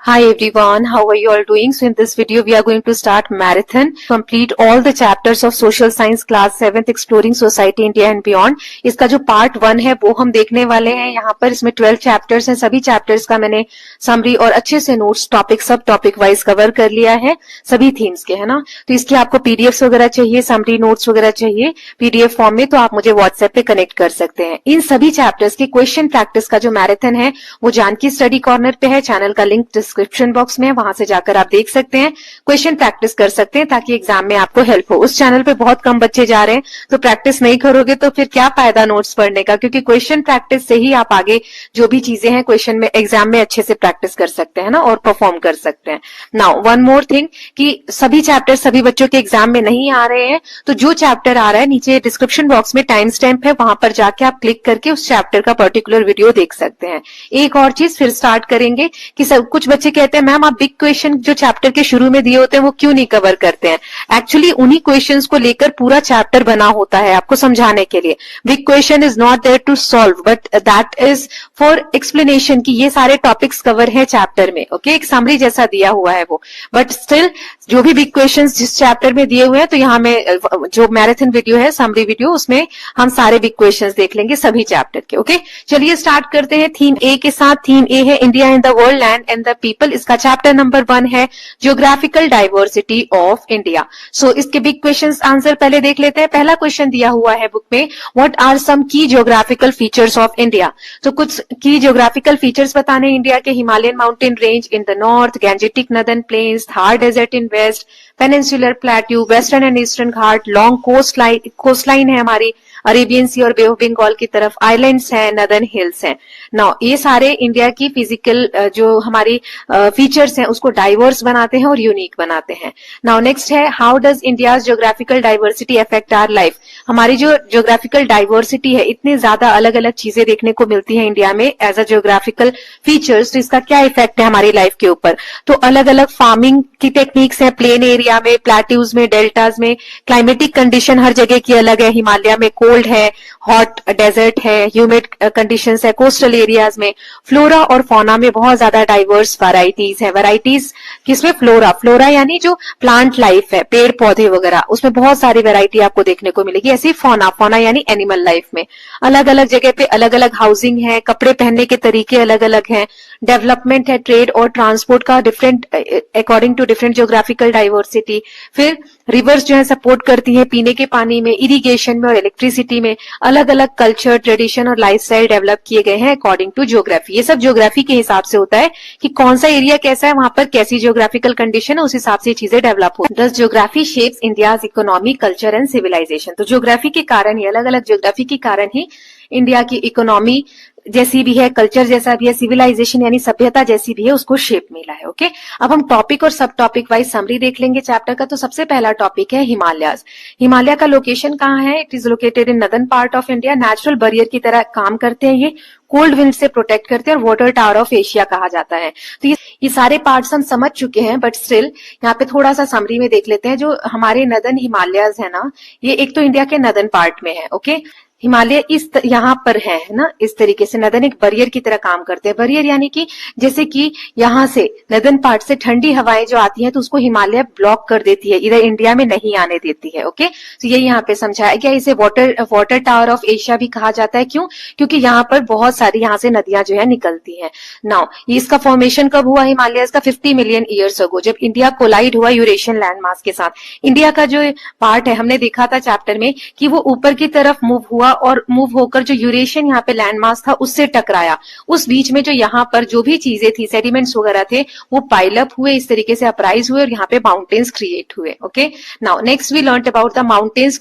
Hi everyone, how are you all doing? So in this video we are going to start marathon, complete all the chapters of social science class 7th exploring society India and beyond. इसका जो part 1 है वो हम देखने वाले हैं यहाँ पर। इसमें 12 चैप्टर्स हैं। सभी चैप्टर्स का मैंने समरी और अच्छे से नोट्स टॉपिक सब टॉपिक वाइज कवर कर लिया है सभी थीम्स के, है ना। तो इसके आपको पीडीएफ वगैरह चाहिए, समरी नोट्स वगैरह चाहिए पीडीएफ फॉर्म में, तो आप मुझे व्हाट्सएप पे कनेक्ट कर सकते हैं। इन सभी चैप्टर्स के क्वेश्चन प्रैक्टिस का जो मैराथन है वो जानकी स्टडी कॉर्नर पे है। चैनल का लिंक डिस्क्रिप्शन बॉक्स में है, वहां से जाकर आप देख सकते हैं, क्वेश्चन प्रैक्टिस कर सकते हैं ताकि एग्जाम में आपको हेल्प हो। उस चैनल पे बहुत कम बच्चे जा रहे हैं, तो प्रैक्टिस नहीं करोगे तो फिर क्या फायदा नोट्स पढ़ने का, क्योंकि क्वेश्चन प्रैक्टिस से ही आप आगे जो भी चीजें हैं क्वेश्चन में एग्जाम में अच्छे से प्रैक्टिस कर सकते हैं ना, और परफॉर्म कर सकते हैं। नाउ वन मोर थिंग कि सभी चैप्टर सभी बच्चों के एग्जाम में नहीं आ रहे हैं, तो जो चैप्टर आ रहा है नीचे डिस्क्रिप्शन बॉक्स में टाइम स्टैम्प है, वहां पर जाके आप क्लिक करके उस चैप्टर का पर्टिकुलर वीडियो देख सकते हैं। एक और चीज फिर स्टार्ट करेंगे कि सब कुछ बच्चे कहते हैं मैम आप बिग क्वेश्चन जो चैप्टर के शुरू में दिए होते हैं वो क्यों नहीं कवर करते हैं। एक्चुअली उन्हीं क्वेश्चंस को लेकर पूरा चैप्टर बना होता है आपको समझाने के लिए। Big question is not there to solve but that is for explanation कि ये सारे टॉपिक्स कवर है चैप्टर में। ओके, एक समरी जैसा दिया हुआ है वो, बट स्टिल जो भी बिग क्वेश्चंस जिस चैप्टर में दिए हुए हैं, तो यहाँ में जो मैराथन वीडियो है समरी वीडियो, उसमें हम सारे बिग क्वेश्चंस देख लेंगे सभी चैप्टर के। ओके, चलिए स्टार्ट करते हैं थीम ए के साथ। थीम ए है India in the world, land and the people. इसका चैप्टर नंबर 1 है ज्योग्राफिकल डाइवर्सिटी ऑफ इंडिया। सो इसके बिग क्वेश्चंस आंसर पहले देख लेते हैं। पहला क्वेश्चन दिया हुआ है बुक में, व्हाट आर सम की ज्योग्राफिकल फीचर्स ऑफ इंडिया। तो कुछ की ज्योग्राफिकल फीचर्स बताने इंडिया के। Himalayan mountain range in the north, Gangetic northern plains, Thar desert in west, peninsular plateau, western and eastern Ghat, long coast line है हमारी Arabian सी और बे of Bengal की तरफ, आइलैंड्स हैं, नदर्न हिल्स हैं। नाउ ये सारे इंडिया की फिजिकल जो हमारी फीचर्स हैं उसको डाइवर्स बनाते हैं और यूनिक बनाते हैं। नाउ नेक्स्ट है how does India's geographical diversity affect our life. हमारी जो ज्योग्राफिकल डाइवर्सिटी है, इतनी ज्यादा अलग अलग चीजें देखने को मिलती है इंडिया में एज अ ज्योग्राफिकल फीचर्स, तो इसका क्या इफेक्ट है हमारी लाइफ के ऊपर। तो अलग अलग फार्मिंग की टेक्निक्स है, प्लेन एरिया में, प्लेट्यूज में, डेल्टाज में, क्लाइमेटिक कंडीशन हर जगह की अलग है। हिमालय में कोल्ड है, हॉट डेजर्ट है, ह्यूमिड कंडीशंस है कोस्टल एरियाज में। फ्लोरा और फौना में बहुत ज्यादा डाइवर्स वैरायटीज है। वैरायटीज किसमें? फ्लोरा यानी जो प्लांट लाइफ है, पेड़ पौधे वगैरह, उसमें बहुत सारी वैरायटी आपको देखने को मिलेगी। ऐसी फौना यानी एनिमल लाइफ में अलग अलग जगह पे अलग अलग हाउसिंग है, कपड़े पहनने के तरीके अलग अलग हैं, डेवलपमेंट है, ट्रेड और ट्रांसपोर्ट का different according to different geographical diversity. फिर रिवर्स जो है सपोर्ट करती है पीने के पानी में, इरिगेशन में और इलेक्ट्रिसिटी में। अलग अलग कल्चर, ट्रेडिशन और लाइफस्टाइल डेवलप किए गए हैं अकॉर्डिंग टू ज्योग्राफी। ये सब ज्योग्राफी के हिसाब से होता है कि कौन सा एरिया कैसा है, वहां पर कैसी ज्योग्राफिकल कंडीशन है, उस हिसाब से चीजें डेवलप हो। Thus geography shapes India's economy, culture and civilisation. तो ज्योग्राफी के कारण ही, अलग अलग ज्योग्राफी के कारण ही इंडिया की इकोनॉमी जैसी भी है, कल्चर जैसा भी है, सिविलाइजेशन यानी सभ्यता जैसी भी है, उसको शेप मिला है। ओके, अब हम टॉपिक और सब टॉपिक वाइज समरी देख लेंगे चैप्टर का। तो सबसे पहला टॉपिक है हिमालयाज। हिमालय का लोकेशन कहाँ है? It is located in northern part of India. Natural barrier की तरह काम करते हैं ये, कोल्ड विंड से प्रोटेक्ट करते हैं और वाटर टावर ऑफ एशिया कहा जाता है। तो ये सारे पार्ट्स हम समझ चुके हैं, बट स्टिल यहाँ पे थोड़ा सा समरी में देख लेते हैं। जो हमारे नदर्न हिमालयाज है ना, ये एक तो इंडिया के नदर्न पार्ट में है। ओके, हिमालय इस यहाँ पर है ना, इस तरीके से नदर्न एक बैरियर की तरह काम करते हैं। बैरियर यानी कि जैसे कि यहाँ से नदर्न पार्ट से ठंडी हवाएं जो आती हैं तो उसको हिमालय ब्लॉक कर देती है, इधर इंडिया में नहीं आने देती है। ओके, तो ये यहाँ पे समझाया गया। इसे वाटर टावर ऑफ एशिया भी कहा जाता है। क्यों? क्योंकि यहाँ पर बहुत सारी यहाँ से नदियां जो है निकलती हैं। नाउ इसका फॉर्मेशन कब हुआ हिमालय का? 50 मिलियन ईयर्स अगो, जब इंडिया कोलाइड हुआ यूरेशियन लैंड मास के साथ। इंडिया का जो पार्ट है, हमने देखा था चैप्टर में कि वो ऊपर की तरफ मूव हुआ और मूव होकर जो यूरेशियन यहाँ पे लैंड मास था उससे टकराया। उस बीच में जो यहाँ पर जो भी चीजें थी, सेडिमेंट्स वगैरह थे, वो पाइल अप हुए, इस तरीके से अपराइज हुए और यहाँ पे माउंटेन्स क्रिएट हुए। Okay, now next we learn about the mountains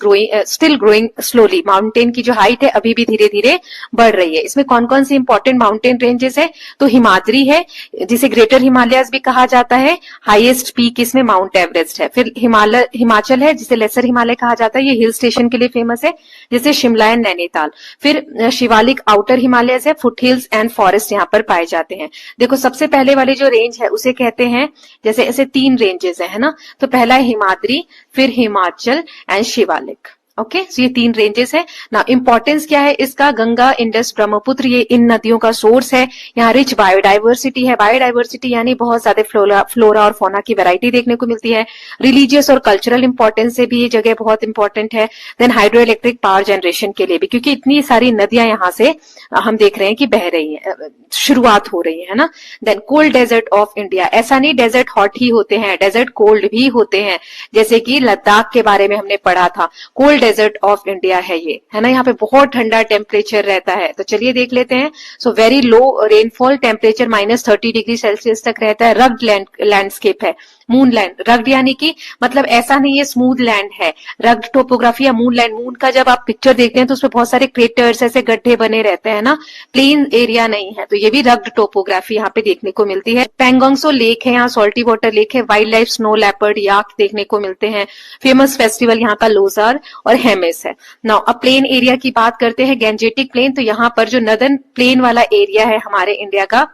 still growing slowly. Mountain की जो हाइट है अभी भी धीरे धीरे बढ़ रही है। इसमें कौन कौन सी इंपॉर्टेंट माउंटेन रेंजेस है? तो हिमाद्री है जिसे ग्रेटर हिमालयाज भी कहा जाता है। हाईएस्ट पीक इसमें माउंट एवरेस्ट है। फिर हिमाचल है जिसे लेसर हिमालय कहा जाता है, ये हिल स्टेशन के लिए फेमस है, जैसे शिमला एंड नैनीताल। फिर शिवालिक आउटर हिमालय है, फुट हिल्स एंड फॉरेस्ट यहाँ पर पाए जाते हैं। देखो सबसे पहले वाली जो रेंज है उसे कहते हैं, जैसे ऐसे 3 रेंजेस है ना, तो पहला है हिमाद्री, फिर Himachal and Shivalik. Okay so ये 3 रेंजेस है ना। इंपॉर्टेंस क्या है इसका, गंगा इंडस ब्रह्मपुत्र ये इन नदियों का सोर्स है। यहाँ रिच बायोडाइवर्सिटी है, बायोडाइवर्सिटी यानी बहुत ज्यादा फ्लोरा और फौना की वैरायटी देखने को मिलती है। रिलीजियस और कल्चरल इंपॉर्टेंस से भी ये जगह बहुत इंपॉर्टेंट है। Then hydro electric power generation के लिए भी, क्योंकि इतनी सारी नदियां यहाँ से हम देख रहे हैं कि बह रही है, शुरुआत हो रही है ना। Then cold desert of India, ऐसा नहीं डेजर्ट हॉट ही होते हैं, डेजर्ट कोल्ड भी होते हैं, जैसे कि लद्दाख के बारे में हमने पढ़ा था, कोल्ड डेजर्ट ऑफ इंडिया है ये, है ना। यहाँ पे बहुत ठंडा टेम्परेचर रहता है। तो चलिए देख लेते हैं। So very low rainfall, temperature -30 degree Celsius तक रहता है। रग्ड लैंडस्केप है, मून लैंड, रग्ड यानी कि मतलब ऐसा नहीं है स्मूथ लैंड है, रग्ड टोपोग्राफी या मून लैंड। मून का जब आप पिक्चर देखते हैं तो उसमें बहुत सारे क्रेटर्स ऐसे गड्ढे बने रहते हैं ना, प्लेन एरिया नहीं है, तो ये भी रग्ड टोपोग्राफी यहाँ पे देखने को मिलती है। पेंगोंगसो लेक है, यहाँ सॉल्टी वाटर लेक है। वाइल्ड लाइफ स्नो लेपर्ड, याक देखने को मिलते हैं। फेमस फेस्टिवल यहाँ का लोजार और हेमिस है। नाउ अब प्लेन एरिया की बात करते हैं, गैंजेटिक प्लेन। तो यहाँ पर जो नदर्न प्लेन वाला एरिया है हमारे इंडिया का,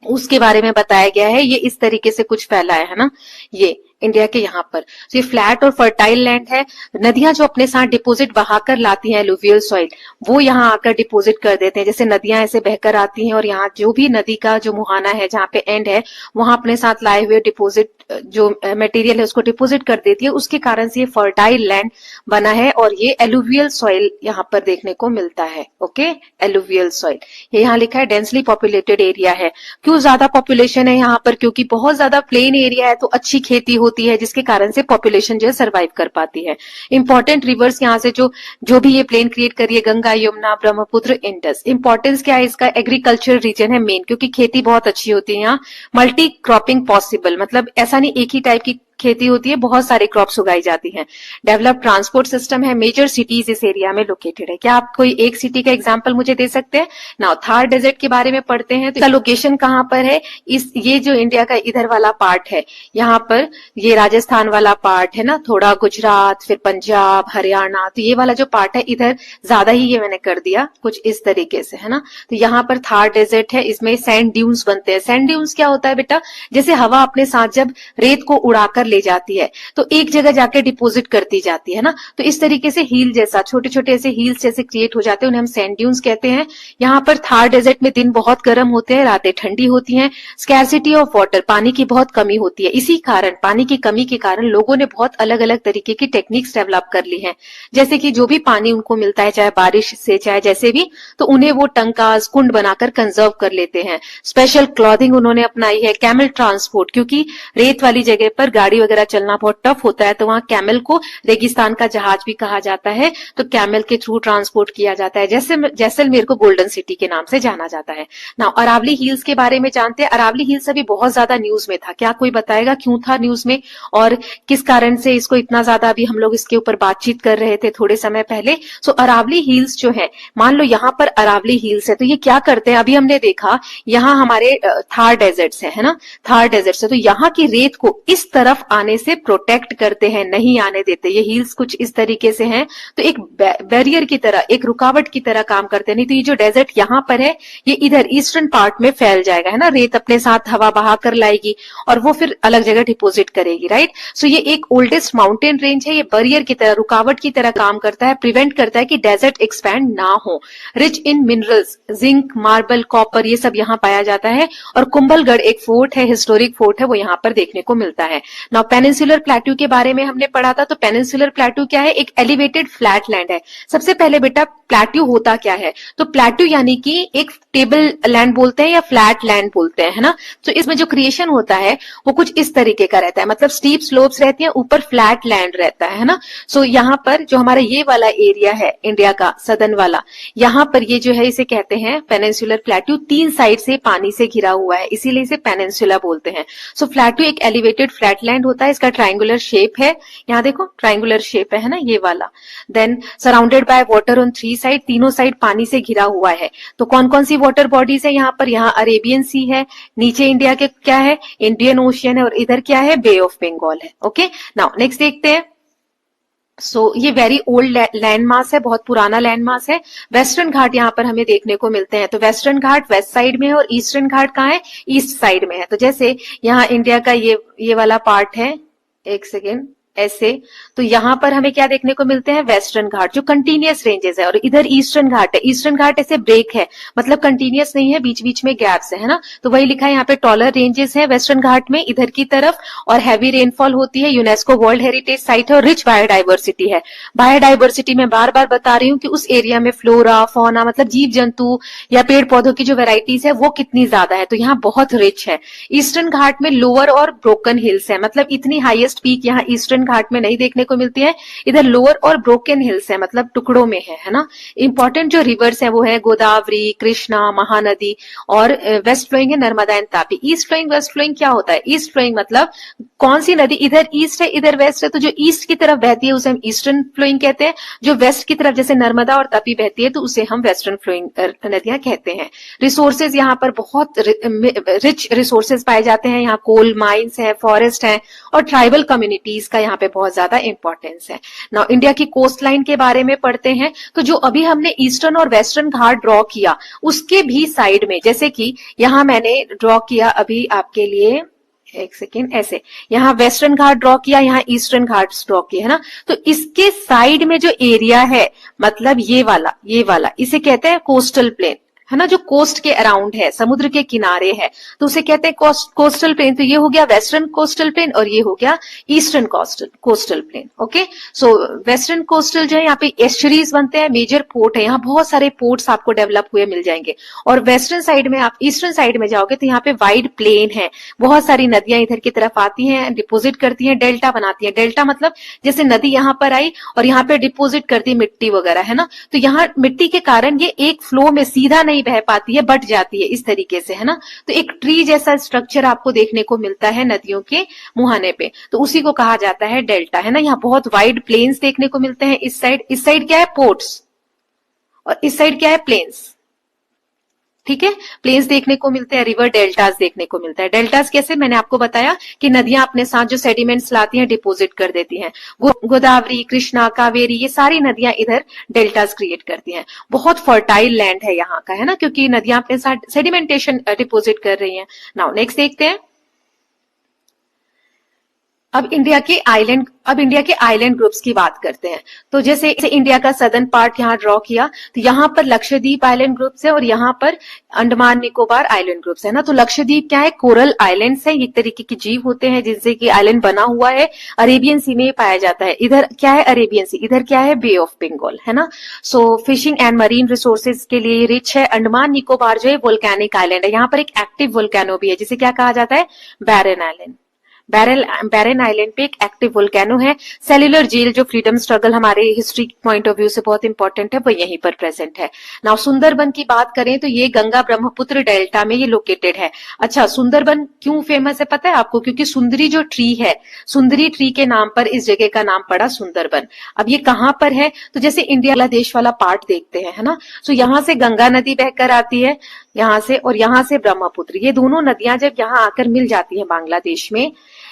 उसके बारे में बताया गया है। ये इस तरीके से कुछ फैला है ना, ये इंडिया के यहाँ पर। तो ये फ्लैट और फर्टाइल लैंड है। नदियां जो अपने साथ डिपोजिट बहाकर लाती हैं एलुवियल सॉइल, वो यहाँ आकर डिपोजिट कर देते हैं। जैसे नदियां ऐसे बहकर आती हैं और यहाँ जो भी नदी का जो मुहाना है जहाँ पे एंड है, वहां अपने साथ लाए हुए डिपोजिट जो मटेरियल है उसको डिपोजिट कर देती है। उसके कारण से ये फर्टाइल लैंड बना है और ये एलुवियल सॉइल यहाँ पर देखने को मिलता है। ओके, एलुवियल सॉइल ये यहाँ लिखा है। डेंसली पॉपुलेटेड एरिया है। क्यों ज्यादा पॉपुलेशन है यहाँ पर? क्योंकि बहुत ज्यादा प्लेन एरिया है तो अच्छी खेती होती है, जिसके कारण से पॉपुलेशन जो है सर्वाइव कर पाती है। इंपॉर्टेंट रिवर्स यहाँ से जो भी ये प्लेन क्रिएट करिए, गंगा, यमुना, ब्रह्मपुत्र, इंडस। इंपॉर्टेंस क्या है इसका? एग्रीकल्चर रीजन है मेन, क्योंकि खेती बहुत अच्छी होती है यहाँ। मल्टी क्रॉपिंग पॉसिबल, मतलब ऐसा नहीं एक ही टाइप की खेती होती है, बहुत सारे क्रॉप्स उगाई जाती हैं। डेवलप ट्रांसपोर्ट सिस्टम है। मेजर सिटीज इस एरिया में लोकेटेड है। क्या आप कोई एक सिटी का एग्जांपल मुझे दे सकते हैं? नाउ थार डेजर्ट के बारे में पढ़ते हैं। तो इसका लोकेशन कहाँ पर है? ये जो इंडिया का इधर वाला पार्ट है, यहाँ पर ये राजस्थान वाला पार्ट है ना, थोड़ा गुजरात, फिर पंजाब, हरियाणा, तो ये वाला जो पार्ट है इधर ज्यादा ही ये मैंने कर दिया कुछ इस तरीके से, है ना। तो यहाँ पर थार डेजर्ट है, इसमें सैंड ड्यून्स बनते हैं। सैंड ड्यून्स क्या होता है बेटा? जैसे हवा अपने साथ जब रेत को उड़ाकर ले जाती है तो एक जगह जाके डिपोजिट करती जाती है ना, तो इस तरीके से हील जैसा, छोटे छोटे ऐसे हील्स जैसे क्रिएट हो जाते हैं, उन्हें हम सैंड ड्यून्स कहते हैं। यहाँ पर थार डेजर्ट में दिन बहुत गर्म होते हैं, रातें ठंडी होती हैं। स्कैरसिटी ऑफ वाटर, पानी की बहुत कमी होती है। इसी कारण, पानी की कमी के कारण लोगों ने बहुत अलग अलग तरीके की टेक्निक्स डेवलप कर ली हैं। जैसे कि जो भी पानी उनको मिलता है, चाहे बारिश से चाहे जैसे भी, तो उन्हें वो टंकास, कुंड बनाकर कंजर्व कर लेते हैं। स्पेशल क्लॉथिंग उन्होंने अपनाई है। कैमल ट्रांसपोर्ट, क्योंकि रेत वाली जगह पर गाड़ी वगैरह चलना बहुत टफ होता है, तो वहां कैमल को रेगिस्तान का जहाज भी कहा जाता है, तो कैमल के थ्रू ट्रांसपोर्ट किया जाता है। जैसलमेर को गोल्डन सिटी के नाम से जाना जाता है ना। अरावली हिल्स के बारे में जानते हैं। अरावली हिल्स अभी बहुत ज्यादा न्यूज में था। क्या कोई बताएगा क्यों था न्यूज में और किस कारण से इसको इतना ज्यादा, अभी हम लोग इसके ऊपर बातचीत कर रहे थे थोड़े समय पहले। सो अरावली हिल्स जो है, मान लो यहाँ पर अरावली हिल्स है, तो ये क्या करते हैं? अभी हमने देखा यहाँ हमारे थार डेजर्ट्स है ना, थार डेजर्ट्स है, तो यहाँ की रेत को इस तरफ आने से प्रोटेक्ट करते हैं, नहीं आने देते। ये हिल्स कुछ इस तरीके से हैं, तो एक बैरियर की तरह, एक रुकावट की तरह काम करते हैं। नहीं तो ये जो डेजर्ट यहाँ पर है, ये इधर ईस्टर्न पार्ट में फैल जाएगा, है ना। रेत अपने साथ हवा बहा कर लाएगी और वो फिर अलग जगह डिपोजिट करेगी, राइट। सो ये एक ओल्डेस्ट माउंटेन रेंज है। ये बैरियर की तरह, रुकावट की तरह काम करता है, प्रिवेंट करता है कि डेजर्ट एक्सपैंड ना हो। Rich in minerals, zinc, marble, copper, ये सब यहाँ पाया जाता है। और कुंभलगढ़ एक फोर्ट है, हिस्टोरिक फोर्ट है, वो यहाँ पर देखने को मिलता है। नाउ पेनिनसुलर प्लेट्यू के बारे में हमने पढ़ा था। तो पेनिनसुलर प्लेट्यू क्या है? एक एलिवेटेड फ्लैट लैंड है। सबसे पहले बेटा प्लेट्यू होता क्या है? तो प्लेट्यू यानी कि एक टेबल लैंड बोलते हैं या फ्लैट लैंड बोलते हैं, है ना। तो इसमें जो क्रिएशन होता है वो कुछ इस तरीके का रहता है, मतलब स्टीप स्लोप्स रहती हैं, ऊपर फ्लैट लैंड रहता है ना। सो यहाँ पर जो हमारा ये वाला एरिया है इंडिया का सदर्न वाला, यहाँ पर ये जो है इसे कहते हैं पेनिनसुलर प्लेट्यू। 3 साइड से पानी से घिरा हुआ है, इसीलिए इसे पेनिनसुला बोलते हैं। सो प्लेट्यू एक एलिवेटेड फ्लैट लैंड होता है। इसका ट्रायंगुलर शेप है, यहाँ देखो ट्रायंगुलर शेप है ना, ये वाला। Then surrounded by water on 3 side, तीनों साइड पानी से घिरा हुआ है। तो कौन कौन सी वाटर बॉडीज है यहाँ पर? यहाँ अरेबियन सी है, नीचे इंडिया के क्या है? इंडियन ओशियन है, और इधर क्या है? बे ऑफ बंगाल है। ओके, नाउ नेक्स्ट देखते हैं। सो ये वेरी ओल्ड लैंड मास है, बहुत पुराना लैंड मास है। वेस्टर्न घाट यहाँ पर हमें देखने को मिलते हैं। तो वेस्टर्न घाट वेस्ट साइड में है और ईस्टर्न घाट कहाँ है? ईस्ट साइड में है। तो जैसे यहाँ इंडिया का ये वाला पार्ट है, एक सेकेंड, ऐसे, तो यहाँ पर हमें क्या देखने को मिलते हैं, वेस्टर्न घाट जो कंटिन्यूअस रेंजेस है, और इधर ईस्टर्न घाट है। ईस्टर्न घाट ऐसे ब्रेक है, मतलब कंटिन्यूअस नहीं है, बीच बीच में गैप्स है ना। तो वही लिखा है यहाँ पे, टॉलर रेंजेस है वेस्टर्न घाट में इधर की तरफ, और हैवी रेनफॉल होती है, यूनेस्को वर्ल्ड हेरिटेज साइट है, और रिच बायोडाइवर्सिटी है। बायोडाइवर्सिटी में बार बार बता रही हूँ कि उस एरिया में फ्लोरा फौना, मतलब जीव जंतु या पेड़ पौधों की जो वेराइटीज है वो कितनी ज्यादा है, तो यहाँ बहुत रिच है। ईस्टर्न घाट में लोअर और ब्रोकन हिल्स है, मतलब इतनी हाईएस्ट पीक यहाँ ईस्टर्न घाट में नहीं देखने को मिलती है, इधर लोअर और ब्रोकन हिल्स है, मतलब टुकड़ों में है ना। इंपॉर्टेंट जो रिवर्स है वो है गोदावरी, कृष्णा, महानदी, और वेस्ट फ्लोइंग है Narmada and Tapi. East flowing west flowing क्या होता है, ईस्ट फ्लोइंग मतलब कौन सी नदी, इधर ईस्ट है इधर वेस्ट है, तो जो ईस्ट की तरफ बहती है उसे हम ईस्टर्न फ्लोइंग कहते हैं, जो वेस्ट की तरफ जैसे नर्मदा और तापी बहती है तो उसे हम वेस्टर्न फ्लोइंग नदियां कहते हैं। रिसोर्सेज यहाँ पर बहुत रिच रिसोर्सेज पाए जाते हैं, यहाँ कोल माइंस है, फॉरेस्ट है, और ट्राइबल कम्युनिटीज का यहाँ पे बहुत ज्यादा इंपॉर्टेंस है। नाउ इंडिया की कोस्ट लाइन के बारे में पढ़ते हैं, तो जो अभी हमने ईस्टर्न और वेस्टर्न घाट ड्रॉ किया उसके भी साइड में, जैसे कि यहाँ मैंने ड्रॉ किया अभी आपके लिए, एक सेकेंड, ऐसे यहाँ वेस्टर्न घाट ड्रॉ किया, यहाँ ईस्टर्न घाट ड्रॉ किया है ना, तो इसके साइड में जो एरिया है, मतलब ये वाला इसे कहते हैं कोस्टल प्लेन, है ना, जो कोस्ट के अराउंड है, समुद्र के किनारे है, तो उसे कहते हैं कोस्टल प्लेन। तो ये हो गया वेस्टर्न कोस्टल प्लेन और ये हो गया ईस्टर्न कोस्टल प्लेन। ओके, सो वेस्टर्न कोस्टल जो है यहाँ पे एस्चुरीज बनते हैं, मेजर पोर्ट है, यहाँ बहुत सारे पोर्ट्स आपको डेवलप हुए मिल जाएंगे। और वेस्टर्न साइड में, आप ईस्टर्न साइड में जाओगे तो यहाँ पे वाइड प्लेन है, बहुत सारी नदियां इधर की तरफ आती हैं, डिपोजिट करती हैं, डेल्टा बनाती है। डेल्टा मतलब जैसे नदी यहाँ पर आई और यहाँ पे डिपोजिट करती है मिट्टी वगैरह, है ना, तो यहाँ मिट्टी के कारण ये एक फ्लो में सीधा नहीं बह पाती है, बट जाती है इस तरीके से, है ना। तो एक ट्री जैसा स्ट्रक्चर आपको देखने को मिलता है नदियों के मुहाने पे, तो उसी को कहा जाता है डेल्टा, है ना। यहाँ बहुत वाइड प्लेन्स देखने को मिलते हैं। इस साइड क्या है, पोर्ट्स, और इस साइड क्या है, प्लेन्स। ठीक है, प्लेन्स देखने को मिलते हैं, रिवर डेल्टास देखने को मिलता है। डेल्टास कैसे, मैंने आपको बताया कि नदियां अपने साथ जो सेडिमेंट्स लाती हैं डिपोजिट कर देती हैं। गोदावरी, कृष्णा, कावेरी, ये सारी नदियां इधर डेल्टास क्रिएट करती हैं। बहुत फर्टाइल लैंड है यहाँ का, है ना, क्योंकि नदियां अपने साथ सेडिमेंटेशन डिपोजिट कर रही हैं। नाउ नेक्स्ट देखते हैं, अब इंडिया के आइलैंड ग्रुप्स की बात करते हैं। तो जैसे इंडिया का सदर्न पार्ट यहाँ ड्रॉ किया, तो यहाँ पर लक्षद्वीप आइलैंड ग्रुप्स है और यहाँ पर अंडमान निकोबार आइलैंड ग्रुप्स है ना। तो लक्षद्वीप क्या है, कोरल आइलैंड्स है, एक तरीके के जीव होते हैं जिनसे कि आइलैंड बना हुआ है, अरेबियन सी में पाया जाता है। इधर क्या है, अरेबियन सी, इधर क्या है, बे ऑफ बंगाल, है ना। सो फिशिंग एंड मरीन रिसोर्सेज के लिए रिच है। अंडमान निकोबार जो है वोल्केनिक आइलैंड है, यहाँ पर एक एक्टिव वोल्केनो भी है जिसे क्या कहा जाता है, बैरन आइलैंड। बैरन आइलैंड पे एक एक्टिव वोल्केनो है। सेल्यूलर जेल जो फ्रीडम स्ट्रगल हमारे हिस्ट्री पॉइंट ऑफ व्यू से बहुत इंपॉर्टेंट है, वो यहीं पर प्रेजेंट है। नाउ सुंदरबन की बात करें तो ये गंगा ब्रह्मपुत्र डेल्टा में ये लोकेटेड है। अच्छा, सुंदरबन क्यों फेमस है पता है आपको, क्योंकि सुंदरी जो ट्री है, सुंदरी ट्री के नाम पर इस जगह का नाम पड़ा सुंदरबन। अब ये कहाँ पर है, तो जैसे इंडिया बांग्लादेश वाला पार्ट देखते हैं, है ना। सो यहाँ से गंगा नदी बहकर आती है यहाँ से, और यहाँ से ब्रह्मपुत्र, ये दोनों नदियां जब यहाँ आकर मिल जाती हैं बांग्लादेश में,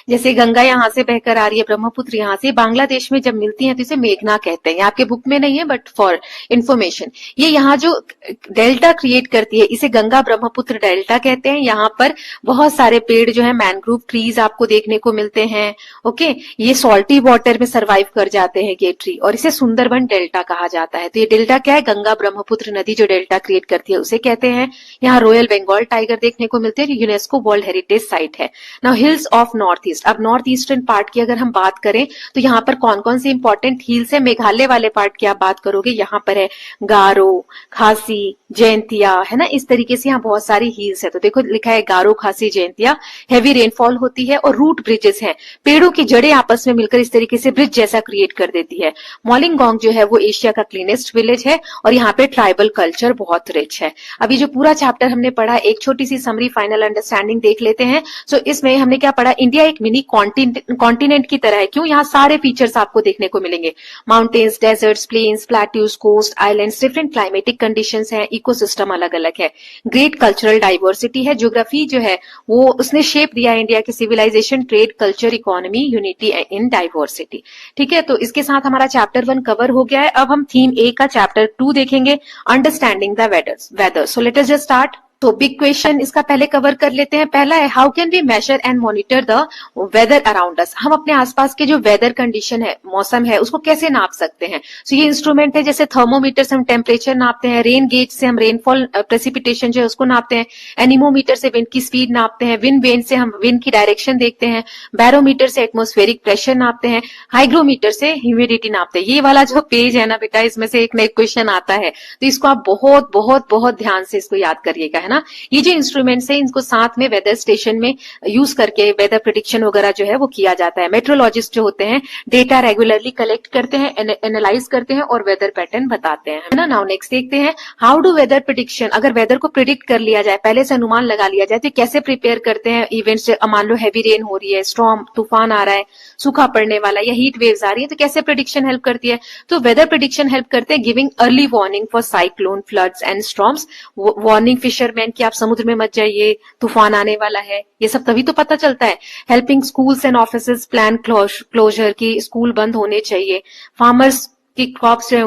जैसे गंगा यहाँ से बहकर आ रही है, ब्रह्मपुत्र यहाँ से, बांग्लादेश में जब मिलती हैं तो इसे मेघना कहते हैं। आपके बुक में नहीं है बट फॉर इंफॉर्मेशन, ये यहाँ जो डेल्टा क्रिएट करती है इसे गंगा ब्रह्मपुत्र डेल्टा कहते हैं। यहाँ पर बहुत सारे पेड़ जो है, मैनग्रोव ट्रीज आपको देखने को मिलते हैं। ओके, ये सॉल्टी वाटर में सर्वाइव कर जाते हैं ये ट्री, और इसे सुंदरबन डेल्टा कहा जाता है। तो ये डेल्टा क्या है, गंगा ब्रह्मपुत्र नदी जो डेल्टा क्रिएट करती है उसे कहते हैं। यहाँ रॉयल बंगाल टाइगर देखने को मिलते हैं, यूनेस्को वर्ल्ड हेरिटेज साइट है। Now hills of north east, अब नॉर्थ ईस्टर्न पार्ट की अगर हम बात करें तो यहाँ पर कौन कौन से इंपॉर्टेंट हिल्स है, मेघालय वाले पार्ट की आप बात करोगे, यहाँ पर है गारो, खासी, जयंतिया, है ना। इस तरीके से यहाँ बहुत सारी हिल्स है। तो देखो लिखा है गारो, खासी, जयंतिया। हैवी रेनफॉल होती है और रूट ब्रिजेस हैं, पेड़ों की जड़ें आपस में मिलकर इस तरीके से ब्रिज जैसा क्रिएट कर देती है। मॉलिंगोंग जो है वो एशिया का क्लीनेस्ट विलेज है और यहाँ पे ट्राइबल कल्चर बहुत रिच है। अभी जो पूरा चैप्टर हमने पढ़ा, एक छोटी सी समरी फाइनल अंडरस्टैंडिंग देख लेते हैं। सो इसमें हमने क्या पढ़ा, इंडिया एक मिनी कॉन्टिनेंट की तरह है। क्यों, यहाँ सारे फीचर्स आपको देखने को मिलेंगे, mountains, deserts, plains, plateaus, coast, islands, different climatic conditions हैं, इकोसिस्टम अलग अलग है, ग्रेट कल्चरल डाइवर्सिटी है। ज्योग्राफी जो है वो उसने शेप दिया है इंडिया की civilisation, trade, culture, economy, unity in diversity. ठीक है, तो इसके साथ हमारा चैप्टर 1 कवर हो गया है। अब हम थीम ए का चैप्टर 2 देखेंगे, understanding the weather. So let us just start. तो बिग क्वेश्चन इसका पहले कवर कर लेते हैं। पहला है how can we measure and monitor the weather around us. हम अपने आसपास के जो वेदर कंडीशन है, मौसम है, उसको कैसे नाप सकते हैं। सो ये इंस्ट्रूमेंट है, जैसे थर्मोमीटर से हम टेम्परेचर नापते हैं, रेन गेज से हम रेनफॉल प्रेसिपिटेशन जो है उसको नापते हैं, एनीमोमीटर से विंड की स्पीड नापते हैं, विंड वेन से हम विंड की डायरेक्शन देखते हैं, बैरोमीटर से एटमोस्फेरिक प्रेशर नापते हैं, हाइग्रोमीटर से ह्यूमिडिटी नापते हैं। ये वाला जो पेज है ना बेटा, इसमें से एक ना एक क्वेश्चन आता है, तो इसको आप बहुत बहुत बहुत ध्यान से इसको याद करिएगा, है ना। ये जो इंस्ट्रूमेंट्स है इनको साथ में वेदर स्टेशन में यूज करके वेदर प्रेडिक्शन वगैरह जो है वो किया जाता है। मेट्रोलॉजिस्ट जो होते हैं डेटा रेगुलरली कलेक्ट करते हैं, एनालाइज करते हैं और वेदर पैटर्न बताते हैं, है ना। नाउ नेक्स्ट देखते हैं हाउ डू वेदर प्रेडिक्शन, अगर वेदर को प्रिडिक्ट कर लिया जाए, पहले से अनुमान लगा लिया जाए, तो कैसे प्रिपेयर करते हैं इवेंट्स। मान लो हैवी रेन हो रही है, स्टॉर्म तूफान आ रहा है, सूखा पड़ने वाला या हीट वेव्स आ रही है, तो कैसे प्रेडिक्शन हेल्प करती है। तो वेदर प्रेडिक्शन हेल्प करते हैं giving early warning for cyclone, floods and storms. Warning fisherman की आप समुद्र में मत जाइए, तूफान आने वाला है, ये सब तभी तो पता चलता है। Helping schools and offices plan closure की स्कूल बंद होने चाहिए। फार्मर्स की क्रॉप्स जो है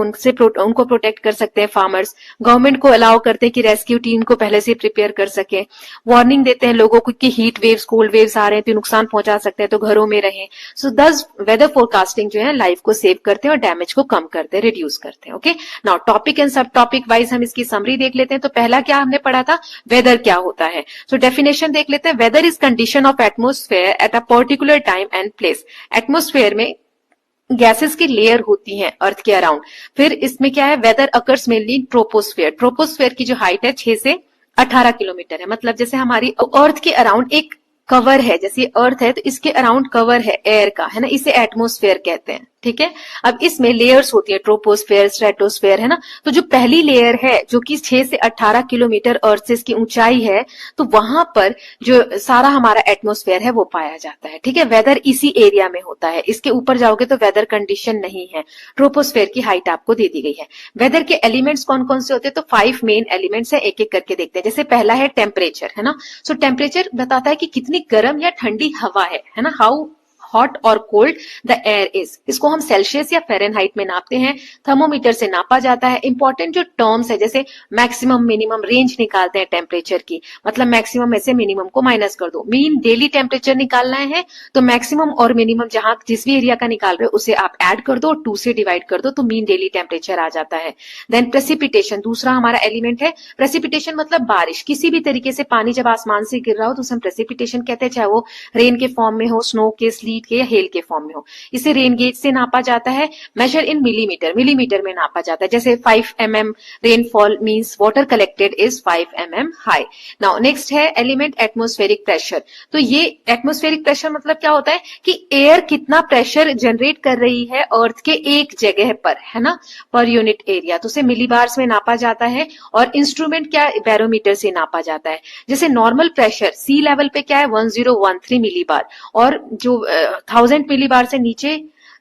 उनको प्रोटेक्ट कर सकते हैं फार्मर्स। गवर्नमेंट को अलाउ करते हैं कि रेस्क्यू टीम को पहले से प्रिपेयर कर सके। वार्निंग देते हैं लोगों को कि हीट वेव्स, कोल्ड वेव्स आ रहे हैं तो नुकसान पहुंचा सकते हैं, तो घरों में रहें। सो दस वेदर फोरकास्टिंग जो है लाइफ को सेव करते हैं और डैमेज को कम करते हैं, रिड्यूस करते हैं। ओके, नाउ टॉपिक एंड सब टॉपिक वाइज हम इसकी समरी देख लेते हैं। तो पहला क्या हमने पढ़ा था, वेदर क्या होता है। सो डेफिनेशन देख लेते हैं। Weather is condition of atmosphere at a particular time and place. Atmosphere में गैसेस की लेयर होती है अर्थ के अराउंड। फिर इसमें क्या है, weather occurs mainly in troposphere. Troposphere की जो हाइट है 6 से 18 किलोमीटर है। मतलब जैसे हमारी अर्थ के अराउंड एक कवर है, जैसे अर्थ है तो इसके अराउंड कवर है एयर का, है ना, इसे एटमोस्फेयर कहते हैं। ठीक है, अब इसमें लेयर्स होती है, ट्रोपोस्फेयर, स्ट्रेटोस्फेयर, है ना। तो जो पहली लेयर है जो कि 6 से 18 किलोमीटर अर्थ से इसकी ऊंचाई है, तो वहां पर जो सारा हमारा एटमोस्फेयर है वो पाया जाता है। ठीक है, वेदर इसी एरिया में होता है, इसके ऊपर जाओगे तो वेदर कंडीशन नहीं है। ट्रोपोस्फेयर की हाइट आपको दे दी गई है। वेदर के एलिमेंट्स कौन कौन से होते हैं, तो 5 मेन एलिमेंट्स है, एक एक करके देखते हैं। जैसे पहला है टेम्परेचर, है ना। सो टेम्परेचर बताता है कि कितनी गर्म या ठंडी हवा है ना, हाउ हॉट और कोल्ड द एयर इज। इसको हम सेल्सियस या फ़ारेनहाइट में नापते हैं, थर्मोमीटर से नापा जाता है। इंपॉर्टेंट जो टर्म्स है, जैसे मैक्सिमम मिनिमम रेंज निकालते हैं टेम्परेचर की, मतलब मैक्सिमम में से मिनिमम को माइनस कर दो। मीन डेली टेम्परेचर निकालना है तो मैक्सिमम और मिनिमम जहां जिस भी एरिया का निकाल रहे हो उसे आप ऐड कर दो, 2 से डिवाइड कर दो, तो मीन डेली टेम्परेचर आ जाता है। देन प्रेसिपिटेशन दूसरा हमारा एलिमेंट है। प्रेसिपिटेशन मतलब बारिश, किसी भी तरीके से पानी जब आसमान से गिर रहा हो तो उसे हम प्रेसिपिटेशन कहते हैं, चाहे वो रेन के फॉर्म में हो, स्नो के, स्लीट के या हेल के फॉर्म में हो। इसे रेन गेज से नापा जाता है। मेजर इन मिलीमीटर, मिलीमीटर में नापा जाता है। जैसे 5 mm rainfall means water collected is 5 mm high. Now next है एलिमेंट एटमॉस्फेरिक प्रेशर। तो ये एटमॉस्फेरिक प्रेशर मतलब क्या होता है कि एयर कितना प्रेशर जनरेट कर रही है अर्थ के एक जगह पर, है ना, पर यूनिट एरिया, तो उसे मिलीबार्स में नापा जाता है। और इंस्ट्रूमेंट क्या, बैरोमीटर से नापा जाता है। जैसे नॉर्मल प्रेशर सी लेवल पे क्या है 1013 मिलीबार, और जो 1000 मिलीबार से नीचे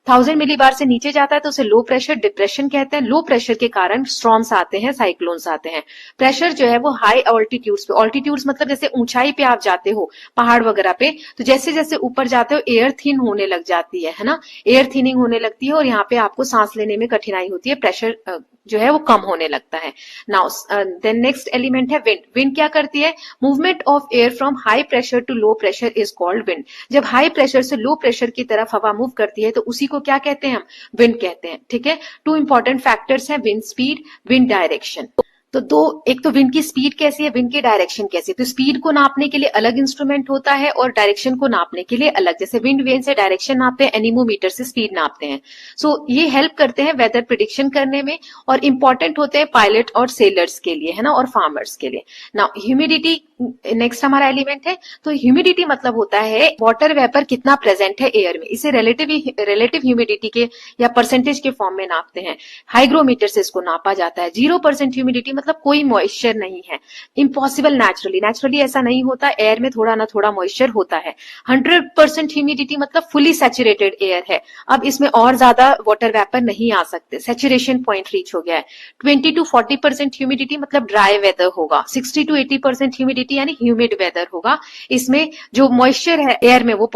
1000 मिलीबार से नीचे जाता है तो उसे लो प्रेशर डिप्रेशन कहते हैं। लो प्रेशर के कारण स्टॉर्म्स आते हैं, साइक्लोन्स आते हैं। प्रेशर जो है वो हाई ऑल्टीट्यूड्स पे, ऑल्टीट्यूड्स मतलब जैसे ऊंचाई पे आप जाते हो पहाड़ वगैरह पे, तो जैसे जैसे ऊपर जाते हो एयर थिन होने लग जाती है ना, एयर थिनिंग होने लगती है और यहाँ पे आपको सांस लेने में कठिनाई होती है, प्रेशर जो है वो कम होने लगता है। नाउ देन नेक्स्ट एलिमेंट है विंड। विंड क्या करती है, movement of air from high pressure to low pressure is called wind. जब हाई प्रेशर से लो प्रेशर की तरफ हवा मूव करती है तो उसी को क्या कहते हैं, हम विंड कहते हैं। ठीक है, 2 इंपॉर्टेंट फैक्टर्स हैं, विंड स्पीड, विंड डायरेक्शन। तो एक तो विंड की स्पीड कैसी है, विंड की डायरेक्शन कैसी है। तो स्पीड को नापने के लिए अलग इंस्ट्रूमेंट होता है और डायरेक्शन को नापने के लिए अलग। जैसे विंड वेन से डायरेक्शन नापते हैं, एनीमोमीटर से स्पीड नापते हैं। सो ये हेल्प करते हैं वेदर प्रिडिक्शन करने में और इंपॉर्टेंट होते हैं पायलट और सेलर्स के लिए, है ना, और फार्मर्स के लिए। नाउ ह्यूमिडिटी नेक्स्ट हमारा एलिमेंट है। तो ह्यूमिडिटी मतलब होता है वाटर वेपर कितना प्रेजेंट है एयर में, इसे रिलेटिव ह्यूमिडिटी के या परसेंटेज के फॉर्म में नापते हैं। हाइग्रोमीटर से इसको नापा जाता है। 0% ह्यूमिडिटी मतलब कोई मॉइस्चर नहीं है, इम्पॉसिबल नेचुरली ऐसा नहीं होता, एयर में थोड़ा ना थोड़ा मॉइस्चर होता है। 100% ह्यूमिडिटी मतलब फुली सैचुरेटेड एयर है, अब इसमें और ज्यादा वाटर वेपर नहीं आ सकते, सैचुरेशन पॉइंट रीच हो गया है। 20 to 40% ह्यूमिडिटी मतलब ड्राई वेदर होगा। 60 to 80% ह्यूमिडिटी यानी ह्यूमिड वेदर होगा, इसमें जो मॉइस्चर है एयर में वो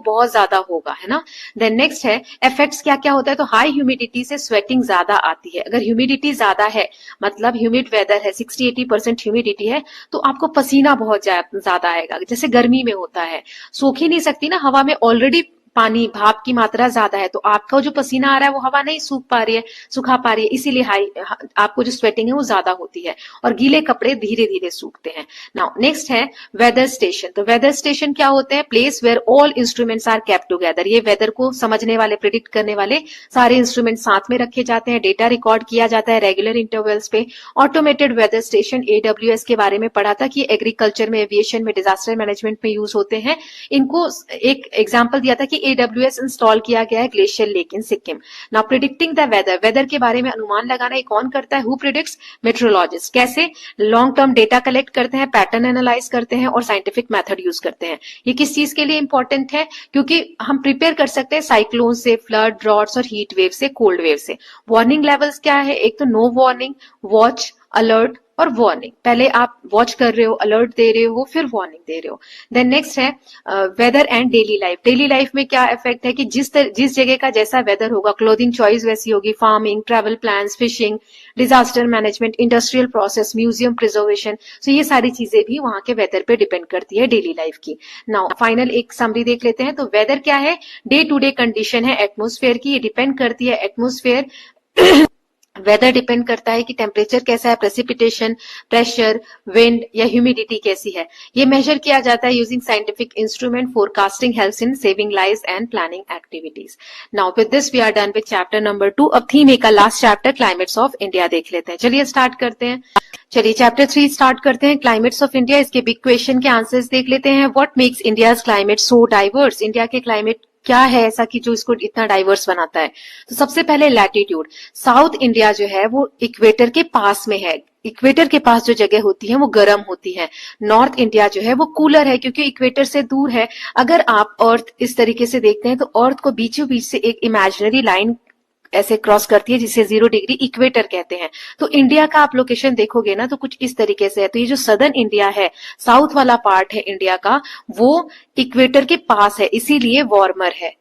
बहुत ज्यादा होगा, है ना। देन नेक्स्ट है इफेक्ट्स क्या क्या होता है। तो हाई ह्यूमिडिटी से स्वेटिंग ज्यादा आती है। अगर ह्यूमिडिटी ज्यादा है मतलब ह्यूमिड वेदर है, 60-80% ह्यूमिडिटी है, तो आपको पसीना बहुत ज्यादा आएगा, जैसे गर्मी में होता है। सूख ही नहीं सकती ना, हवा में ऑलरेडी पानी भाप की मात्रा ज्यादा है, तो आपका जो पसीना आ रहा है वो हवा नहीं सूख पा रही है, सुखा पा रही है, इसीलिए आपको जो स्वेटिंग है वो ज्यादा होती है और गीले कपड़े धीरे धीरे सूखते हैं। नाउ नेक्स्ट है वेदर स्टेशन। तो वेदर स्टेशन क्या होते हैं? Place where all instruments are kept together. ये वेदर को समझने वाले, प्रिडिक्ट करने वाले सारे इंस्ट्रूमेंट साथ में रखे जाते हैं, डेटा रिकॉर्ड किया जाता है रेगुलर इंटरवल्स पे। ऑटोमेटेड वेदर स्टेशन AWS के बारे में पढ़ा था कि एग्रीकल्चर में, एविएशन में, डिजास्टर मैनेजमेंट में यूज होते हैं। इनको एक एग्जाम्पल दिया था कि AWS इंस्टॉल किया गया है glacier lake in Sikkim. Now predicting the weather, weather के बारे में अनुमान लगाना ये कौन करता है? Who predicts? मेट्रोलॉजिस्ट। कैसे? लॉन्ग टर्म डेटा कलेक्ट करते हैं, पैटर्न एनालाइज करते हैं और साइंटिफिक मेथड यूज करते हैं। ये किस चीज के लिए इंपॉर्टेंट है? क्योंकि हम प्रिपेयर कर सकते हैं साइक्लोन से, फ्लड, ड्रॉट्स और हीट वेव से, कोल्ड वेव से। वार्निंग लेवल्स क्या है? एक तो नो वार्निंग, वॉच, अलर्ट और वार्निंग। पहले आप वॉच कर रहे हो, अलर्ट दे रहे हो, फिर वार्निंग दे रहे हो। देन नेक्स्ट है weather and daily life. Daily life में क्या इफेक्ट है कि जिस जगह का जैसा वेदर होगा, क्लोथिंग चॉइस वैसी होगी, farming, travel plans, fishing, disaster management, industrial process, museum preservation, so ये सारी चीजें भी वहां के वेदर पे डिपेंड करती है डेली लाइफ की। नाउ फाइनल एक समरी देख लेते हैं। तो वेदर क्या है? डे टू डे कंडीशन है एटमोस्फेयर की, ये डिपेंड करती है एटमोस्फेयर। वेदर डिपेंड करता है कि टेम्परेचर कैसा है, प्रेसिपिटेशन, प्रेशर, विंड या ह्यूमिडिटी कैसी है। ये मेजर किया जाता है using scientific instrument. Forecasting helps in saving lives and planning activities. Now with this we are done with chapter number 2। अब थीम ए का last chapter climates of India देख लेते हैं। चलिए स्टार्ट करते हैं। चलिए चैप्टर 3 स्टार्ट करते हैं, क्लाइमेट्स ऑफ इंडिया। इसके बिग क्वेश्चन के आंसर्स देख लेते हैं। What makes India's climate so diverse? India के क्लाइमेट क्या है ऐसा कि जो इसको इतना डाइवर्स बनाता है? तो सबसे पहले लैटिट्यूड। साउथ इंडिया जो है वो इक्वेटर के पास में है। इक्वेटर के पास जो जगह होती है वो गर्म होती है। नॉर्थ इंडिया जो है वो कूलर है क्योंकि इक्वेटर से दूर है। अगर आप अर्थ इस तरीके से देखते हैं तो अर्थ को बीचों बीच से एक इमेजिनरी लाइन ऐसे क्रॉस करती है जिसे 0 डिग्री इक्वेटर कहते हैं। तो इंडिया का आप लोकेशन देखोगे ना तो कुछ इस तरीके से है। तो ये जो सदर्न इंडिया है, साउथ वाला पार्ट है इंडिया का, वो इक्वेटर के पास है, इसीलिए वार्मर है।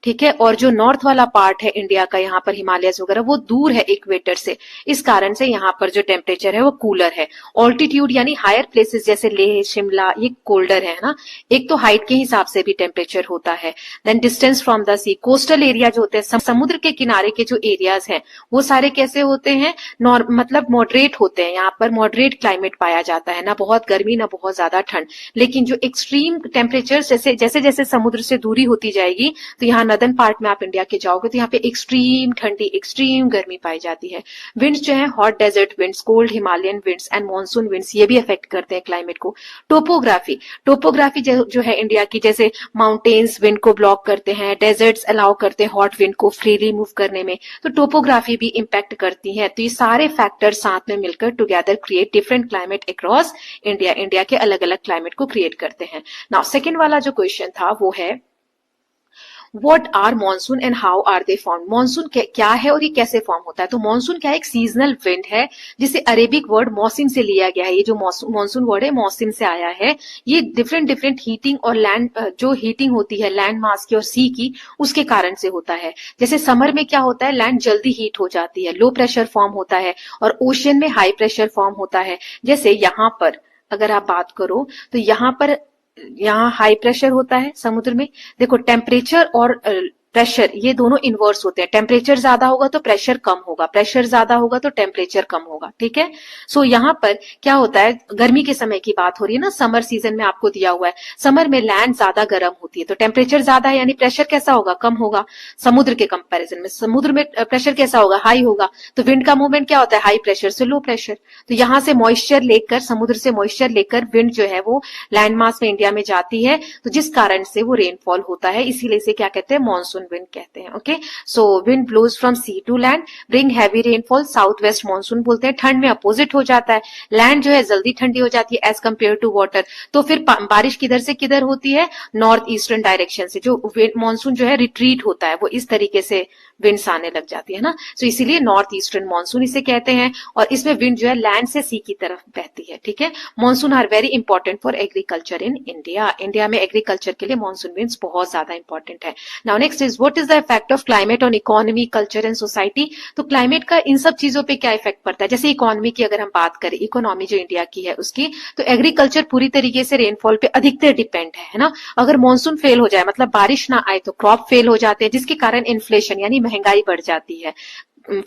ठीक है। और जो नॉर्थ वाला पार्ट है इंडिया का, यहाँ पर हिमालयस वगैरह, वो दूर है इक्वेटर से, इस कारण से यहाँ पर जो टेम्परेचर है वो कूलर है। ऑल्टीट्यूड यानी हायर प्लेसेस जैसे लेह, शिमला, ये कोल्डर है ना। एक तो हाइट के हिसाब से भी टेम्परेचर होता है। Then distance from the sea. Coastal area जो होते हैं, समुद्र के किनारे के जो एरियाज हैं, वो सारे कैसे होते हैं? मतलब मॉडरेट होते हैं। यहाँ पर मॉडरेट क्लाइमेट पाया जाता है, ना बहुत गर्मी ना बहुत ज्यादा ठंड। लेकिन जो एक्सट्रीम टेम्परेचर जैसे जैसे समुद्र से दूरी होती जाएगी, तो यहाँ नदर्न पार्ट में आप इंडिया के जाओगे तो यहाँ पे एक्सट्रीम ठंडी, एक्सट्रीम गर्मी पाई जाती है। विंड्स जो है hot desert winds, cold Himalayan winds and monsoon winds, ये भी अफेक्ट करते हैं क्लाइमेट को। टोपोग्राफी, टोपोग्राफी जो है इंडिया की, जैसे माउंटेन्स विंड को ब्लॉक करते हैं, डेजर्ट्स अलाउ करते हैं हॉट विंड को फ्रीली मूव करने में, तो टोपोग्राफी भी इम्पैक्ट करती है। तो ये सारे फैक्टर साथ में मिलकर together create different climate across India. India के अलग अलग क्लाइमेट को क्रिएट करते हैं। नाउ सेकेंड वाला जो क्वेश्चन था वो है What are monsoon and how are they formed? Monsoon क्या है और ये कैसे फॉर्म होता है? तो मानसून क्या है? एक सीजनल विंड है जिसे अरेबिक वर्ड मौसिम से लिया गया है। ये जो मानसून वर्ड है मौसिम से आया है। ये डिफरेंट हीटिंग और लैंड, जो हीटिंग होती है लैंड मास की और सी की, उसके कारण से होता है। जैसे समर में क्या होता है? लैंड जल्दी हीट हो जाती है, लो प्रेशर फॉर्म होता है, और ओशन में हाई प्रेशर फॉर्म होता है। जैसे यहाँ पर अगर आप बात करो तो यहाँ हाई प्रेशर होता है समुद्र में। देखो टेम्परेचर और प्रेशर ये दोनों इनवर्स होते हैं। टेम्परेचर ज्यादा होगा तो प्रेशर कम होगा, प्रेशर ज्यादा होगा तो टेम्परेचर कम होगा। ठीक है। सो यहाँ पर क्या होता है? गर्मी के समय की बात हो रही है ना, समर सीजन में आपको दिया हुआ है। समर में लैंड ज्यादा गर्म होती है तो टेम्परेचर ज्यादा है, यानी प्रेशर कैसा होगा? कम होगा समुद्र के कंपैरिजन में। समुद्र में प्रेशर कैसा होगा? हाई होगा। तो विंड का मूवमेंट क्या होता है? हाई प्रेशर से लो प्रेशर। तो यहाँ से मॉइस्चर लेकर, समुद्र से मॉइस्चर लेकर विंड जो है वो लैंड मास में इंडिया में जाती है, तो जिस कारण से वो रेनफॉल होता है। इसीलिए इसे क्या कहते हैं? मानसून विंड कहते हैं। Okay. So wind blows from sea to land, bring heavy rainfall, south west monsoon बोलते हैं। ठंड में अपोजिट हो जाता है, लैंड जो है जल्दी ठंडी हो जाती है एज कम्पेयर टू वाटर। तो फिर बारिश किधर से किधर होती है? नॉर्थ ईस्टर्न डायरेक्शन से। जो मानसून जो है रिट्रीट होता है, वो इस तरीके से विंड्स आने लग जाती है ना। सो इसीलिए नॉर्थ ईस्टर्न मानसून इसे कहते हैं। और इसमें विंड जो है लैंड से सी की तरफ बहती है। ठीक है। Monsoon are very important for agriculture in India. India में एग्रीकल्चर के लिए मानसून विंड्स बहुत ज्यादा इंपॉर्टेंट है। Now next is is what is the effect of climate on economy, culture and society. तो क्लाइमेट का इन सब चीजों पे क्या इफेक्ट पड़ता है, जैसे इकोनॉमी की अगर हम बात करें, इकोनॉमी जो इंडिया की है उसकी, तो एग्रीकल्चर पूरी तरीके से रेनफॉल पे अधिकतर डिपेंड है ना। अगर मानसून फेल हो जाए, मतलब बारिश ना आए, तो क्रॉप फेल हो जाते हैं, जिसके कारण इन्फ्लेशन यानी महंगाई बढ़ जाती है।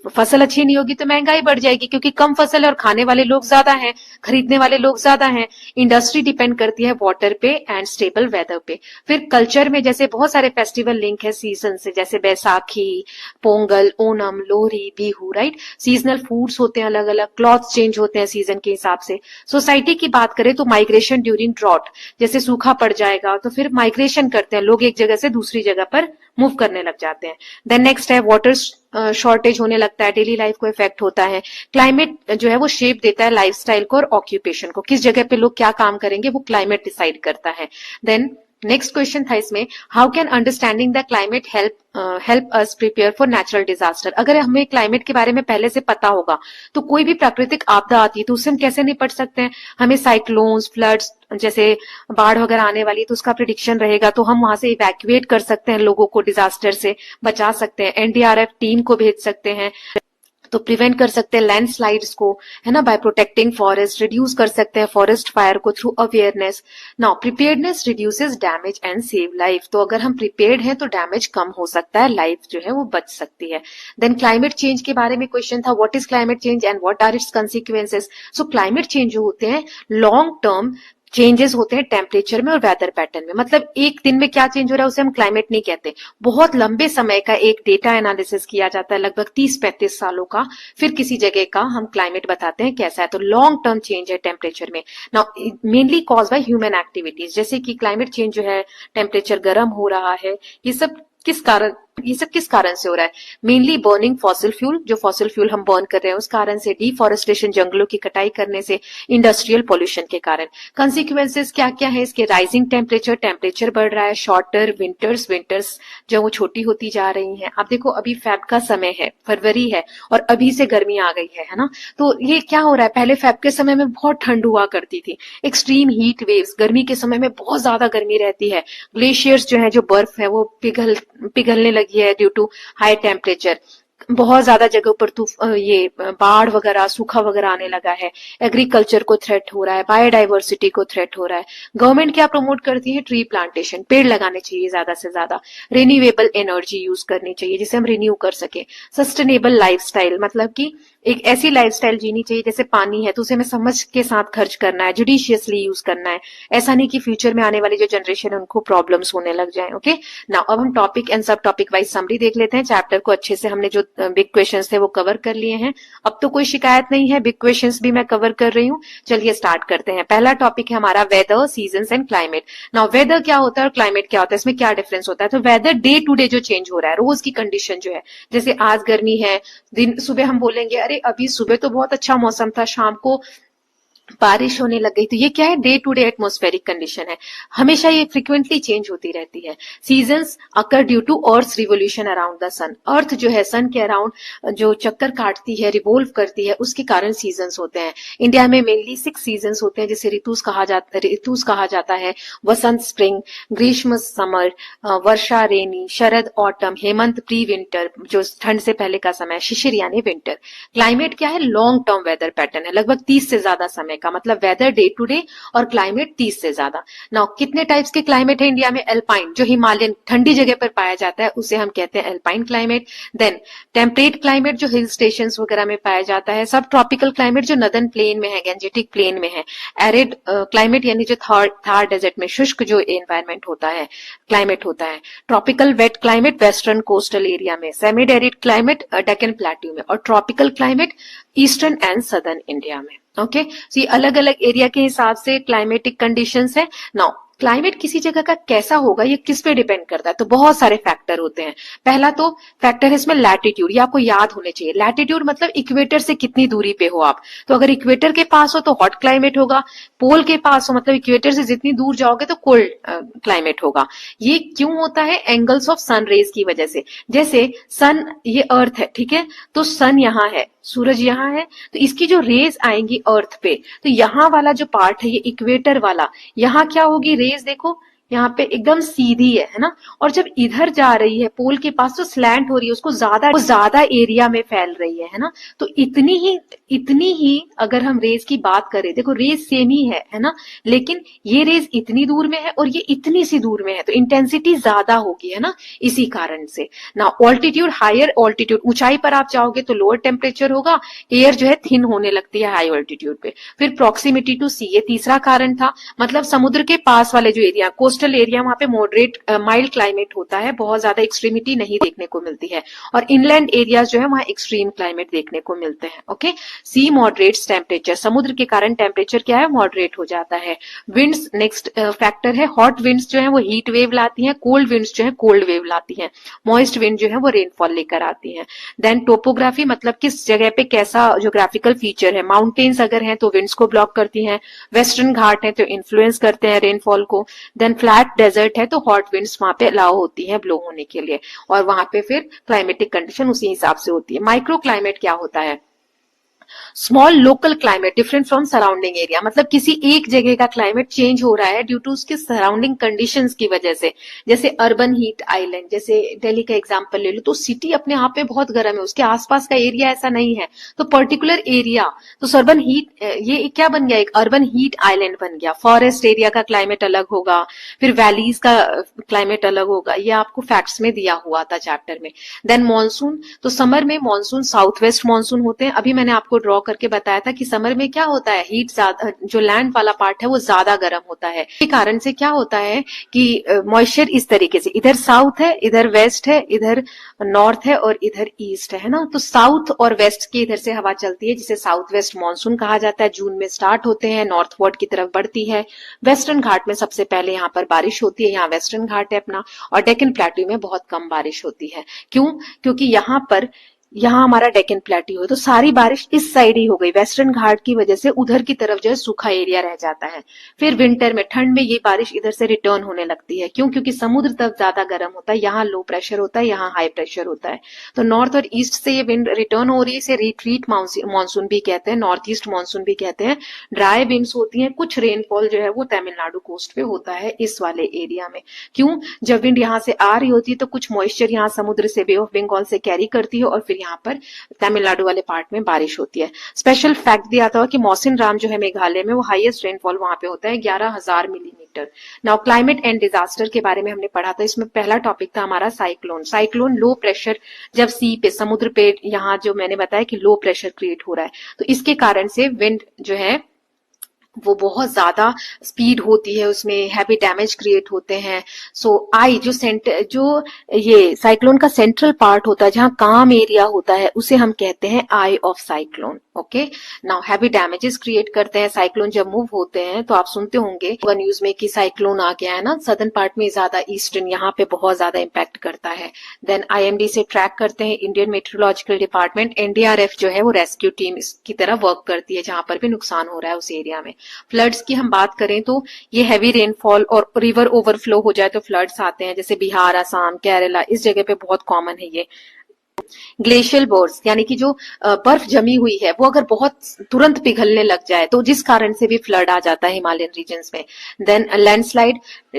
फसल अच्छी नहीं होगी तो महंगाई बढ़ जाएगी, क्योंकि कम फसल है और खाने वाले लोग ज्यादा हैं, खरीदने वाले लोग ज्यादा हैं। इंडस्ट्री डिपेंड करती है वाटर पे एंड स्टेबल वेदर पे। फिर कल्चर में जैसे बहुत सारे फेस्टिवल लिंक है सीजन से, जैसे Baisakhi, Pongal, Onam, Lohri, Bihu, right. Seasonal foods होते हैं अलग अलग, क्लॉथ्स चेंज होते हैं सीजन के हिसाब से। सोसाइटी की बात करें तो माइग्रेशन ड्यूरिंग ड्रॉट, जैसे सूखा पड़ जाएगा तो फिर माइग्रेशन करते हैं लोग, एक जगह से दूसरी जगह पर मूव करने लग जाते हैं। देन नेक्स्ट है वाटर शॉर्टेज होने लगता है, डेली लाइफ को इफेक्ट होता है। क्लाइमेट जो है वो शेप देता है लाइफस्टाइल को और ऑक्यूपेशन को, किस जगह पे लोग क्या काम करेंगे वो क्लाइमेट डिसाइड करता है। देन नेक्स्ट क्वेश्चन था इसमें, how can understanding the climate help us prepare for natural disaster. अगर हमें क्लाइमेट के बारे में पहले से पता होगा तो कोई भी प्राकृतिक आपदा आती है तो उससे हम कैसे निपट सकते हैं। हमें साइक्लोन्स, फ्लड्स, जैसे बाढ़ वगैरह आने वाली तो उसका प्रिडिक्शन रहेगा, तो हम वहां से इवैक्यूएट कर सकते हैं, लोगों को डिजास्टर से बचा सकते हैं, एनडीआरएफ टीम को भेज सकते हैं, तो प्रिवेंट कर सकते हैं लैंडस्लाइड्स को, है ना, बाय प्रोटेक्टिंग फॉरेस्ट, रिड्यूस कर सकते हैं फॉरेस्ट फायर को through awareness. Now preparedness reduces damage and save life, तो अगर हम प्रिपेयर्ड हैं तो डैमेज कम हो सकता है, लाइफ जो है वो बच सकती है। देन क्लाइमेट चेंज के बारे में क्वेश्चन था, what is climate change and what are its consequences. So climate change जो होते हैं लॉन्ग टर्म चेंजेस होते हैं टेम्परेचर में और वेदर पैटर्न में, मतलब एक दिन में क्या चेंज हो रहा है उसे हम क्लाइमेट नहीं कहते, बहुत लंबे समय का एक डेटा एनालिसिस किया जाता है, लगभग 30-35 सालों का, फिर किसी जगह का हम क्लाइमेट बताते हैं कैसा है। तो लॉन्ग टर्म चेंज है टेम्परेचर में। Now mainly cause by human activities, जैसे कि क्लाइमेट चेंज जो है, टेम्परेचर गर्म हो रहा है, ये सब किस कारण से हो रहा है। मेनली बर्निंग फॉसिल फ्यूल, जो फॉसिल फ्यूल हम बर्न कर रहे हैं उस कारण से, डिफॉरेस्टेशन, जंगलों की कटाई करने से, इंडस्ट्रियल पोल्यूशन के कारण। कंसिक्वेंसेस क्या क्या है इसके, राइजिंग टेम्परेचर, टेम्परेचर बढ़ रहा है, शॉर्टर विंटर्स जो वो छोटी होती जा रही हैं। आप देखो अभी फेब का समय है, फरवरी है और अभी से गर्मी आ गई है ना। तो ये क्या हो रहा है, पहले फेब के समय में बहुत ठंड हुआ करती थी, एक्सट्रीम हीट वेव्स, गर्मी के समय में बहुत ज्यादा गर्मी रहती है, ग्लेशियर्स जो है, जो बर्फ है वो पिघलने लगी है ड्यू टू हाई टेम्परेचर, बहुत ज्यादा जगहों पर ये बाढ़ वगैरह, सूखा वगैरह आने लगा है, एग्रीकल्चर को थ्रेट हो रहा है, बायोडाइवर्सिटी को थ्रेट हो रहा है। गवर्नमेंट क्या प्रमोट करती है, ट्री प्लांटेशन, पेड़ लगाने चाहिए ज्यादा से ज्यादा, रिन्यूएबल एनर्जी यूज करनी चाहिए जिसे हम रिन्यू कर सके, सस्टेनेबल लाइफस्टाइल, मतलब कि एक ऐसी लाइफस्टाइल जीनी चाहिए, जैसे पानी है तो उसे हमें समझ के साथ खर्च करना है, जुडिशियसली यूज करना है, ऐसा नहीं कि फ्यूचर में आने वाली जो जनरेशन है उनको प्रॉब्लम्स होने लग जाए। ओके, नाउ अब हम टॉपिक एंड सब टॉपिक वाइज समरी देख लेते हैं। चैप्टर को अच्छे से हमने जो बिग क्वेश्चंस थे वो कवर कर लिए हैं, अब तो कोई शिकायत नहीं है, बिग क्वेश्चंस भी मैं कवर कर रही हूँ। चलिए स्टार्ट करते हैं। पहला टॉपिक है हमारा weather, seasons and climate. Now weather क्या होता है और क्लाइमेट क्या होता है, इसमें क्या डिफरेंस होता है। तो वेदर डे टू डे जो चेंज हो रहा है, रोज की कंडीशन जो है, जैसे आज गर्मी है, दिन सुबह हम बोलेंगे अरे अभी सुबह तो बहुत अच्छा मौसम था, शाम को बारिश होने लग गई, तो ये क्या है, day to day atmospheric condition है, हमेशा ये फ्रीक्वेंटली चेंज होती रहती है। Seasons occur due to earth revolution around the sun, earth जो है सन के अराउंड जो चक्कर काटती है, रिवोल्व करती है, उसके कारण सीजन्स होते हैं। इंडिया में मेनली 6 सीजन्स होते हैं, जिसे ऋतुस कहा जाता है, वसंत स्प्रिंग, ग्रीष्म समर, वर्षा रेनी, शरद ऑटम, हेमंत प्री विंटर जो ठंड से पहले का समय, शिशिर यानी विंटर। क्लाइमेट क्या है, लॉन्ग टर्म वेदर पैटर्न है, लगभग 30 से ज्यादा समय का, मतलब वेदर डे टू डे और क्लाइमेट 30 से ज्यादा। नाउ कितने टाइप्स के क्लाइमेट है इंडिया में, एल्पाइन जो हिमालयन ठंडी जगह पर पाया जाता है उसे हम कहते हैं alpine climate. Then temperate climate जो हिल स्टेशन वगैरह में पाया जाता है, सब ट्रॉपिकल क्लाइमेट जो नदर्न प्लेन में है, गैंजेटिक प्लेन में है। एरिड क्लाइमेट यानी जो थार डेजर्ट में शुष्क जो एनवायरमेंट होता है, क्लाइमेट होता है। Tropical wet climate western coastal area में, semi arid climate Deccan plateau में, और tropical climate eastern and southern India में। ओके, सो ये अलग अलग एरिया के हिसाब से क्लाइमेटिक कंडीशंस है। नाउ क्लाइमेट किसी जगह का कैसा होगा ये किस पे डिपेंड करता है, तो बहुत सारे फैक्टर होते हैं। पहला तो फैक्टर है इसमें लैटिट्यूड, ये आपको याद होने चाहिए। लैटिट्यूड मतलब इक्वेटर से कितनी दूरी पे हो आप, तो अगर इक्वेटर के पास हो तो हॉट क्लाइमेट होगा, पोल के पास हो मतलब इक्वेटर से जितनी दूर जाओगे तो कोल्ड क्लाइमेट होगा। ये क्यों होता है, एंगल्स ऑफ सन रेज की वजह से। जैसे सन, ये अर्थ है, ठीक है, तो सन यहाँ है, सूरज यहाँ है, तो इसकी जो रेज आएंगी अर्थ पे, तो यहाँ वाला जो पार्ट है ये इक्वेटर वाला, यहाँ क्या होगी रेज, देखो यहाँ पे एकदम सीधी है ना, और जब इधर जा रही है पोल के पास तो स्लैंट हो रही है, उसको ज्यादा एरिया में फैल रही है ना। तो इतनी ही अगर हम रेज की बात करें, देखो रेज सेम ही है ना, लेकिन ये रेज इतनी दूर में है और ये इतनी सी दूर में है, तो इंटेंसिटी ज्यादा होगी, है ना, इसी कारण से ना। ऑल्टीट्यूड, हायर ऑल्टीट्यूड, ऊंचाई पर आप जाओगे तो लोअर टेम्परेचर होगा, एयर जो है थिन होने लगती है हाई ऑल्टीट्यूड पे। फिर प्रॉक्सिमिटी टू सी, ये तीसरा कारण था, मतलब समुद्र के पास वाले जो एरिया, कोस्टल एरिया, वहां पे मॉडरेट माइल्ड क्लाइमेट होता है, बहुत ज्यादा एक्सट्रीमिटी नहीं देखने को मिलती है, और इनलैंड एरियाज जो है वहां एक्सट्रीम क्लाइमेट देखने को मिलते हैं। ओके, सी मॉडरेट्स टेम्परेचर, समुद्र के कारण टेम्परेचर क्या है, मॉडरेट हो जाता है। विंड्स नेक्स्ट फैक्टर है, हॉट विंड्स जो है वो हीट वेव लाती हैं, कोल्ड विंड्स जो है कोल्ड वेव लाती हैं, मॉइस्ट विंड जो है वो रेनफॉल लेकर आती हैं। देन टोपोग्राफी, मतलब किस जगह पे कैसा ज्योग्राफिकल फीचर है, माउंटेन्स अगर हैं तो विंड्स को ब्लॉक करती हैं, वेस्टर्न घाट है तो इन्फ्लुएंस करते हैं रेनफॉल को, देन फ्लैट डेजर्ट है तो हॉट विंड्स वहां पे अलाउ होती हैं ब्लो होने के लिए, और वहां पे फिर क्लाइमेटिक कंडीशन उसी हिसाब से होती है। माइक्रो क्लाइमेट क्या होता है, small local climate different from surrounding area, मतलब किसी एक जगह का क्लाइमेट चेंज हो रहा है ड्यू टू उसके सराउंडिंग कंडीशंस की वजह से। जैसे अर्बन हीट आइलैंड, जैसे दिल्ली का एग्जांपल ले लो, तो सिटी अपने आप पे बहुत गर्म है, उसके आसपास का एरिया ऐसा नहीं है, तो पर्टिकुलर एरिया, तो अर्बन हीट, ये क्या बन गया, एक अर्बन हीट आइलैंड बन गया। फॉरेस्ट एरिया का क्लाइमेट अलग होगा, फिर वैलीज का क्लाइमेट अलग होगा, ये आपको फैक्ट्स में दिया हुआ था चैप्टर में। देन मानसून, तो समर में मानसून साउथ वेस्ट मानसून होते हैं, अभी मैंने आपको ड्रॉ करके बताया था कि समर में क्या होता है, हीट ज्यादा, जो लैंड वाला पार्ट है वो ज्यादा गर्म होता है, के कारण से क्या होता है कि मॉइस्चर इस तरीके से, इधर साउथ है, इधर वेस्ट है, इधर नॉर्थ है और इधर ईस्ट है ना, तो साउथ और वेस्ट की इधर से हवा चलती है, जिसे साउथ वेस्ट मानसून कहा जाता है। जून में स्टार्ट होते हैं, नॉर्थवर्ड की तरफ बढ़ती है, वेस्टर्न घाट में सबसे पहले यहाँ पर बारिश होती है, यहाँ वेस्टर्न घाट है अपना, और डेक्कन प्लेटू में बहुत कम बारिश होती है। क्यों, क्योंकि यहाँ हमारा डेक्कन प्लेट्यू है, तो सारी बारिश इस साइड ही हो गई, वेस्टर्न घाट की वजह से उधर की तरफ जो है सूखा एरिया रह जाता है। फिर विंटर में, ठंड में ये बारिश इधर से रिटर्न होने लगती है, क्यों, क्योंकि समुद्र तब ज्यादा गर्म होता है, यहाँ लो प्रेशर होता है, यहाँ हाई प्रेशर होता है, तो नॉर्थ और ईस्ट से ये विंड रिटर्न हो रही है, इसे रिट्रीट मानसून भी कहते हैं, नॉर्थ ईस्ट मानसून भी कहते हैं। ड्राई विंड्स होती है, कुछ रेनफॉल जो है वो तमिलनाडु कोस्ट पे होता है इस वाले एरिया में। क्यों, जब विंड यहाँ से आ रही होती है तो कुछ मॉइस्चर यहाँ समुद्र से, बे ऑफ बंगाल से कैरी करती है, और फिर यहाँ पर तमिलनाडु वाले पार्ट में बारिश होती है। स्पेशल फैक्ट दिया था कि मौसिन राम जो है मेघालय में, वो हाईएस्ट रेनफॉल वहां पे होता है 11,000 millimetre. Now climate and disaster के बारे में हमने पढ़ा था, इसमें पहला टॉपिक था हमारा साइक्लोन। साइक्लोन लो प्रेशर, जब सी पे, समुद्र पे, यहाँ जो मैंने बताया कि लो प्रेशर क्रिएट हो रहा है, तो इसके कारण से विंड जो है वो बहुत ज्यादा स्पीड होती है, उसमें हैवी डैमेज क्रिएट होते हैं। सो आई जो ये साइक्लोन का सेंट्रल पार्ट होता है, जहां काम एरिया होता है, उसे हम कहते हैं eye of cyclone. Okay, now heavy damages create करते हैं साइक्लोन जब मूव होते हैं, तो आप सुनते होंगे न्यूज में कि साइक्लोन आ गया है ना, सदर्न पार्ट में ज्यादा, ईस्टर्न यहाँ पे बहुत ज्यादा इंपैक्ट करता है। देन आईएमडी से ट्रैक करते हैं इंडियन मेट्रोलॉजिकल डिपार्टमेंट, एनडीआरएफ जो है वो रेस्क्यू टीम की तरह वर्क करती है जहां पर भी नुकसान हो रहा है उस एरिया में। फ्लड्स की हम बात करें तो ये हैवी रेनफॉल और रिवर ओवरफ्लो हो जाए तो फ्लड्स आते हैं, जैसे बिहार, असम, केरला, इस जगह पे बहुत कॉमन है ये। ग्लेशियल बर्स्ट, यानी कि जो बर्फ जमी हुई है वो अगर बहुत तुरंत पिघलने लग जाए तो जिस कारण से भी फ्लड आ जाता है हिमालयन रीजन्स में। देन लैंडस्लाइड,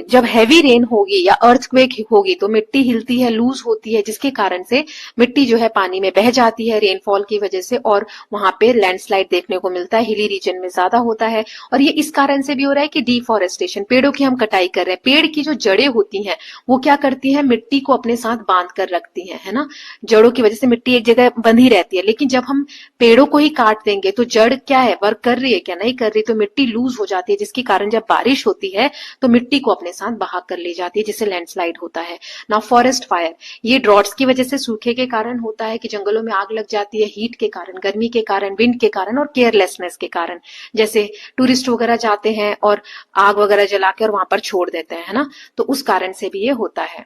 जब हैवी रेन होगी या अर्थक्वेक होगी तो मिट्टी हिलती है, लूज होती है, जिसके कारण से मिट्टी जो है पानी में बह जाती है रेनफॉल की वजह से, और वहां पे लैंडस्लाइड देखने को मिलता है, हिली रीजन में ज्यादा होता है। और ये इस कारण से भी हो रहा है कि डिफॉरेस्टेशन, पेड़ों की हम कटाई कर रहे हैं, पेड़ की जो जड़ें होती हैं वो क्या करती है, मिट्टी को अपने साथ बांध कर रखती है ना, जड़ों की वजह से मिट्टी एक जगह बंधी रहती है। लेकिन जब हम पेड़ों को ही काट देंगे तो जड़ क्या है, वर्क कर रही है क्या, नहीं कर रही, तो मिट्टी लूज हो जाती है, जिसके कारण जब बारिश होती है तो मिट्टी को अपने साथ बहा कर ले जाती है, जिससे लैंडस्लाइड होता है। नाउ फॉरेस्ट फायर, ये ड्रॉट्स की वजह से, सूखे के कारण होता है कि जंगलों में आग लग जाती है, हीट के कारण, गर्मी के कारण, विंड के कारण और केयरलेसनेस के कारण। जैसे टूरिस्ट वगैरह जाते हैं और आग वगैरह जला के और वहां पर छोड़ देते हैं, है ना, तो उस कारण से भी ये होता है।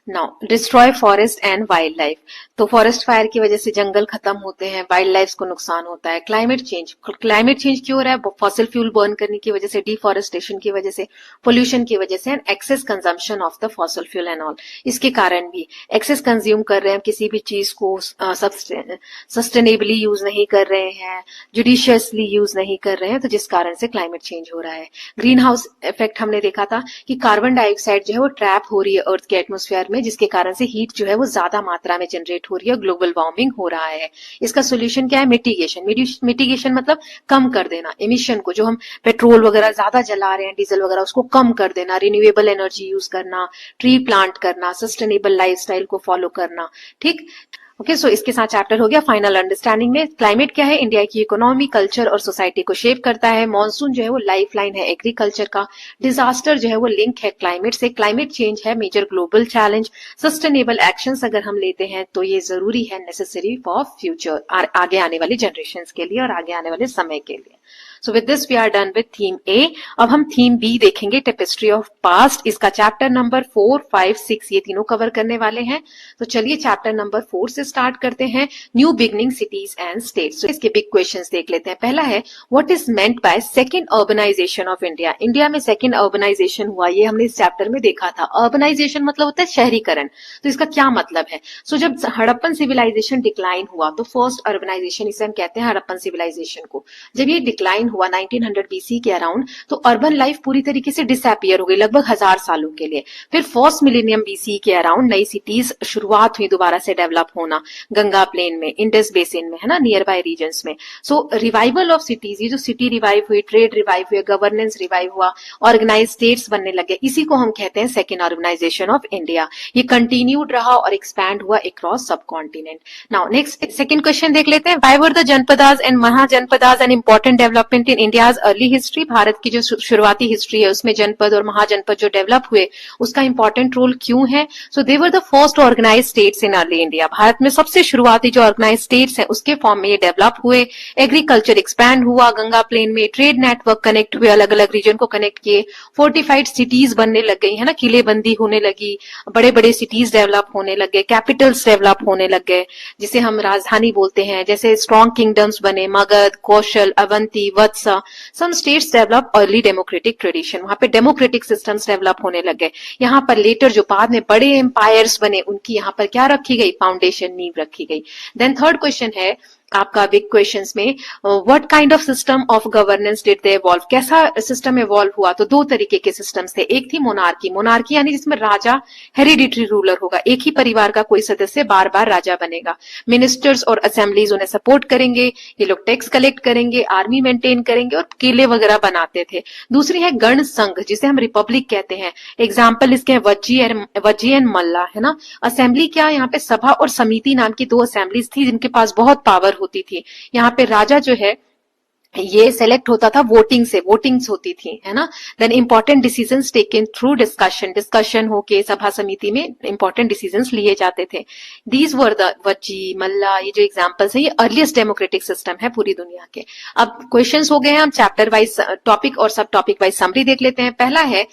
Now destroy forest and wild life. तो फॉरेस्ट फायर की वजह से जंगल खत्म होते हैं, वाइल्ड लाइफ को नुकसान होता है। क्लाइमेट चेंज क्यों हो रहा है? फॉसिल फ्यूल बर्न करने की वजह से, डिफॉरेस्टेशन की वजह से, पोल्यूशन की वजह से, and excess consumption of the fossil fuel and all. इसके कारण भी एक्सेस कंज्यूम कर रहे हैं, किसी भी चीज को सस्टेनेबली यूज नहीं कर रहे हैं, जुडिशियसली यूज नहीं कर रहे हैं, तो जिस कारण से क्लाइमेट चेंज हो रहा है। ग्रीन हाउस इफेक्ट हमने देखा था कि कार्बन डाइऑक्साइड जो है वो ट्रैप हो रही है अर्थ के एटमोस्फेयर में, जिसके कारण से हीट जो है वो ज्यादा मात्रा में जनरेट हो रही है, ग्लोबल वार्मिंग हो रहा है। इसका सोल्यूशन क्या है? मिटिगेशन मतलब कम कर देना एमिशन को, जो हम पेट्रोल वगैरह ज्यादा जला रहे हैं, डीजल वगैरह, उसको कम कर देना, रिन्यूएबल एनर्जी यूज करना, ट्री प्लांट करना, सस्टेनेबल लाइफस्टाइल को फॉलो करना। ठीक, ओके, सो इसके साथ चैप्टर हो गया फाइनल अंडरस्टैंडिंग में। क्लाइमेट क्या है? इंडिया की इकोनॉमी, कल्चर और सोसाइटी को शेप करता है। मॉनसून जो है वो लाइफलाइन है एग्रीकल्चर का। डिजास्टर जो है वो लिंक है क्लाइमेट से। क्लाइमेट चेंज है major global challenge. Sustainable actions अगर हम लेते हैं तो ये जरूरी है, नेसेसरी फॉर फ्यूचर, आगे आने वाली जनरेशंस के लिए और आगे आने वाले समय के लिए। So with this we are done with theme A. अब हम थीम बी देखेंगे, टेपेस्ट्री ऑफ पास्ट। इसका चैप्टर नंबर 4, 5, 6 ये तीनों कवर करने वाले हैं। तो चलिए चैप्टर नंबर 4 से स्टार्ट करते हैं, new beginning cities and states. तो इसके बिग क्वेश्चंस देख लेते हैं। पहला है, what is meant by second urbanisation of India? India में सेकंड अर्बनाइजेशन हुआ, ये हमने इस चैप्टर में देखा था। अर्बनाइजेशन मतलब होता है शहरीकरण, तो इसका क्या मतलब है? सो जब हड़प्पन सिविलाइजेशन डिक्लाइन हुआ तो फर्स्ट अर्बनाइजेशन, इसे हम कहते हैं हड़प्पन सिविलाइजेशन को। जब ये डिक्लाइन हुआ 1900 बीसी के अराउंड, तो अर्बन लाइफ पूरी तरीके से डिसअपियर हो गई लगभग 1000 सालों के लिए। फिर फर्स्ट मिलेनियम बीसी के अराउंड नई सिटीज शुरुआत हुई दोबारा से डेवलप होना, गंगा प्लेन में, इंडस बेसिन में, है ना, नियर बाय रीजन्स में। सो रिवाइवल ऑफ सिटीज, ये जो सिटी रिवाइव हुई, ट्रेड रिवाइव हुई, गवर्नेंस रिवाइव हुआ, ऑर्गेनाइज स्टेट्स बनने लगे, इसी को हम कहते हैं सेकेंड अर्बनाइजेशन ऑफ इंडिया। ये कंटिन्यूड रहा और एक्सपैंड हुआ across subcontinent. Now next second question देख लेते हैं, why were the janapadas and mahajanapadas an important development in India's early history? Bharat की जो शुरुआती हिस्ट्री है उसमें जनपद और महाजनपद जो डेवलप हुए, उसका इंपॉर्टेंट रोल क्यों है? So they were the first organise states in early India. Bharat में सबसे शुरुआती जो ऑर्गेनाइज स्टेट्स हैं उसके फॉर्म में ये डेवलप हुए। एग्रीकल्चर एक्सपैंड हुआ गंगा प्लेन में, ट्रेड नेटवर्क कनेक्ट हुए, अलग अलग रीजन को कनेक्ट किए, फोर्टिफाइड सिटीज बनने लग गई, है ना, किलेबंदी होने लगी, बड़े बड़े सिटीज डेवलप होने लग गए, कैपिटल्स डेवलप होने लग गए, जिसे हम राजधानी बोलते हैं। जैसे स्ट्रॉन्ग किंगडम्स बने, Magadh, Kaushal, Avanti, Vatsa. Some states develop early democratic tradition, वहां पे डेमोक्रेटिक सिस्टम्स डेवलप होने लग गए। यहाँ पर लेटर जो बाद में बड़े एम्पायर्स बने, उनकी यहाँ पर क्या रखी गई? फाउंडेशन, नींव रखी गई। देन थर्ड क्वेश्चन है आपका बिग क्वेश्चंस में, what kind of system of governance did they evolve? कैसा सिस्टम इवॉल्व हुआ? तो दो तरीके के सिस्टम्स थे। एक थी मोनार्की यानी जिसमें राजा हेरिडिटरी रूलर होगा, एक ही परिवार का कोई सदस्य बार बार राजा बनेगा। मिनिस्टर्स और असेंबलीज उन्हें सपोर्ट करेंगे, ये लोग टैक्स कलेक्ट करेंगे, आर्मी मेंटेन करेंगे और किले वगैरह बनाते थे। दूसरी है गण संघ, जिसे हम रिपब्लिक कहते हैं। एग्जाम्पल इसके हैं वज्जी एंड मल्ला, है ना। असेंबली क्या, यहाँ पे सभा और समिति नाम की दो असेंबलीज थी जिनके पास बहुत पावर होती थी। यहाँ पे राजा जो है ये सेलेक्ट होता था वोटिंग्स होती थी, है ना। Then important decisions taken through discussion होके सभा समिति में इंपॉर्टेंट डिसीजंस लिए जाते थे। These were the Vajji Malla, ये जो एग्जांपल्स है, ये अर्लीस्ट डेमोक्रेटिक सिस्टम है पूरी दुनिया के। अब क्वेश्चंस हो गए हैं, हम चैप्टर वाइज टॉपिक और सब टॉपिक वाइज समरी देख लेते हैं। पहला है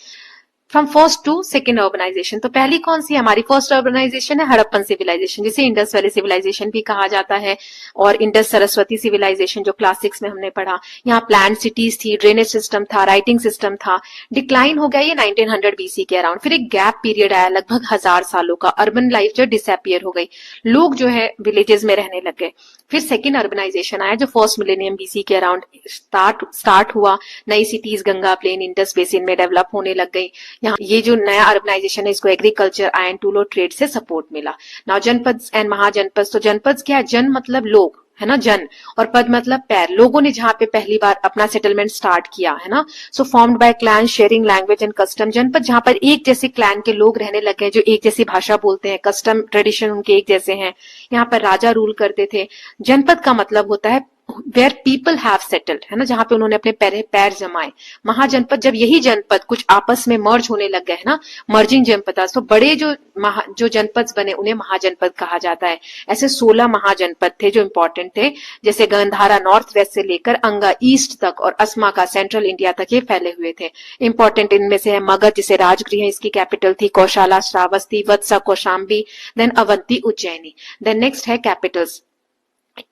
from first to second urbanisation. तो पहली कौन सी हमारी फर्स्ट अर्बनाइजेशन है? हड़प्पन सिविलाइजेशन, जिसे इंडस वैली सिविलाइजेशन भी कहा जाता है, और इंडस सरस्वती सिविलाइजेशन जो क्लास 6 में हमने पढ़ा। यहाँ प्लान सिटीज थी, ड्रेनेज सिस्टम था, राइटिंग सिस्टम था। डिक्लाइन हो गया ये 1900 बीसी के अराउंड। फिर एक गैप पीरियड आया लगभग 1000 सालों का, अर्बन लाइफ जो डिसअपियर हो गई, लोग जो है विलेजेस में रहने लग गए। फिर सेकेंड अर्बनाइजेशन आया जो फर्स्ट मिलेनियम बीसी के अराउंड स्टार्ट हुआ। नई cities Ganga plain, Indus basin में डेवलप होने लग गई। यहाँ ये जो नया अर्बनाइजेशन है इसको एग्रीकल्चर, आयरन टूल और ट्रेड से सपोर्ट मिला। नाउ जनपद एंड महाजनपद। तो जनपद क्या है? जन मतलब लोग, है ना, जन, और पद मतलब पैर। लोगों ने जहां पे पहली बार अपना सेटलमेंट स्टार्ट किया, है ना। So formed by clan sharing language and custom. जनपद जहां पर एक जैसे क्लैन के लोग रहने लगे, जो एक जैसी भाषा बोलते हैं, कस्टम ट्रेडिशन उनके एक जैसे हैं। यहाँ पर राजा रूल करते थे। जनपद का मतलब होता है वेयर पीपल हैव सेटल्ड, है ना, जहां पे उन्होंने अपने पैर जमाए। महाजनपद, जब यही जनपद कुछ आपस में मर्ज होने लग गए, है ना, मर्जिंग जनपद, तो बड़े जो जनपद बने उन्हें महाजनपद कहा जाता है। ऐसे 16 महाजनपद थे जो इंपॉर्टेंट थे, जैसे गंधारा नॉर्थ वेस्ट से लेकर अंगा ईस्ट तक और असमा का सेंट्रल इंडिया तक ये फैले हुए थे। इंपॉर्टेंट इनमें से है मगध, जिसे राजगृह इसकी कैपिटल थी, Kaushala Shravasti, Vatsa Kaushambi, then Avanti Ujjaini. Then next है कैपिटल्स।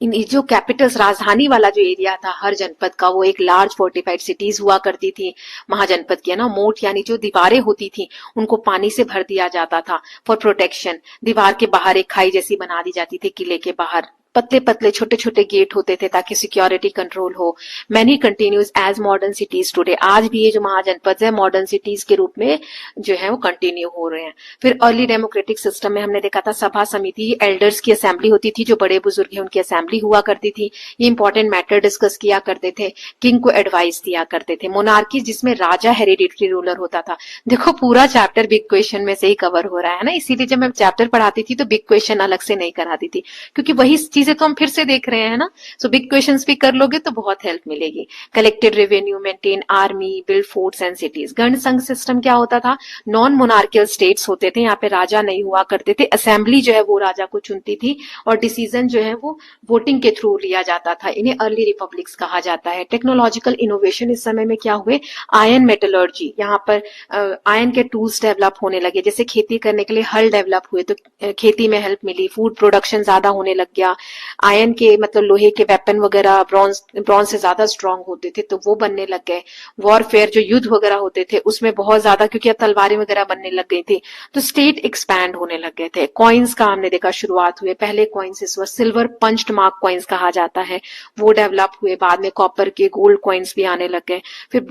इन जो कैपिटल्स, राजधानी वाला जो एरिया था हर जनपद का, वो एक लार्ज फोर्टिफाइड सिटीज हुआ करती थी महाजनपद की, है ना। मोट यानी जो दीवारें होती थी उनको पानी से भर दिया जाता था फॉर प्रोटेक्शन। दीवार के बाहर एक खाई जैसी बना दी जाती थी, किले के बाहर पतले पतले छोटे छोटे गेट होते थे ताकि सिक्योरिटी कंट्रोल हो। Many continues as modern cities today, आज भी ये जो महाजनपद है मॉडर्न सिटीज के रूप में जो है वो कंटिन्यू हो रहे हैं। फिर अर्ली डेमोक्रेटिक सिस्टम में हमने देखा था सभा समिति, एल्डर्स की असेंबली होती थी, जो बड़े बुजुर्ग हैं उनकी असेंबली हुआ करती थी। ये इंपॉर्टेंट मैटर डिस्कस किया करते थे, किंग को एडवाइस दिया करते थे। मोनार्की, जिसमें राजा हेरिडिटरी रूलर होता था। देखो पूरा चैप्टर बिग क्वेश्चन में से ही कवर हो रहा है ना, इसीलिए जब मैं चैप्टर पढ़ाती थी तो बिग क्वेश्चन अलग से नहीं कराती थी, क्योंकि वही चीजें तो हम फिर से देख रहे हैं ना। सो बिग क्वेश्चंस भी कर लोगे तो बहुत हेल्प मिलेगी। Collected revenue, maintain army, build forts and cities. गण संघ सिस्टम क्या होता था, नॉन मोनार्कियल स्टेट्स होते थे, यहाँ पे राजा नहीं हुआ करते थे। असेंबली जो है वो राजा को चुनती थी और डिसीजन जो है वो वोटिंग के थ्रू लिया जाता था। इन्हें अर्ली रिपब्लिक्स कहा जाता है। टेक्नोलॉजिकल इनोवेशन इस समय में क्या हुए, आयन मेटलर्जी, यहाँ पर आयन के टूल्स डेवलप होने लगे। जैसे खेती करने के लिए हल डेवलप हुए तो खेती में हेल्प मिली, फूड प्रोडक्शन ज्यादा होने लग गया। आयन के मतलब लोहे के वेपन वगैरह ब्रॉन्ज से ज्यादा स्ट्रांग होते थे तो वो बनने लग गए। वॉरफेयर, जो युद्ध वगैरह होते थे उसमें बहुत ज्यादा, क्योंकि अब तलवारें वगैरह बनने लग गई थी, तो स्टेट एक्सपैंड होने लग गए थे। कॉइन्स का हमने देखा शुरुआत हुए, पहले कॉइन्स इस वक्त सिल्वर पंच्ड मार्क कॉइन्स कहा जाता है, वो डेवलप हुए। बाद में कॉपर के, गोल्ड कॉइन्स भी आने लग गए। फिर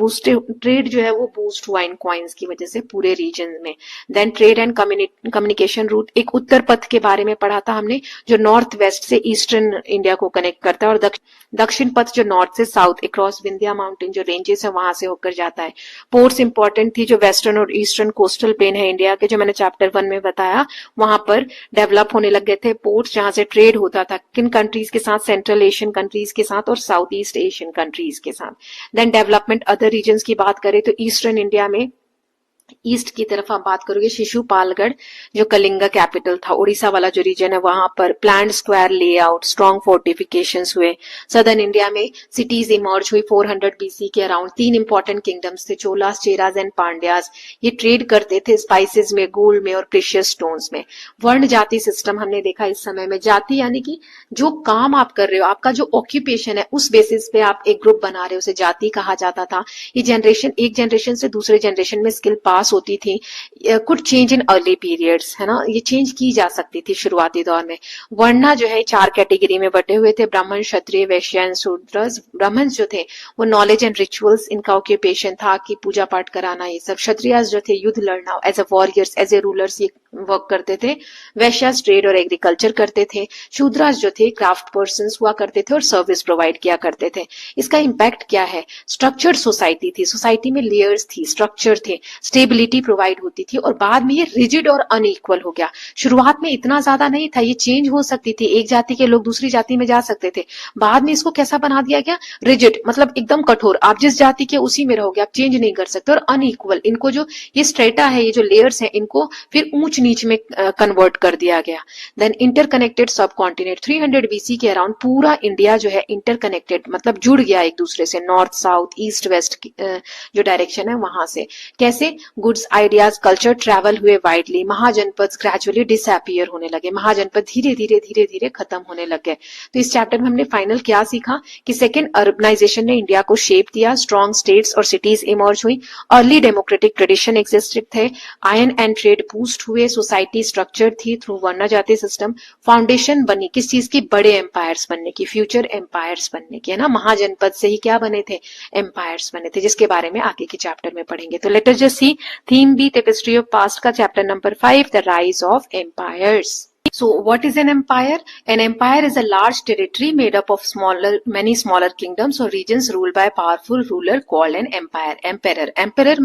ट्रेड जो है वो बूस्ट हुआ इन कॉइन्स की वजह से पूरे रीजन में। Then trade and communication route, एक उत्तर पथ के बारे में पढ़ा था हमने, जो नॉर्थ वेस्ट से ईस्टर्न इंडिया को कनेक्ट करता है, और दक्षिण पथ जो नॉर्थ से साउथ अक्रॉस विंध्या माउंटेन जो रेंजेस है वहां से होकर जाता है। पोर्ट्स इंपॉर्टेंट थी, जो वेस्टर्न और ईस्टर्न कोस्टल प्लेन है इंडिया के, जो मैंने चैप्टर 1 में बताया, वहां पर डेवलप होने लग गए थे पोर्ट्स, जहां से ट्रेड होता था किन कंट्रीज के साथ, सेंट्रल एशियन कंट्रीज के साथ और साउथ ईस्ट एशियन कंट्रीज के साथ। देन डेवलपमेंट अदर रीजन की बात करें तो ईस्टर्न इंडिया में ईस्ट की तरफ आप बात करोगे, शिशुपालगढ़ जो कलिंगा कैपिटल था, उड़ीसा वाला जो रीजन है वहां पर planned square layout, strong fortifications हुए। सदर्न इंडिया में सिटीज इमर्ज हुई 400 बीसी के अराउंड। 3 इंपॉर्टेंट किंगडम्स थे, चोलास, चेराज एंड पांड्यास। ये ट्रेड करते थे स्पाइसेस में, गोल्ड में और प्रेशियस स्टोन्स में। वर्ण जाति सिस्टम हमने देखा इस समय में। जाति यानी कि जो काम आप कर रहे हो, आपका जो ऑक्यूपेशन है, उस बेसिस पे आप एक ग्रुप बना रहे हो, उसे जाति कहा जाता था। ये जनरेशन, एक जनरेशन से दूसरे जनरेशन में स्किल पास होती थी। Could change in early periods, है ना, ये चेंज की जा सकती थी शुरुआती दौर में। वर्ण जो है 4 कैटेगरी में बटे हुए थे, ब्राह्मण, क्षत्रिय, वैश्य एंड शूद्र। ब्राह्मण जो थे वो नॉलेज एंड रिचुअल्स, इनका ऑक्यूपेशन था कि पूजा पाठ कराना ये सब। क्षत्रिय जो थे युद्ध लड़ना, as a warriors, as a rulers ये वर्क करते थे। वैश्य ट्रेड और एग्रीकल्चर करते थे। शूद्रास जो थे क्राफ्ट पर्संस हुआ करते थे और सर्विस प्रोवाइड किया करते थे। इसका इम्पैक्ट क्या है, स्ट्रक्चर्ड सोसाइटी थी, सोसाइटी में लेयर्स थी, स्ट्रक्चर थे, स्टेबिलिटी प्रोवाइड होती थी, और बाद में ये रिजिड और अनइक्वल हो गया। शुरुआत में इतना ज्यादा नहीं था, ये चेंज हो सकती थी, एक जाति के लोग दूसरी जाति में जा सकते थे। बाद में इसको कैसा बना दिया गया, रिजिड, मतलब एकदम कठोर, आप जिस जाति के उसी में रहोगे, आप चेंज नहीं कर सकते। और अनइक्वल, इनको जो ये स्ट्रेटा है, ये जो लेयर्स है, इनको फिर ऊंच नीच में कन्वर्ट कर दिया गया। देन इंटरकनेक्टेड सब कॉन्टिनेंट, 300 बीसी के अराउंड पूरा इंडिया जो है इंटरकनेक्टेड, मतलब जुड़ गया एक दूसरे से, नॉर्थ साउथ ईस्ट वेस्ट जो डायरेक्शन है वहां से। कैसे, गुड्स, आइडियाज, कल्चर ट्रैवल हुए वाइडली। महाजनपद ग्रेजुअली डिसअपियर होने लगे, महाजनपद धीरे धीरे खत्म होने लग गए। तो इस चैप्टर में हमने फाइनल क्या सीखा कि सेकेंड अर्बनाइजेशन ने इंडिया को शेप दिया, स्ट्रॉन्ग स्टेट्स और सिटीज इमर्ज हुई, अर्ली डेमोक्रेटिक ट्रेडिशन एग्जिस्टेड थे, आयन एंड ट्रेड बूस्ट हुए, सोसाइटी स्ट्रक्चर थी थ्रू वर्ण जाति सिस्टम, फाउंडेशन बनी किस चीज की, बड़े एम्पायर्स बनने की, फ्यूचर एम्पायर्स बनने की, है ना। महाजनपद से ही क्या बने थे, एम्पायर्स बने थे, जिसके बारे में आगे के चैप्टर में पढ़ेंगे। तो let us just see theme B tapestry of past का chapter number 5, the rise of empires. So what is an empire? An empire is a large territory made up of many smaller kingdoms or regions ruled by a powerful ruler called an empire. Emperor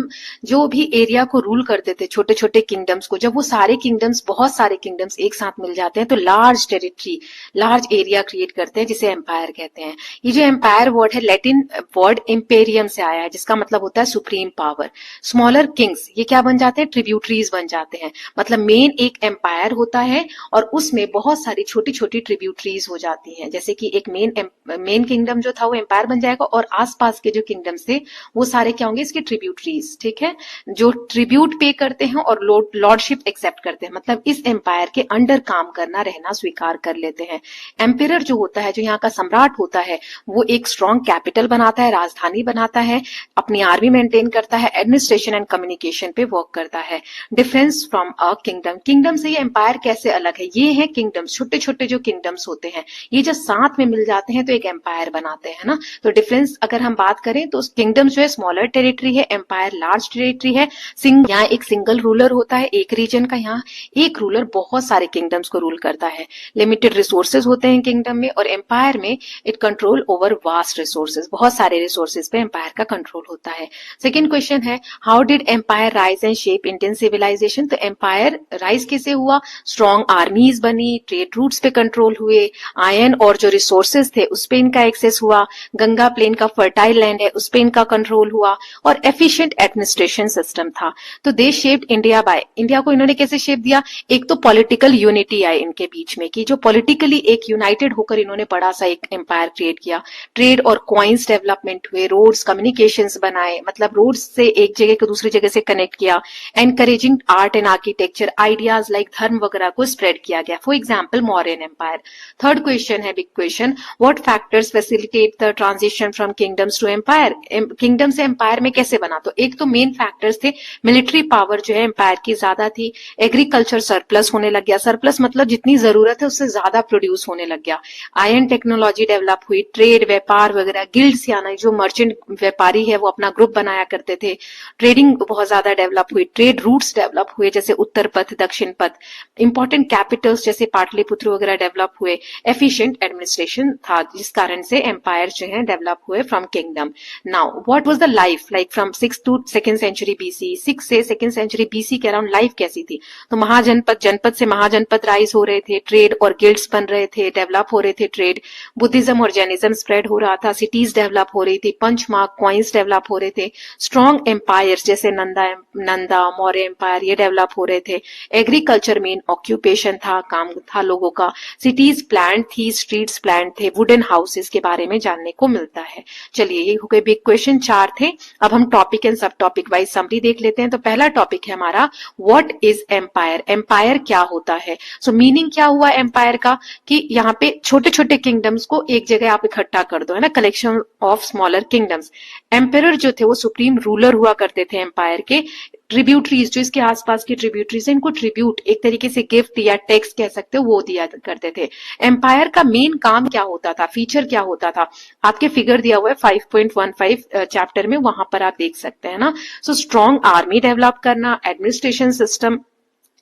जो भी area को rule करते थे, छोटे छोटे kingdoms को, जब वो सारे किंगडम्स, बहुत सारे किंगडम्स एक साथ मिल जाते हैं तो large territory, large area create करते हैं, जिसे एम्पायर कहते हैं। ये जो एम्पायर वर्ड है लैटिन वर्ड इम्पेरियम से आया है, जिसका मतलब होता है सुप्रीम पावर। स्मॉलर किंग्स ये क्या बन जाते हैं? ट्रिब्यूटरीज बन जाते हैं। मतलब मेन एक एम्पायर होता है और उसमें बहुत सारी छोटी छोटी ट्रिब्यूटरीज हो जाती हैं। जैसे कि एक मेन किंगडम जो था वो एम्पायर बन जाएगा और आसपास के जो किंगडम्स थे वो सारे क्या होंगे? इसके ट्रिब्यूटरीज। ठीक है, जो ट्रिब्यूट पे करते हैं और लॉर्डशिप एक्सेप्ट करते हैं, मतलब इस एम्पायर के अंडर काम करना, रहना स्वीकार कर लेते हैं। एम्पियर जो होता है, जो यहाँ का सम्राट होता है, वो एक स्ट्रॉन्ग कैपिटल बनाता है, राजधानी बनाता है, अपनी आर्मी मेंटेन करता है, एडमिनिस्ट्रेशन एंड कम्युनिकेशन पे वर्क करता है। Difference from a kingdom, kingdom से ये एम्पायर कैसे अलग है? ये है किंगडम्स, छोटे छोटे जो किंगडम्स होते हैं, ये जब साथ में मिल जाते हैं तो एक एम्पायर बनाते हैं ना। तो डिफरेंस अगर हम बात करें तो किंगडम जो है स्मॉलर टेरिटरी है, एम्पायर लार्ज टेरिटरी है। यहाँ एक सिंगल रूलर होता है एक रीजन का, यहाँ एक रूलर बहुत सारे किंगडम्स को रूल करता है। लिमिटेड रिसोर्सेज होते हैं किंगडम में, और एम्पायर में it control over vast resources, बहुत सारे रिसोर्सेज पे एम्पायर का कंट्रोल होता है। सेकेंड क्वेश्चन है, how did empire rise and shape Indian civilisation? तो एम्पायर राइज कैसे हुआ? स्ट्रॉन्ग आर्मीज बनी, ट्रेड रूट्स पे कंट्रोल हुए, आयरन और जो रिसोर्सेज थे उस पे इनका एक्सेस हुआ, गंगा प्लेन का फर्टाइल लैंड है उस पे इनका कंट्रोल हुआ, और एफिशिएंट एडमिनिस्ट्रेशन सिस्टम था। तो दे शेप्ड इंडिया बाय, इंडिया को इन्होंने कैसे शेप दिया? एक तो पॉलिटिकल यूनिटी आई इनके बीच में, कि जो पॉलिटिकली एक यूनाइटेड होकर इन्होंने बड़ा सा एक एम्पायर क्रिएट किया। ट्रेड और कॉइन्स डेवलपमेंट हुए, रोड्स, कम्युनिकेशंस बनाए, मतलब रोड्स से एक जगह को दूसरी जगह से कनेक्ट किया, encouraging art and architecture, ideas like dharma वगैरह को स्प्रेड किया गया। For example Mauryan empire. Third question है big question, what factors facilitate the transition from kingdoms to empire? Kingdom से एम्पायर में कैसे बना? तो एक तो मेन फैक्टर्स थे, मिलिट्री पावर जो है एम्पायर की ज्यादा थी, एग्रीकल्चर सरप्लस होने लग गया, सरप्लस मतलब जितनी जरूरत है उससे ज्यादा प्रोड्यूस होने लग गया, आयरन टेक्नोलॉजी डेवलप हुई, ट्रेड व्यापार वगैरह, गिल्ड्स यानी जो मर्चेंट व्यापारी है वो अपना ग्रुप बनाया करते थे, ट्रेडिंग बहुत ज्यादा डेवलप हुई, ट्रेड रूट्स डेवलप हुए जैसे उत्तर पथ, दक्षिण पथ, इंपॉर्टेंट कैपिटल्स जैसे पाटलिपुत्र वगैरह डेवलप हुए, एफिशिएंट एडमिनिस्ट्रेशन था, जिस कारण से एम्पायर जो है डेवलप हुए from kingdom. Now what was the life like from 6 to 2nd century BC? 6 से 2nd century BC के अराउंड लाइफ कैसी थी? तो महाजनपद, जनपद से महाजनपद राइज हो रहे थे, ट्रेड और गिल्ड्स बन रहे थे, डेवलप हो रहे थे ट्रेड, बुद्धिज्म और जैनिज्म स्प्रेड हो रहा था, सिटीज डेवलप हो रही थी, पंच मार्क कॉइन्स डेवलप हो रहे थे, स्ट्रॉन्ग एम्पायर्स जैसे नंदा मौर्य एम्पायर ये डेवलप हो रहे थे, एग्रीकल्चर मेन ऑक्यूपेशन था, काम था लोगों का, सिटीज प्लान थी, स्ट्रीट्स प्लान थे, वुडन हाउसेस के बारे में जानने को मिलता है। चलिए ये हो गए बिग क्वेश्चन, 4 थे। अब हम टॉपिक एंड सब टॉपिक वाइज समरी देख लेते हैं। तो पहला टॉपिक है हमारा व्हाट इज एम्पायर? एम्पायर क्या होता है? सो मीनिंग क्या हुआ एम्पायर का, कि यहाँ पे छोटे छोटे किंगडम्स को एक जगह आप इकट्ठा कर दो, है ना, collection of smaller kingdoms. Empire जो थे वो सुप्रीम रूलर हुआ करते थे एम्पायर के। ट्रिब्यूटरीज जो इसके आसपास की ट्रिब्यूटरीज, इनको ट्रिब्यूट एक तरीके से गिफ्ट या टैक्स कह सकते हो, वो दिया करते थे। एम्पायर का मेन काम क्या होता था, फीचर क्या होता था? आपके फिगर दिया हुआ है 5.15 चैप्टर में, वहां पर आप देख सकते हैं ना। सो स्ट्रॉन्ग आर्मी डेवलप करना, एडमिनिस्ट्रेशन सिस्टम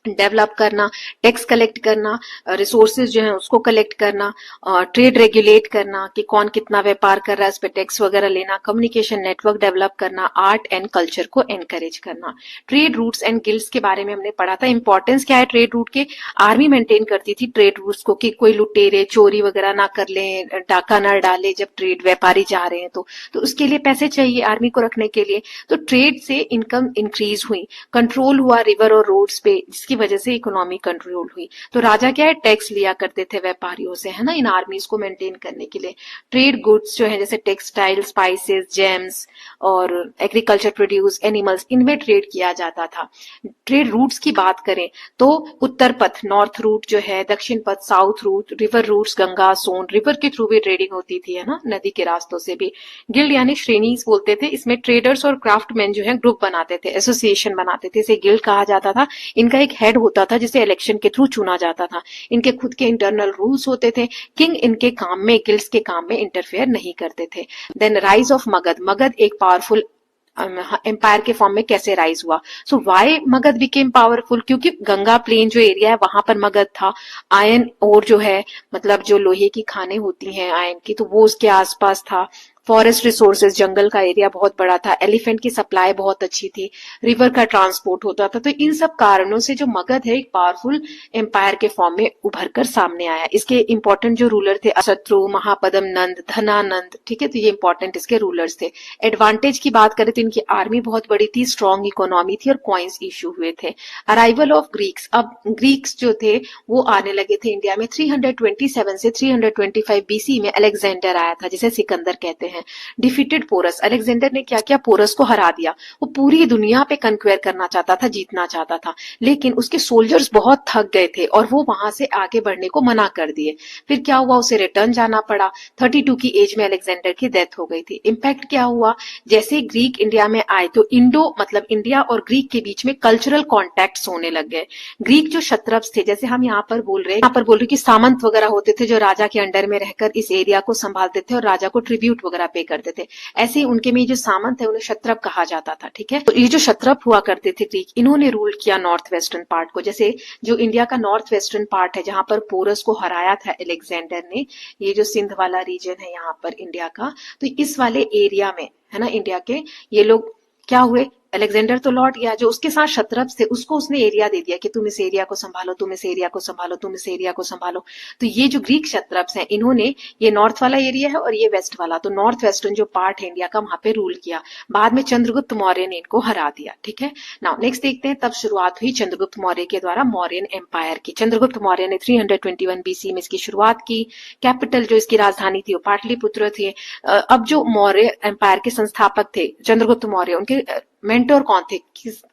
डेवलप करना, टैक्स कलेक्ट करना, रिसोर्सेज जो है उसको कलेक्ट करना, ट्रेड रेगुलेट करना कि कौन कितना व्यापार कर रहा है, इस पे टैक्स वगैरह लेना, कम्युनिकेशन नेटवर्क डेवलप करना, आर्ट एंड कल्चर को एनकरेज करना। ट्रेड रूट्स एंड गिल्ड्स के बारे में हमने पढ़ा था। इंपॉर्टेंस क्या है ट्रेड रूट के? आर्मी मेंटेन करती थी ट्रेड रूट्स को, कि कोई लुटेरे चोरी वगैरह ना कर ले, डाका ना डाले जब ट्रेड व्यापारी जा रहे हैं तो उसके लिए पैसे चाहिए आर्मी को रखने के लिए। तो ट्रेड से इनकम इंक्रीज हुई, कंट्रोल हुआ रिवर और रोड्स पे, जिसकी वजह से इकोनॉमी कंट्रोल हुई। तो राजा क्या है, टैक्स लिया करते थे व्यापारियों से, है ना, इन आर्मीज को मेंटेन करने के लिए। ट्रेड गुड्स जो है जैसे टेक्सटाइल, स्पाइसेस, जेम्स और एग्रीकल्चर प्रोड्यूस, एनिमल्स, इनमें ट्रेड किया जाता था। ट्रेड रूट्स की बात करें तो उत्तर पथ नॉर्थ रूट जो है, Dakshinapath south route, river routes Ganga Son, river के थ्रू भी ट्रेडिंग होती थी, है ना, नदी के रास्तों से भी। गिल्ड यानी श्रेणीज बोलते थे, इसमें ट्रेडर्स और क्राफ्टमैन जो है ग्रुप बनाते थे, एसोसिएशन बनाते थे, इसे गिल्ड कहा जाता था। इनका एक हेड होता था जिसे इलेक्शन के थ्रू चुना जाता था। इनके खुद के इंटरनल रूल्स होते थे। किंग इनके काम में, गिल्ड्स के काम में इंटरफेयर नहीं करते थे। Then rise of Magadha, Magadha एक पावरफुल एम्पायर के फॉर्म में कैसे राइज हुआ। So why Magadha became powerful, क्योंकि गंगा प्लेन जो एरिया है वहां पर मगध था। आयरन और जो है मतलब जो लोहे की खानें होती हैं आयरन की, तो वो उसके आसपास था। फॉरेस्ट रिसोर्सेज, जंगल का एरिया बहुत बड़ा था। एलिफेंट की सप्लाई बहुत अच्छी थी। रिवर का ट्रांसपोर्ट होता था। तो इन सब कारणों से जो मगध है एक पावरफुल एम्पायर के फॉर्म में उभर कर सामने आया। इसके इंपॉर्टेंट जो रूलर थे अशत्रु, महापदम नंद, धनानंद, ठीक है, तो ये इंपॉर्टेंट इसके रूलर्स थे। एडवांटेज की बात करें तो इनकी आर्मी बहुत बड़ी थी, स्ट्रॉन्ग इकोनॉमी थी और कॉइन्स इशू हुए थे। अराइवल ऑफ ग्रीक्स, अब ग्रीक्स जो थे वो आने लगे थे इंडिया में। 327 से 325 बीसी में अलेक्जेंडर आया था, जिसे सिकंदर कहते हैं। डिफीटेड पोरस, अलेक्जेंडर ने क्या किया, पोरस को हरा दिया। वो पूरी दुनिया पे कन्क्वेयर करना चाहता था, जीतना चाहता था, लेकिन उसके सोल्जर्स बहुत थक गए थे और वो वहां से आगे बढ़ने को मना कर दिए। फिर क्या हुआ, उसे रिटर्न जाना पड़ा। 32 की एज में अलेक्जेंडर की डेथ हो गई थी। इम्पैक्ट क्या हुआ, जैसे ग्रीक इंडिया में आए तो इंडो मतलब इंडिया और ग्रीक के बीच में कल्चरल कॉन्टैक्ट्स होने लग गए। ग्रीक जो क्षत्रप्स थे, जैसे हम यहाँ पर बोल रहे हैं कि सामंत वगैरह होते थे जो राजा के अंडर में रहकर इस एरिया को संभालते थे और राजा को ट्रिब्यूट वगैरह पे करते थे। ऐसे ही उनके में जो सामंत है उन्हें क्षत्रप कहा जाता था, ठीक है। तो ये जो क्षत्रप हुआ करते थे ग्रीक, इन्होंने रूल किया नॉर्थ वेस्टर्न पार्ट को। जैसे जो इंडिया का नॉर्थ वेस्टर्न पार्ट है जहां पर पोरस को हराया था अलेक्जेंडर ने, ये जो सिंध वाला रीजन है यहाँ पर इंडिया का, तो इस वाले एरिया में है ना इंडिया के, ये लोग क्या हुए, अलेक्जेंडर तो लौट गया, जो उसके साथ क्षत्रप्स थे उसको उसने एरिया दे दिया कि तुम इस एरिया को संभालो, तुम इस एरिया को संभालो, तुम इस एरिया को संभालो। तो ये जो ग्रीक क्षत्रप्स हैं इन्होंने ये नॉर्थ वाला एरिया है और ये वेस्ट वाला, तो नॉर्थ वेस्टर्न जो पार्ट है इंडिया का वहां पे रूल किया। बाद में चंद्रगुप्त मौर्य ने इनको हरा दिया, ठीक है। नाउ नेक्स्ट देखते हैं, तब शुरुआत हुई चंद्रगुप्त मौर्य के द्वारा मौर्यन एम्पायर की। चंद्रगुप्त मौर्य ने 321 बीसी में इसकी शुरुआत की। कैपिटल जो इसकी राजधानी थी वो पाटलिपुत्र थी। अब जो मौर्य एम्पायर के संस्थापक थे चंद्रगुप्त मौर्य, उनके मेंटोर कौन थे,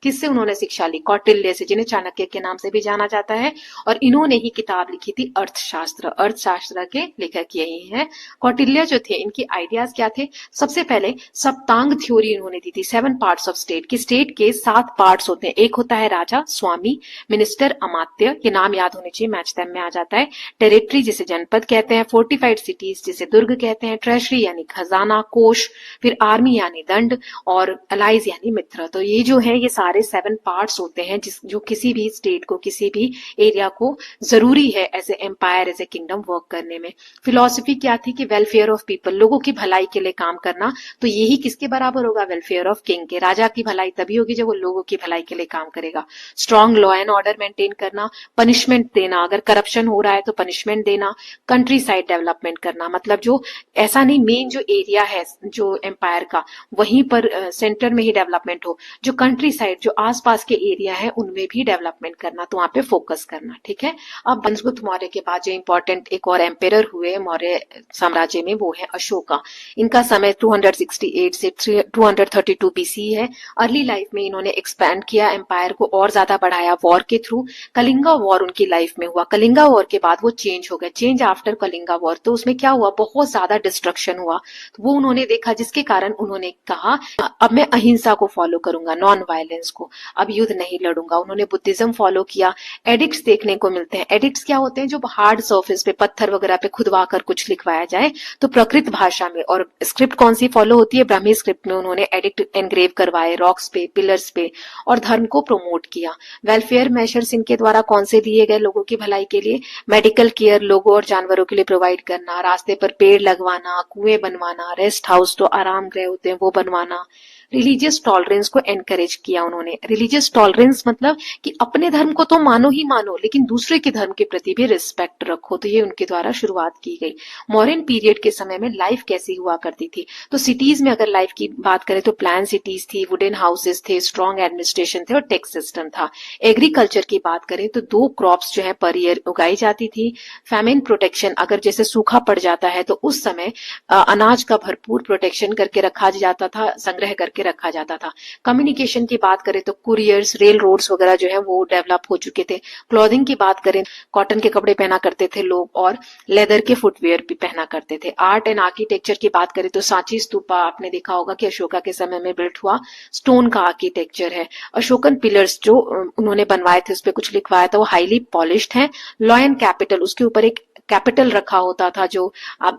किससे उन्होंने शिक्षा ली, कौटिल्य से, जिन्हें चाणक्य के नाम से भी जाना जाता है। और इन्होंने ही किताब लिखी थी अर्थशास्त्र। अर्थशास्त्र के लेखक यही हैं। कौटिल्य जो थे, इनकी आइडियाज क्या थे, सबसे पहले सप्तांग थ्योरी इन्होंने दी थी। 7 पार्ट्स ऑफ स्टेट, कि स्टेट के 7 पार्ट्स होते हैं। एक होता है राजा, स्वामी, मिनिस्टर, अमात्य, ये नाम याद होने चाहिए, मैच टाइम में आ जाता है। टेरिटरी जिसे जनपद कहते हैं, फोर्टिफाइड सिटीज जिसे दुर्ग कहते हैं, ट्रेजरी यानी खजाना, कोष, फिर आर्मी यानी दंड, और अलाइज यानी मित्र। तो ये जो है ये सारे 7 पार्ट्स होते हैं जो किसी भी स्टेट को, किसी भी एरिया को जरूरी है as a empire, as a kingdom work करने में। फिलॉसफी क्या थी कि वेलफेयर ऑफ पीपल, लोगों की भलाई के लिए काम करना। तो यही किसके बराबर होगा, वेलफेयर ऑफ किंग के। राजा की भलाई तभी होगी जब वो लोगों की भलाई के लिए काम करेगा। Strong law and order maintain करना, पनिशमेंट देना, अगर करप्शन हो रहा है तो पनिशमेंट देना, कंट्री साइड डेवलपमेंट करना, मतलब जो ऐसा नहीं मेन जो एरिया है जो एम्पायर का वहीं पर सेंटर में ही डेवलपमेंट हो, जो कंट्री साइड जो आसपास के एरिया है उनमें भी डेवलपमेंट करना, तो वहां पे फोकस करना, ठीक है। अब चंद्रगुप्त मौर्य के बाद जो इंपॉर्टेंट एक और एम्पेरर हुए मौर्य साम्राज्य में वो है अशोका। इनका समय 268 से 232 बीसी है। अर्ली लाइफ में इन्होंने एक्सपैंड किया एम्पायर को और ज्यादा बढ़ाया वॉर के थ्रू। कलिंगा वॉर उनकी लाइफ में हुआ। कलिंगा वॉर के बाद वो चेंज हो गए, चेंज आफ्टर कलिंगा वॉर। तो उसमें क्या हुआ, बहुत ज्यादा डिस्ट्रक्शन हुआ। तो वो उन्होंने देखा, जिसके कारण उन्होंने कहा अब मैं अहिंसा को फॉलो करूंगा, नॉन वायलेंस को, अब युद्ध नहीं लड़ूंगा। उन्होंने बुद्धिज्म फॉलो किया। एडिक्ट्स देखने को मिलते हैं। एडिक्ट्स क्या होते हैं, जो हार्ड सर्फेस पे पत्थर वगैरह पे खुदवा कर कुछ लिखवाया जाए, तो प्रकृत भाषा में। और स्क्रिप्ट कौन सी फॉलो होती है, ब्राह्मी स्क्रिप्ट में उन्होंने एडिक्ट एनग्रेव करवाए रॉक्स पे, पिलर्स पे, और धर्म को प्रमोट किया। वेलफेयर मेजर्स इनके द्वारा कौन से दिए गए लोगों की भलाई के लिए, मेडिकल केयर लोगों और जानवरों के लिए प्रोवाइड करना, रास्ते पर पेड़ लगवाना, कुएं बनवाना, रेस्ट हाउस तो आराम गृह होते हैं वो बनवाना। रिलीजियस टॉलरेंस को एनकरेज किया उन्होंने। रिलीजियस टॉलरेंस मतलब कि अपने धर्म को तो मानो ही मानो, लेकिन दूसरे के धर्म के प्रति भी रिस्पेक्ट रखो। तो ये उनके द्वारा शुरुआत की गई। मॉडर्न पीरियड के समय में लाइफ कैसी हुआ करती थी, तो सिटीज में अगर लाइफ की बात करें तो प्लान सिटीज थी, वुडन हाउसेस थे, स्ट्रॉन्ग एडमिनिस्ट्रेशन थे और टैक्स सिस्टम था। एग्रीकल्चर की बात करें तो 2 क्रॉप्स जो है पर ईयर उगाई जाती थी। फैमिन प्रोटेक्शन, अगर जैसे सूखा पड़ जाता है तो उस समय अनाज का भरपूर प्रोटेक्शन करके रखा जाता था, संग्रह करके रखा जाता था। कम्युनिकेशन की बात करें तो कुरियर्स, रेल रोड्स वगैरह जो है वो डेवलप हो चुके थे। क्लॉथिंग की बात करें, कॉटन के कपड़े पहना करते थे लोग और लेदर के फुटवेयर भी पहना करते थे। आर्ट एंड आर्किटेक्चर की बात करें तो सांची स्तूपा आपने देखा होगा कि अशोका के समय में बिल्ट हुआ, स्टोन का आर्किटेक्चर है। अशोकन पिलर्स जो उन्होंने बनवाए थे, उस पर कुछ लिखवाया था, वो हाईली पॉलिश्ड है। लॉ एंड कैपिटल, उसके ऊपर एक कैपिटल रखा होता था, जो अब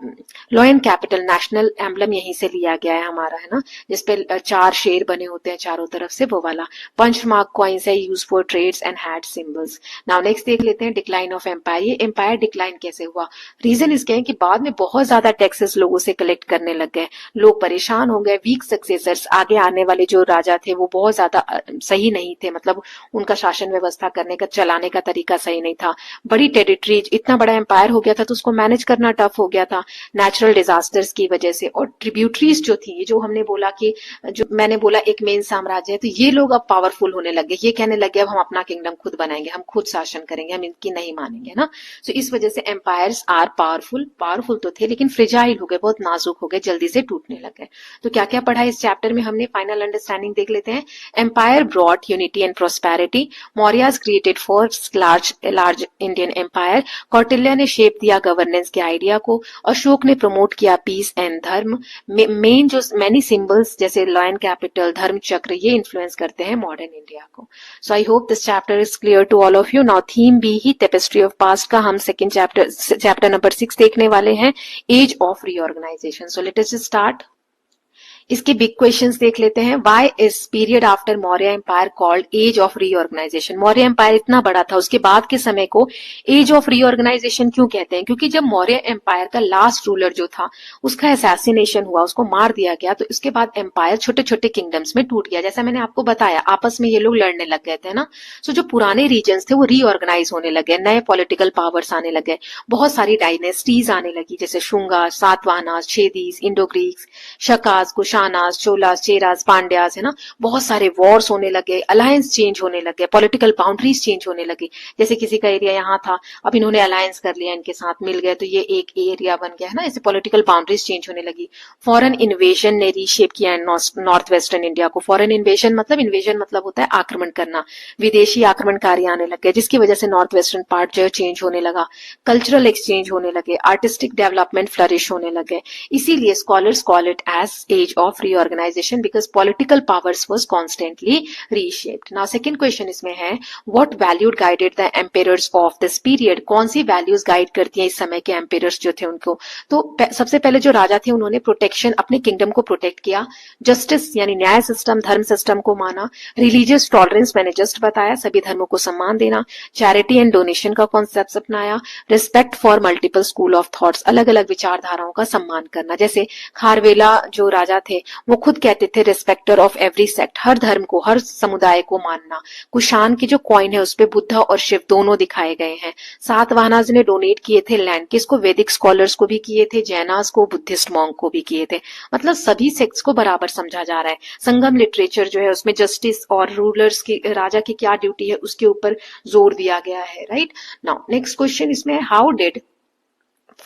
लॉयन कैपिटल नेशनल एम्बलम यहीं से लिया गया है हमारा, है ना, जिसपे 4 शेर बने होते हैं चारों तरफ से, वो वाला। पंच मार्क कॉइन्स है, use for trades and had symbols. Now next देख लेते हैं डिक्लाइन ऑफ एम्पायर। ये एम्पायर डिक्लाइन कैसे हुआ? रीजन इसके है कि बाद में बहुत ज्यादा टैक्सेस लोगों से कलेक्ट करने लग गए, लोग परेशान हो गए, वीक सक्सेसर्स, आगे आने वाले जो राजा थे वो बहुत ज्यादा सही नहीं थे, मतलब उनका शासन व्यवस्था करने का, चलाने का तरीका सही नहीं था। बड़ी टेरिटरीज, इतना बड़ा एम्पायर हो गया था तो उसको मैनेज करना टफ हो गया था नेचुरल डिजास्टर्स की वजह से। और ट्रिब्यूटरीज जो थी, जो हमने बोला कि जो मैंने बोला एक मेन साम्राज्य है, तो ये लोग अब पावरफुल होने लगे, ये कहने लगे अब हम अपना किंगडम खुद बनाएंगे, हम खुद शासन करेंगे, हम इनकी नहीं मानेंगे ना। तो इस वजह से एम्पायर्स आर पावरफुल तो थे लेकिन फ्रिजाइल हो गए, बहुत नाजुक हो गए, जल्दी से टूटने लगे। तो क्या क्या पढ़ा इस चैप्टर में हमने, फाइनल अंडरस्टैंडिंग देख लेते हैं। Empire brought unity and prosperity, Mauryas created first large Indian empire, Kautilya ने शेप दिया गवर्नेंस के आइडिया को, अशोक ने प्रमोट किया पीस एंड धर्म। मेन जो मैनी सिंबल्स जैसे लॉयन कैपिटल, धर्म चक्र, ये इन्फ्लुएंस करते हैं मॉडर्न इंडिया को। So I hope this chapter is clear to all of you. Now theme B ही टेपेस्ट्री ऑफ पास्ट का हम सेकंड चैप्टर नंबर 6 देखने वाले हैं, age of reorganisation. So let us start. इसके बिग क्वेश्चंस देख लेते हैं। Why is period after Maurya empire called as of reorganisation? Maurya empire इतना बड़ा था, उसके बाद के समय को एज ऑफ रीऑर्गेनाइजेशन क्यों कहते हैं? क्योंकि जब मौर्य एम्पायर का लास्ट रूलर जो था उसका असैसिनेशन हुआ, उसको मार दिया गया, तो इसके बाद एम्पायर छोटे छोटे किंगडम्स में टूट गया। जैसा मैंने आपको बताया, आपस में ये लोग लड़ने लग गए थे ना। सो जो पुराने रीजन्स थे वो रीऑर्गेनाइज होने लगे, नए पॉलिटिकल पावर्स आने लगे, बहुत सारी डायनेस्टीज आने लगी, जैसे शुंगा, सातवाहनास, छेदीस, इंडो ग्रीक्स, शकास, कुशानास, चोलास, चेरास, पांड्यास, है ना। बहुत सारे वॉर्स होने लगे, अलायंस चेंज होने लगे, पॉलिटिकल बाउंड्रीज चेंज होने लगी। जैसे किसी का एरिया यहाँ था, अब इन्होंने अलायंस कर लिया, इनके साथ मिल गए तो ये एक एरिया बन गया, है ना। ऐसे पॉलिटिकल बाउंड्रीज चेंज होने लगी। फॉरेन इन्वेजन ने रीशेप किया नॉर्थ वेस्टर्न इंडिया को। फॉरेन इन्वेजन मतलब होता है आक्रमण करना, विदेशी आक्रमणकारी आने लगे, जिसकी वजह से नॉर्थ वेस्टर्न पार्ट जो है चेंज होने लगा। कल्चरल एक्सचेंज होने लगे, आर्टिस्टिक डेवलपमेंट फ्लरिश होने लगे। इसीलिए scholars call it as age of reorganization because political powers was constantly reshaped. Now second question इसमें है, what valued guided the emperors of this period? कौन सी values guide करती हैं इस समय के emperors जो थे उनको? तो सबसे पहले जो राजा थे उन्होंने प्रोटेक्शन, अपने किंगडम को प्रोटेक्ट किया, जस्टिस यानी न्याय सिस्टम, धर्म सिस्टम को माना, रिलीजियस टॉलरेंस मैंने जस्ट बताया, सभी धर्मों को सम्मान देना, चैरिटी एंड डोनेशन का कॉन्सेप्ट अपनाया, respect for multiple school of thoughts, अलग अलग विचारधाराओं का सम्मान करना। जैसे खारवेला जो राजा थे वो खुद कहते थे रिस्पेक्टर ऑफ एवरी सेक्ट, हर धर्म को, हर समुदाय को मानना। कुशान की जो कॉइन है उसपे बुद्ध और शिव दोनों दिखाए गए हैं। सातवाहनाज ने डोनेट किए थे लैंड, किसको? वैदिक स्कॉलर्स को भी किए थे, जैनास को, बुद्धिस्ट मॉन्क को भी किए थे। मतलब सभी सेक्ट्स को बराबर समझा जा रहा है। संगम लिटरेचर जो है उसमें जस्टिस और रूलर्स की, राजा की क्या ड्यूटी है उसके ऊपर जोर दिया गया है, राइट। नाउ नेक्स्ट क्वेश्चन इसमें, how did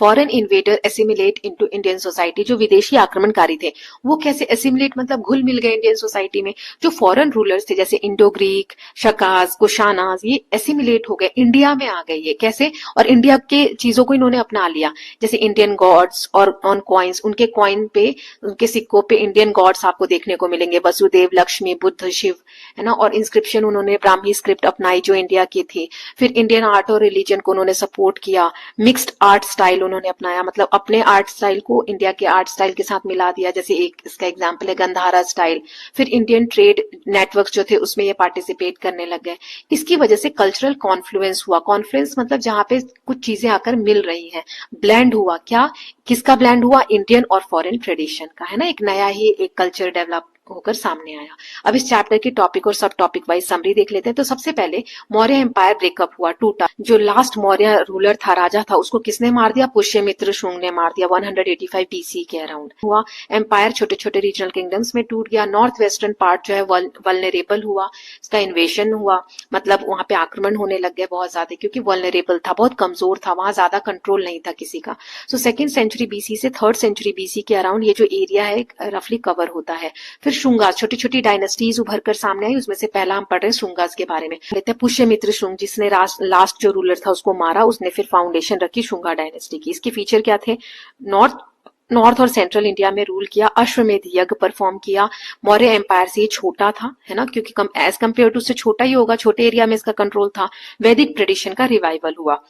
foreign invader assimilate into Indian society? जो विदेशी आक्रमणकारी थे वो कैसे एसिमिलेट, मतलब घुल मिल गए इंडियन सोसाइटी में। जो फॉरेन रूलर्स थे जैसे इंडो ग्रीक, शकास, कुशानास, ये एसिमिलेट हो गए, इंडिया में आ गए। ये कैसे? और इंडिया के चीजों को इन्होंने अपना लिया, जैसे इंडियन गॉड्स और ऑन कॉइन्स, उनके कॉइन पे, उनके सिक्कों पे इंडियन गॉड्स आपको देखने को मिलेंगे, वसुदेव, लक्ष्मी, बुद्ध, शिव, है ना। और इंस्क्रिप्शन उन्होंने ब्राह्मी स्क्रिप्ट अपनाई जो इंडिया की थी। फिर इंडियन आर्ट और रिलीजन को उन्होंने सपोर्ट किया। मिक्स्ड आर्ट स्टाइल उन्होंने अपनाया, मतलब अपने आर्ट स्टाइल को इंडिया के आर्ट स्टाइल के साथ मिला दिया, जैसे एक इसका एग्जांपल है गंधारा स्टाइल। फिर इंडियन ट्रेड नेटवर्क जो थे उसमें ये पार्टिसिपेट करने लग गए। इसकी वजह से कल्चरल कॉन्फ्लुएंस हुआ। कॉन्फ्लुएंस मतलब जहां पे कुछ चीजें आकर मिल रही हैं, ब्लेंड हुआ। क्या, किसका ब्लेंड हुआ? इंडियन और फॉरेन ट्रेडिशन का, है ना। एक नया ही एक कल्चर डेवलप होकर सामने आया। अब इस चैप्टर के टॉपिक और सब टॉपिक वाइज समरी देख लेते हैं। तो सबसे पहले मौर्य एम्पायर ब्रेकअप हुआ, टूटा। जो लास्ट मौर्य रूलर था, राजा था, उसको किसने मार दिया? पुष्यमित्र शुंग ने मार दिया। 185 बीसी के अराउंड हुआ। एम्पायर छोटे छोटे रीजनल किंगडम्स में टूट गया। नॉर्थ वेस्टर्न पार्ट जो है वल्नरेबल हुआ, इसका इन्वेशन हुआ, मतलब वहां पे आक्रमण होने लग गए बहुत ज्यादा, क्योंकि वल्नरेबल था, बहुत कमजोर था, वहां ज्यादा कंट्रोल नहीं था किसी का। सो 2nd सेंचुरी बीसी से 3rd सेंचुरी बीसी के अराउंड ये जो एरिया है रफली कवर होता है। फिर शुंगास, छोटी छोटी डायनेस्टीज उभर कर सामने आई, उसमें से पहला हम पढ़ रहे हैं शुंगास के बारे में। लेते हैं पुष्यमित्र शुंग, जिसने लास्ट जो रूलर था उसको मारा, उसने फिर फाउंडेशन रखी शुंगा डायनेस्टी की। इसके फीचर क्या थे? नॉर्थ और सेंट्रल इंडिया में रूल किया, अश्वमेध यज्ञ परफॉर्म किया। मौर्य एम्पायर से ये छोटा था, है ना, क्योंकि एज कम्पेयर टू उससे छोटा ही होगा, छोटे एरिया में इसका कंट्रोल था। वैदिक ट्रेडिशन का रिवाइवल हुआ।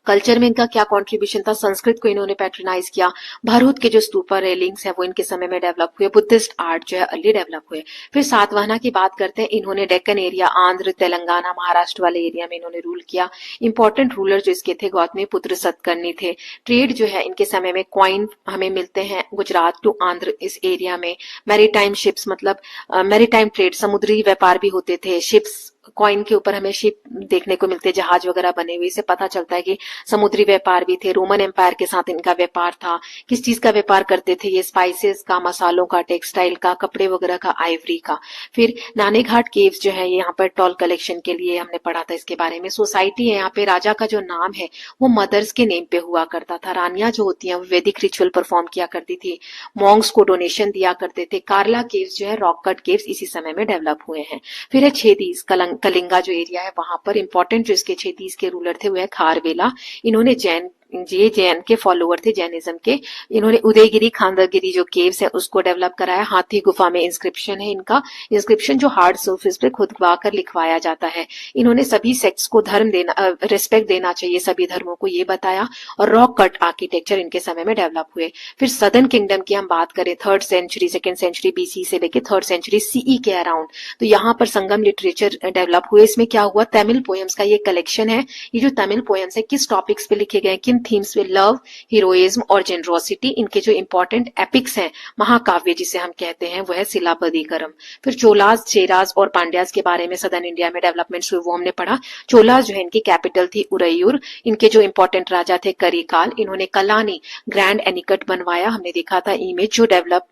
कल्चर में इनका क्या कंट्रीब्यूशन था, संस्कृत को इन्होंने पैट्रनाइज किया, भरूच के जो स्तूपा रेलिंग्स है वो इनके समय में डेवलप हुए, बुद्धिस्ट आर्ट जो है अर्ली डेवलप हुए। फिर सातवाहना की बात करते हैं, इन्होंने डेक्कन एरिया, आंध्र, तेलंगाना, महाराष्ट्र वाले एरिया में इन्होंने रूल किया। इंपॉर्टेंट रूलर जो इसके थे गौतमीपुत्र सतकर्णी थे। ट्रेड जो है इनके समय में कॉइन हमें मिलते हैं गुजरात टू आंध्र इस एरिया में। मैरीटाइम शिप्स मतलब मैरीटाइम ट्रेड, समुद्री व्यापार भी होते थे। शिप्स कॉइन के ऊपर हमें शिप देखने को मिलते, जहाज वगैरह बने हुए, इससे पता चलता है कि समुद्री व्यापार भी थे। रोमन एम्पायर के साथ इनका व्यापार था। किस चीज का व्यापार करते थे ये, स्पाइसेस का, मसालों का, टेक्सटाइल का, कपड़े वगैरह का, आइवरी का। फिर नानेघाट केव्स जो है यहाँ पर टॉल कलेक्शन के लिए हमने पढ़ा था इसके बारे में। सोसाइटी है यहाँ पे, राजा का जो नाम है वो मदर्स के नेम पे हुआ करता था। रानियां जो होती हैं वो वैदिक रिचुअल परफॉर्म किया करती थी, मॉन्क्स को डोनेशन दिया करते थे। कार्ला केव्स जो है, रॉक कट केव्स इसी समय में डेवलप हुए हैं। फिर है छेदीस, कलिंगा जो एरिया है वहां पर इंपॉर्टेंट जो इसके छेतीस के रूलर थे वो है खारवेला। इन्होंने जैन के फॉलोअर थे, जैनिज्म के। इन्होंने उदयगिरी, खांदरगिरी जो केव्स है उसको डेवलप कराया। हाथी गुफा में इंस्क्रिप्शन है इनका, इंस्क्रिप्शन जो हार्ड सरफेस पे खुदवा कर लिखवाया जाता है। इन्होंने सभी सेक्ट्स को धर्म देना, रिस्पेक्ट देना चाहिए सभी धर्मों को, ये बताया। और रॉक कट आर्किटेक्चर इनके समय में डेवलप हुए। फिर सदर्न किंगडम की हम बात करें, 3rd century, 2nd century BC से लेकर 3rd सेंचुरी सीई के अराउंड, तो यहाँ पर संगम लिटरेचर डेवलप हुए। इसमें क्या हुआ, तमिल पोएम्स का ये कलेक्शन है। ये जो तमिल पोएम्स है किस टॉपिक्स पे लिखे गए, किन थीम्स पे, लव, हीरोइज्म और जेनरोसिटी। इनके जो इंपॉर्टेंट एपिक्स हैं, महाकाव्य जिसे हम कहते हैं, वो है शिलापदिकरम। फिर चोलास, चेरास और पांड्यास के बारे में सदर्न इंडिया में डेवलपमेंट्स हुए वो हमने पढ़ा। चोलास जो है इनकी कैपिटल थी उरैयूर। इनके जो इंपॉर्टेंट राजा थे करिकाल। इन्होंने कलानी ग्रैंड एनिकट बनवाया, हमने देखा था इमेज जो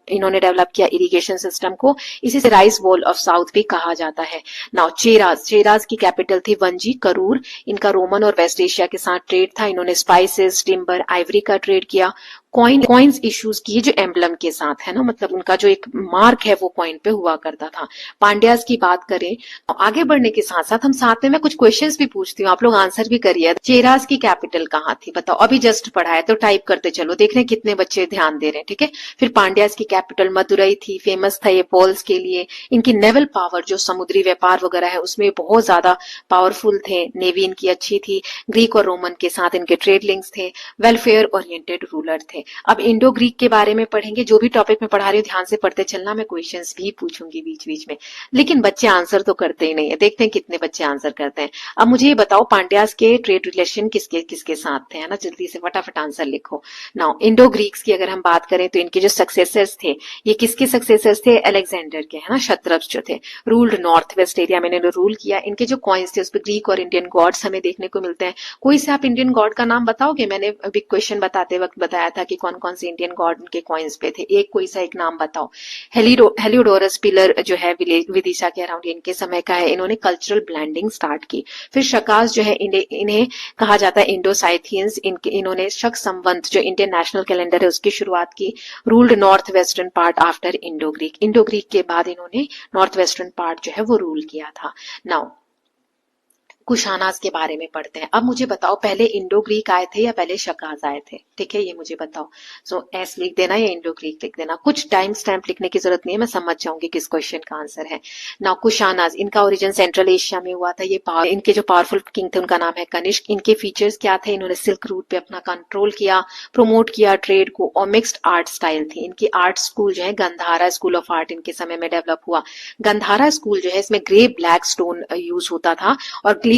इन्होंने डेवलप किया इरिगेशन सिस्टम को। इसी से राइस बोल ऑफ साउथ भी कहा जाता है। नाउ चेरास की कैपिटल थी वंजी, करूर। इनका रोमन और वेस्ट एशिया के साथ ट्रेड था। इन्होंने स्पाइसेस, टिम्बर, आइवरी का ट्रेड किया। कॉइन्स इश्यूज किए जो एम्बलम के साथ है ना, मतलब उनका जो एक मार्क है वो कॉइन पे हुआ करता था। पांड्यास की बात करें तो आगे बढ़ने के साथ साथ हम साथ में मैं कुछ क्वेश्चंस भी पूछती हूँ, आप लोग आंसर भी करिए। चेरास की कैपिटल कहाँ थी बताओ, अभी जस्ट पढ़ा है तो टाइप करते चलो, देख रहे हैं कितने बच्चे ध्यान दे रहे हैं, ठीक है। फिर पांड्यास की कैपिटल मदुरई थी, फेमस था ये पॉल्स के लिए। इनकी नेवल पावर जो समुद्री व्यापार वगैरह है उसमें बहुत ज्यादा पावरफुल थे, नेवी इनकी अच्छी थी। ग्रीक और रोमन के साथ इनके ट्रेड लिंक्स थे, वेलफेयर ओरिएंटेड रूलर थे। अब इंडो ग्रीक के बारे में पढ़ेंगे, जो भी टॉपिक में पढ़ा रही हूँ ध्यान से पढ़ते चलना, मैं क्वेश्चंस भी पूछूंगी बीच बीच में, लेकिन बच्चे आंसर तो करते ही नहीं है। देखते हैं कितने बच्चे आंसर करते हैं। अब मुझे ये बताओ पांड्यास के ट्रेड रिलेशन किसके किसके साथ थे, है ना, जल्दी से फटाफट आंसर लिखो। नाउ इंडो ग्रीक्स की अगर हम बात करें तो इनके जो सक्सेसर्स थे, ये किसके सक्सेसर्स थे, अलेक्जेंडर के, है ना, क्षत्रप्स जो थे। रूल्ड नॉर्थ वेस्ट एरिया में इन्होंने रूल किया। इनके जो कॉइन्स थे उस पर ग्रीक और इंडियन गॉड्स हमें देखने को मिलते हैं। कोई से आप इंडियन गॉड का नाम बताओगे, मैंने अभी क्वेश्चन बताते वक्त बताया था कि कौन कौन से इंडियन गॉड उनके कॉइन्स पे थे, एक कोई सा एक नाम बताओ। हेलियोडोरस पिलर जो है विदिशा के अराउंड इनके समय का है। इन्होंने कल्चरल ब्लेंडिंग स्टार्ट की। फिर शकास जो है इन्हें कहा जाता है इंडोसाइथियंस। इन्होंने शक संवंत जो इंडियन नेशनल कैलेंडर है उसकी शुरुआत की। Ruled north western part after Indo Greek के बाद इन्होंने नॉर्थ वेस्टर्न पार्ट जो है वो रूल किया था। नाउ कुशानास के बारे में पढ़ते हैं। अब मुझे बताओ पहले इंडो ग्रीक आए थे या पहले शकाज आए थे, ठीक है, ये मुझे बताओ। सो एस लिख देना या इंडो ग्रीक लिख देना, कुछ टाइम स्टैम्प लिखने की जरूरत नहीं है, मैं समझ जाऊंगी किस क्वेश्चन का आंसर है। नाउ कुशानास, इनका ओरिजिन सेंट्रल एशिया में हुआ था। ये इनके जो पावरफुल किंग थे उनका नाम है कनिष्क। इनके फीचर्स क्या थे, इन्होंने सिल्क रूट पे अपना कंट्रोल किया, प्रमोट किया ट्रेड को, और मिक्स्ड आर्ट स्टाइल थी इनकी। आर्ट स्कूल जो है गंधारा स्कूल ऑफ आर्ट इनके समय में डेवलप हुआ। गंधारा स्कूल जो है इसमें ग्रे ब्लैक स्टोन यूज होता था और ग्रीक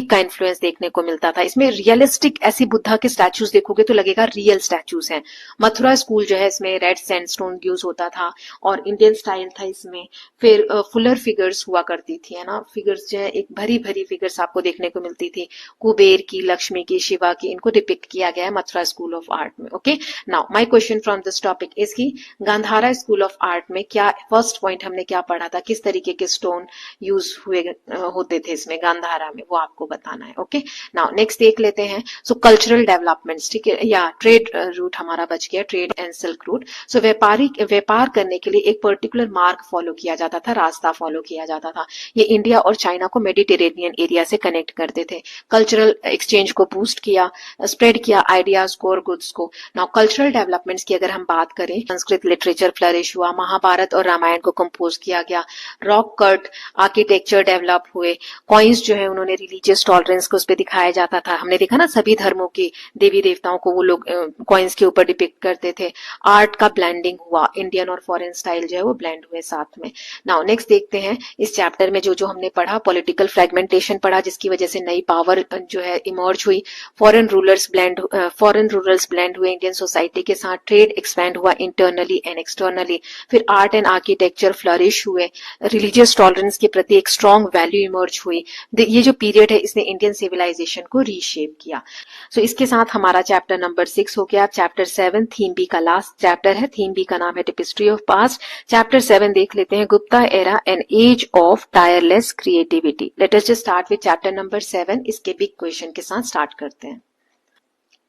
का इन्फ्लुएंस देखने को मिलता था। इसमें रियलिस्टिक ऐसी बुद्धा के स्टैचूज देखोगे तो लगेगा रियल स्टैचूज हैं। मथुरा स्कूल जो है इसमें रेड सैंडस्टोन यूज होता था और इंडियन स्टाइल था इसमें। फिर फुलर फिगर्स हुआ करती थी, है ना, फिगर्स जो है एक भरी भरी फिगर्स आपको देखने को मिलती थी, कुबेर की, लक्ष्मी की, शिवा की, इनको डिपिक्ट किया गया है मथुरा स्कूल ऑफ आर्ट में। Okay, now my question from this topic is की गांधारा स्कूल ऑफ आर्ट में क्या फर्स्ट पॉइंट हमने क्या पढ़ा था, किस तरीके के स्टोन यूज हुए होते थे इसमें गांधारा में, वो आपको बताना है। ओके, नाउ नेक्स्ट देख लेते हैं। सो कल्चरल डेवलपमेंट्स, ठीक है, या ट्रेड रूट हमारा बच गया, ट्रेड एंड सिल्क रूट। सो व्यापार करने के लिए एक पर्टिकुलर मार्ग फॉलो किया जाता था, रास्ता फॉलो किया जाता था। ये इंडिया और चाइना को मेडिटेरेनियन एरिया से कनेक्ट करते थे। कल्चरल एक्सचेंज को बूस्ट किया, स्प्रेड किया आइडियाज को और गुड्स को। नाउ कल्चरल डेवलपमेंट्स की अगर हम बात करें, संस्कृत लिटरेचर फ्लरिश हुआ, महाभारत और रामायण को कंपोज किया गया, रॉक कट आर्किटेक्चर डेवलप हुए, कॉइन्स जो है उन्होंने रिलीजियस टॉलरेंस को उस पर दिखाया जाता था। हमने देखा ना सभी धर्मों के देवी देवताओं को वो लोग कॉइन्स के ऊपर डिपिक्ट करते थे। आर्ट का ब्लेंडिंग हुआ, इंडियन और फॉरेन स्टाइल जो है वो ब्लेंड हुए साथ में। नाउ नेक्स्ट देखते हैं इस चैप्टर में जो जो हमने पढ़ा, पॉलिटिकल फ्रेगमेंटेशन पढ़ा जिसकी वजह से नई पावर जो है इमर्ज हुई, फॉरेन रूलर्स ब्लेंड हुए इंडियन सोसाइटी के साथ, ट्रेड एक्सपैंड हुआ इंटरनली एंड एक्सटर्नली, फिर आर्ट एंड आर्किटेक्चर फ्लरिश हुए, रिलीजियस टॉलरेंस के प्रति एक स्ट्रॉन्ग वैल्यू इमर्ज हुई। ये जो पीरियड है इसने इंडियन सिविलाइजेशन को रीशेप किया। सो इसके साथ हमारा चैप्टर नंबर 6 हो गया। चैप्टर 7 थीम बी का लास्ट चैप्टर है। थीम बी का नाम है टिपिस्ट्री ऑफ पास्ट। चैप्टर 7 देख लेते हैं, Gupta era an age of tireless creativity. Let us just start with chapter number 7। इसके बिग क्वेश्चन के साथ स्टार्ट करते हैं।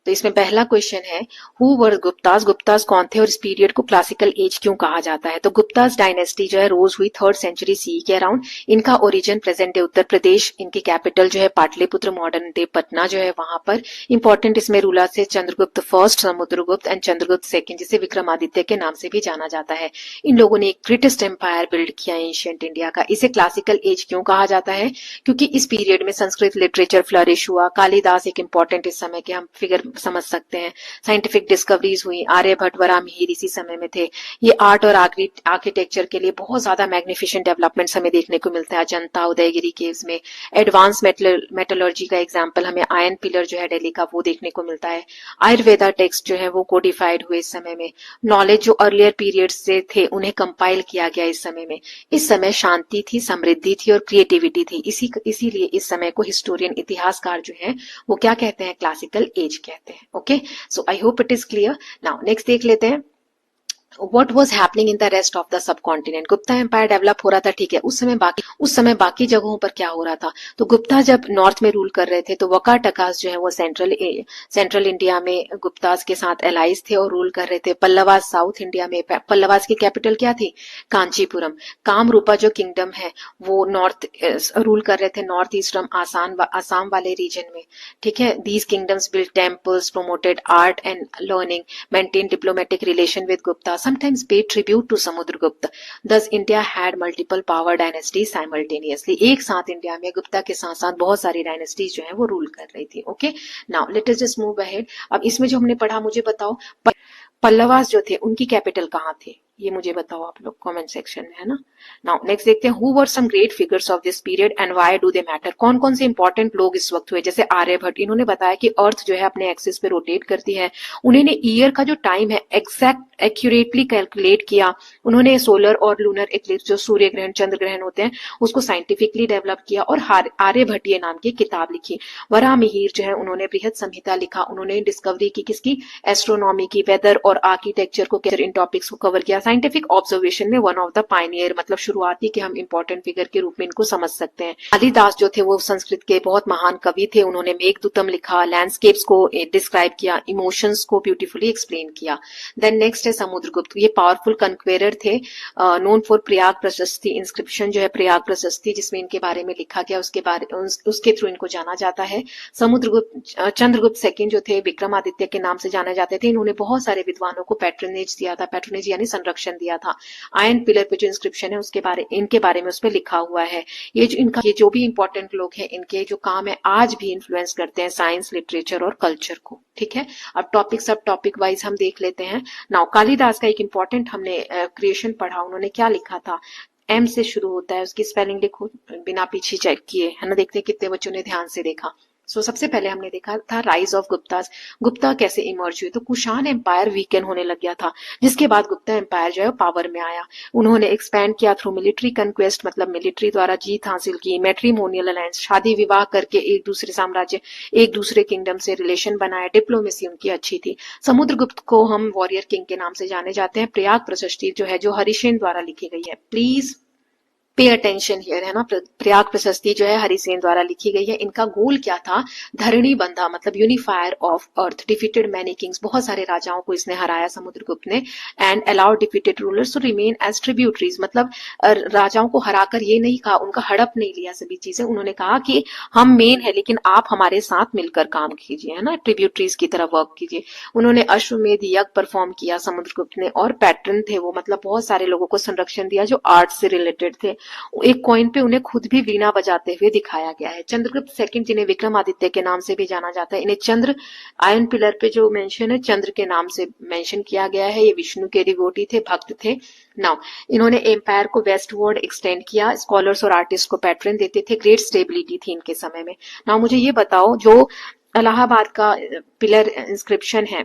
तो इसमें पहला क्वेश्चन है, हु वर गुप्तास? गुप्तास कौन थे और इस पीरियड को क्लासिकल एज क्यों कहा जाता है? तो गुप्तास डायनेस्टी जो है रोज हुई 3rd सेंचुरी सी के अराउंड। इनका origin present day Uttar Pradesh, इनकी कैपिटल जो है पाटलिपुत्र, मॉडर्न डे पटना जो है वहां पर। इंपॉर्टेंट इसमें रूलर से Chandragupta first, Samudragupta and Chandragupta second, जिसे विक्रमादित्य के नाम से भी जाना जाता है। इन लोगों ने एक ग्रेटेस्ट एम्पायर बिल्ड किया एंशिएंट इंडिया का। इसे क्लासिकल एज क्यों कहा जाता है? क्योंकि इस पीरियड में संस्कृत लिटरेचर फ्लरिश हुआ। कालिदास एक इंपॉर्टेंट इस समय के हम फिगर समझ सकते हैं। साइंटिफिक डिस्कवरीज हुई, आर्यभट्ट, वराहमिहिर इसी समय में थे। ये आर्ट और आर्किटेक्चर के लिए बहुत ज्यादा मैग्निफिसेंट डेवलपमेंट्स हमें देखने को मिलता है। अजंता, उदयगिरी केव्स में एडवांस मेटलर्जी का एग्जांपल हमें आयरन पिलर जो है दिल्ली का वो देखने को मिलता है। आयुर्वेदा टेक्स्ट जो है वो कोडिफाइड हुए इस समय में। नॉलेज जो अर्लियर पीरियड से थे उन्हें कंपाइल किया गया इस समय में। इस समय शांति थी, समृद्धि थी और क्रिएटिविटी थी। इसीलिए इस समय को हिस्टोरियन, इतिहासकार जो है वो क्या कहते हैं? क्लासिकल एज कहते हैं। Okay, so I hope it is clear. Now next देख लेते हैं, What was happening in the rest of the subcontinent? Gupta empire develop हो रहा था, ठीक है। उस समय बाकी जगहों पर क्या हो रहा था? तो गुप्ता जब नॉर्थ में रूल कर रहे थे तो वकाटकास जो है वो सेंट्रल इंडिया में गुप्तास के साथ एलाइज थे और रूल कर रहे थे। पल्लवास साउथ इंडिया में, पल्लवास की कैपिटल क्या थी? कांचीपुरम। कामरूपा जो किंगडम है वो नॉर्थ रूल कर रहे थे, नॉर्थ ईस्टर्न आसाम वाले रीजन में, ठीक है। These kingdoms build temples, promoted art and learning, maintain diplomatic relation with Gupta, sometimes paid tribute to Samudragupta. Thus, India had multiple power dynasties simultaneously. एक साथ इंडिया में गुप्ता के साथ साथ बहुत सारी डायनेस्टीज जो है वो रूल कर रही थी। Okay, now let us just move ahead. अब इसमें जो हमने पढ़ा, मुझे बताओ पल्लवास जो थे उनकी कैपिटल कहाँ थे? ये मुझे बताओ आप लोग कमेंट सेक्शन में, है ना। नाउ नेक्स्ट देखते हैं, who were some great figures of this period and why do they matter? कौन कौन से इंपॉर्टेंट लोग इस वक्त हुए? जैसे आर्यभट्ट, इन्होंने बताया कि अर्थ जो है अपने एक्सिस पे रोटेट करती है। उन्होंने ईयर का जो टाइम है एग्जैक्ट एक्यूरेटली कैलकुलेट किया। उन्होंने सोलर और लूनर इक्लिप्स, जो सूर्य ग्रहण चंद्र ग्रहण होते हैं, उसको साइंटिफिकली डेवलप किया और आर्यभट्टीय नाम की किताब लिखी। वराहमिहिर जो है उन्होंने बृहद संहिता लिखा। उन्होंने डिस्कवरी की किसकी? एस्ट्रोनॉमी की, वेदर और आर्किटेक्चर को, इन टॉपिक्स को कवर किया। साइंटिफिक ऑब्जर्वेशन में वन ऑफ द पायनियर, मतलब शुरुआती के हम इंपॉर्टेंट फिगर के रूप में इनको समझ सकते हैं। कालिदास जो थे वो संस्कृत के बहुत महान कवि थे। उन्होंने मेघदूतम लिखा, लैंडस्केप्स को डिस्क्राइब किया, इमोशंस को ब्यूटीफुली एक्सप्लेन किया। देन नेक्स्ट है समुद्रगुप्त, ये पावरफुल कन्क्वेरर थे, नोन फॉर प्रयाग प्रशस्ति। इंस्क्रिप्शन जो है प्रयाग प्रशस्ति जिसमें इनके बारे में लिखा गया, उसके थ्रू इनको जाना जाता है। चंद्रगुप्त सेकंड जो थे विक्रमादित्य के नाम से जाने जाते थे। इन्होंने बहुत सारे विद्वानों को पैट्रोनेज दिया था, पैट्रोनेज यानी संरक्षण दिया था। आयरन पिलर पे जो इंस्क्रिप्शन है इनके बारे में उसमें लिखा हुआ है। ये जो भी इंपॉर्टेंट लोग हैं, इनके जो काम है आज भी इन्फ्लुएंस करते हैं साइंस, लिटरेचर और कल्चर को, ठीक है। अब सब टॉपिक वाइज हम देख लेते हैं। नाउ कालिदास का एक इंपॉर्टेंट हमने क्रिएशन पढ़ा। उन्होंने क्या लिखा था? एम से शुरू होता है, उसकी स्पेलिंग लिखो बिना पीछे चेक किए, है ना। देखते हैं कितने बच्चों ने ध्यान से देखा। सबसे पहले हमने देखा था राइज ऑफ गुप्तास। गुप्ता कैसे इमर्ज हुए? तो कुषाण एम्पायर वीकन होने लग गया था, जिसके बाद गुप्ता एम्पायर जो है पावर में आया। उन्होंने एक्सपैंड किया थ्रू मिलिट्री कंक्वेस्ट, मतलब मिलिट्री द्वारा जीत हासिल की। मैट्रिमोनियल अलायंस, शादी विवाह करके एक दूसरे किंगडम से रिलेशन बनाए। डिप्लोमेसी उनकी अच्छी थी। समुद्रगुप्त को हम वॉरियर किंग के नाम से जाने जाते हैं। प्रयाग प्रशस्ति जो है जो हरिसेन द्वारा लिखी गई है, प्लीज पे अटेंशन हियर, है ना। प्रयाग प्रशस्ति जो है हरिसेन द्वारा लिखी गई है। इनका गोल क्या था? धरणी बंधा, मतलब unifier of earth. Defeated many kings, बहुत सारे राजाओं को इसने हराया समुद्रगुप्त ने। And allowed defeated rulers to remain as tributaries, मतलब राजाओं को हराकर ये नहीं कहा, उनका हड़प नहीं लिया सभी चीजें। उन्होंने कहा कि हम मेन है लेकिन आप हमारे साथ मिलकर काम कीजिए, है ना, ट्रिब्यूटरीज की तरह वर्क कीजिए। उन्होंने अश्वमेध यज्ञ परफॉर्म किया समुद्रगुप्त ने, और पैटर्न थे वो, मतलब बहुत सारे लोगों को संरक्षण दिया जो आर्ट से रिलेटेड थे। एक कॉइन पे उन्हें खुद भी वीणा बजाते हुए दिखाया गया है। चंद्रगुप्त सेकंड जिन्हें विक्रमादित्य के नाम से भी जाना जाता है, इन्हें चंद्र आयन पिलर पे जो मेंशन है चंद्र के नाम से मेंशन किया गया है। ये विष्णु के डिवोटी थे, भक्त थे। नाउ इन्होंने एम्पायर को वेस्टवर्ड एक्सटेंड किया, स्कॉलर्स और आर्टिस्ट को पैट्रन देते थे, ग्रेट स्टेबिलिटी थी इनके समय में। नाउ मुझे ये बताओ, जो इलाहाबाद का पिलर इंस्क्रिप्शन है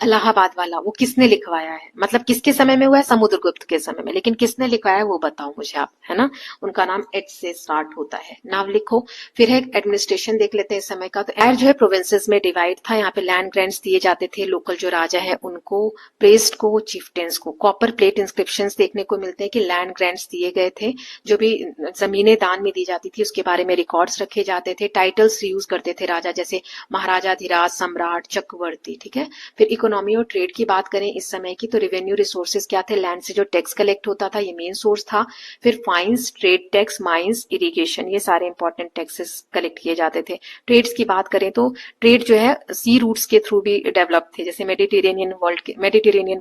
इलाहाबाद वाला, वो किसने लिखवाया है? मतलब किसके समय में हुआ है? समुद्रगुप्त के समय में। लेकिन किसने लिखवाया है वो बताओ मुझे आप, है ना। उनका नाम एच से स्टार्ट होता है। नाम लिखो। फिर है एडमिनिस्ट्रेशन देख लेते हैं इस समय का। तो एयर जो है प्रोविंसेस में डिवाइड था। यहाँ पे लैंड ग्रांट्स दिए जाते थे लोकल जो राजा है उनको, प्रेस्ट को, चीफटेंस को। कॉपर प्लेट इंस्क्रिप्शंस देखने को मिलते हैं कि लैंड ग्रांट्स दिए गए थे, जो भी जमीनें दान में दी जाती थी उसके बारे में रिकॉर्ड्स रखे जाते थे। टाइटल्स यूज करते थे राजा, जैसे महाराजा धीराज, सम्राट, चक्रवर्ती, ठीक है। फिर इकोनॉमी और ट्रेड की बात करें इस समय की, तो रेवेन्यू रिसोर्सेज क्या थे? लैंड से जो टैक्स कलेक्ट होता था ये मेन सोर्स था। फिर fines, trade tax, mines, irrigation, ये सारे इंपॉर्टेंट टैक्सेस कलेक्ट किए जाते थे। ट्रेड्स की बात करें तो ट्रेड जो है सी रूट्स के थ्रू भी डेवलप थे, जैसे मेडिटेरेनियन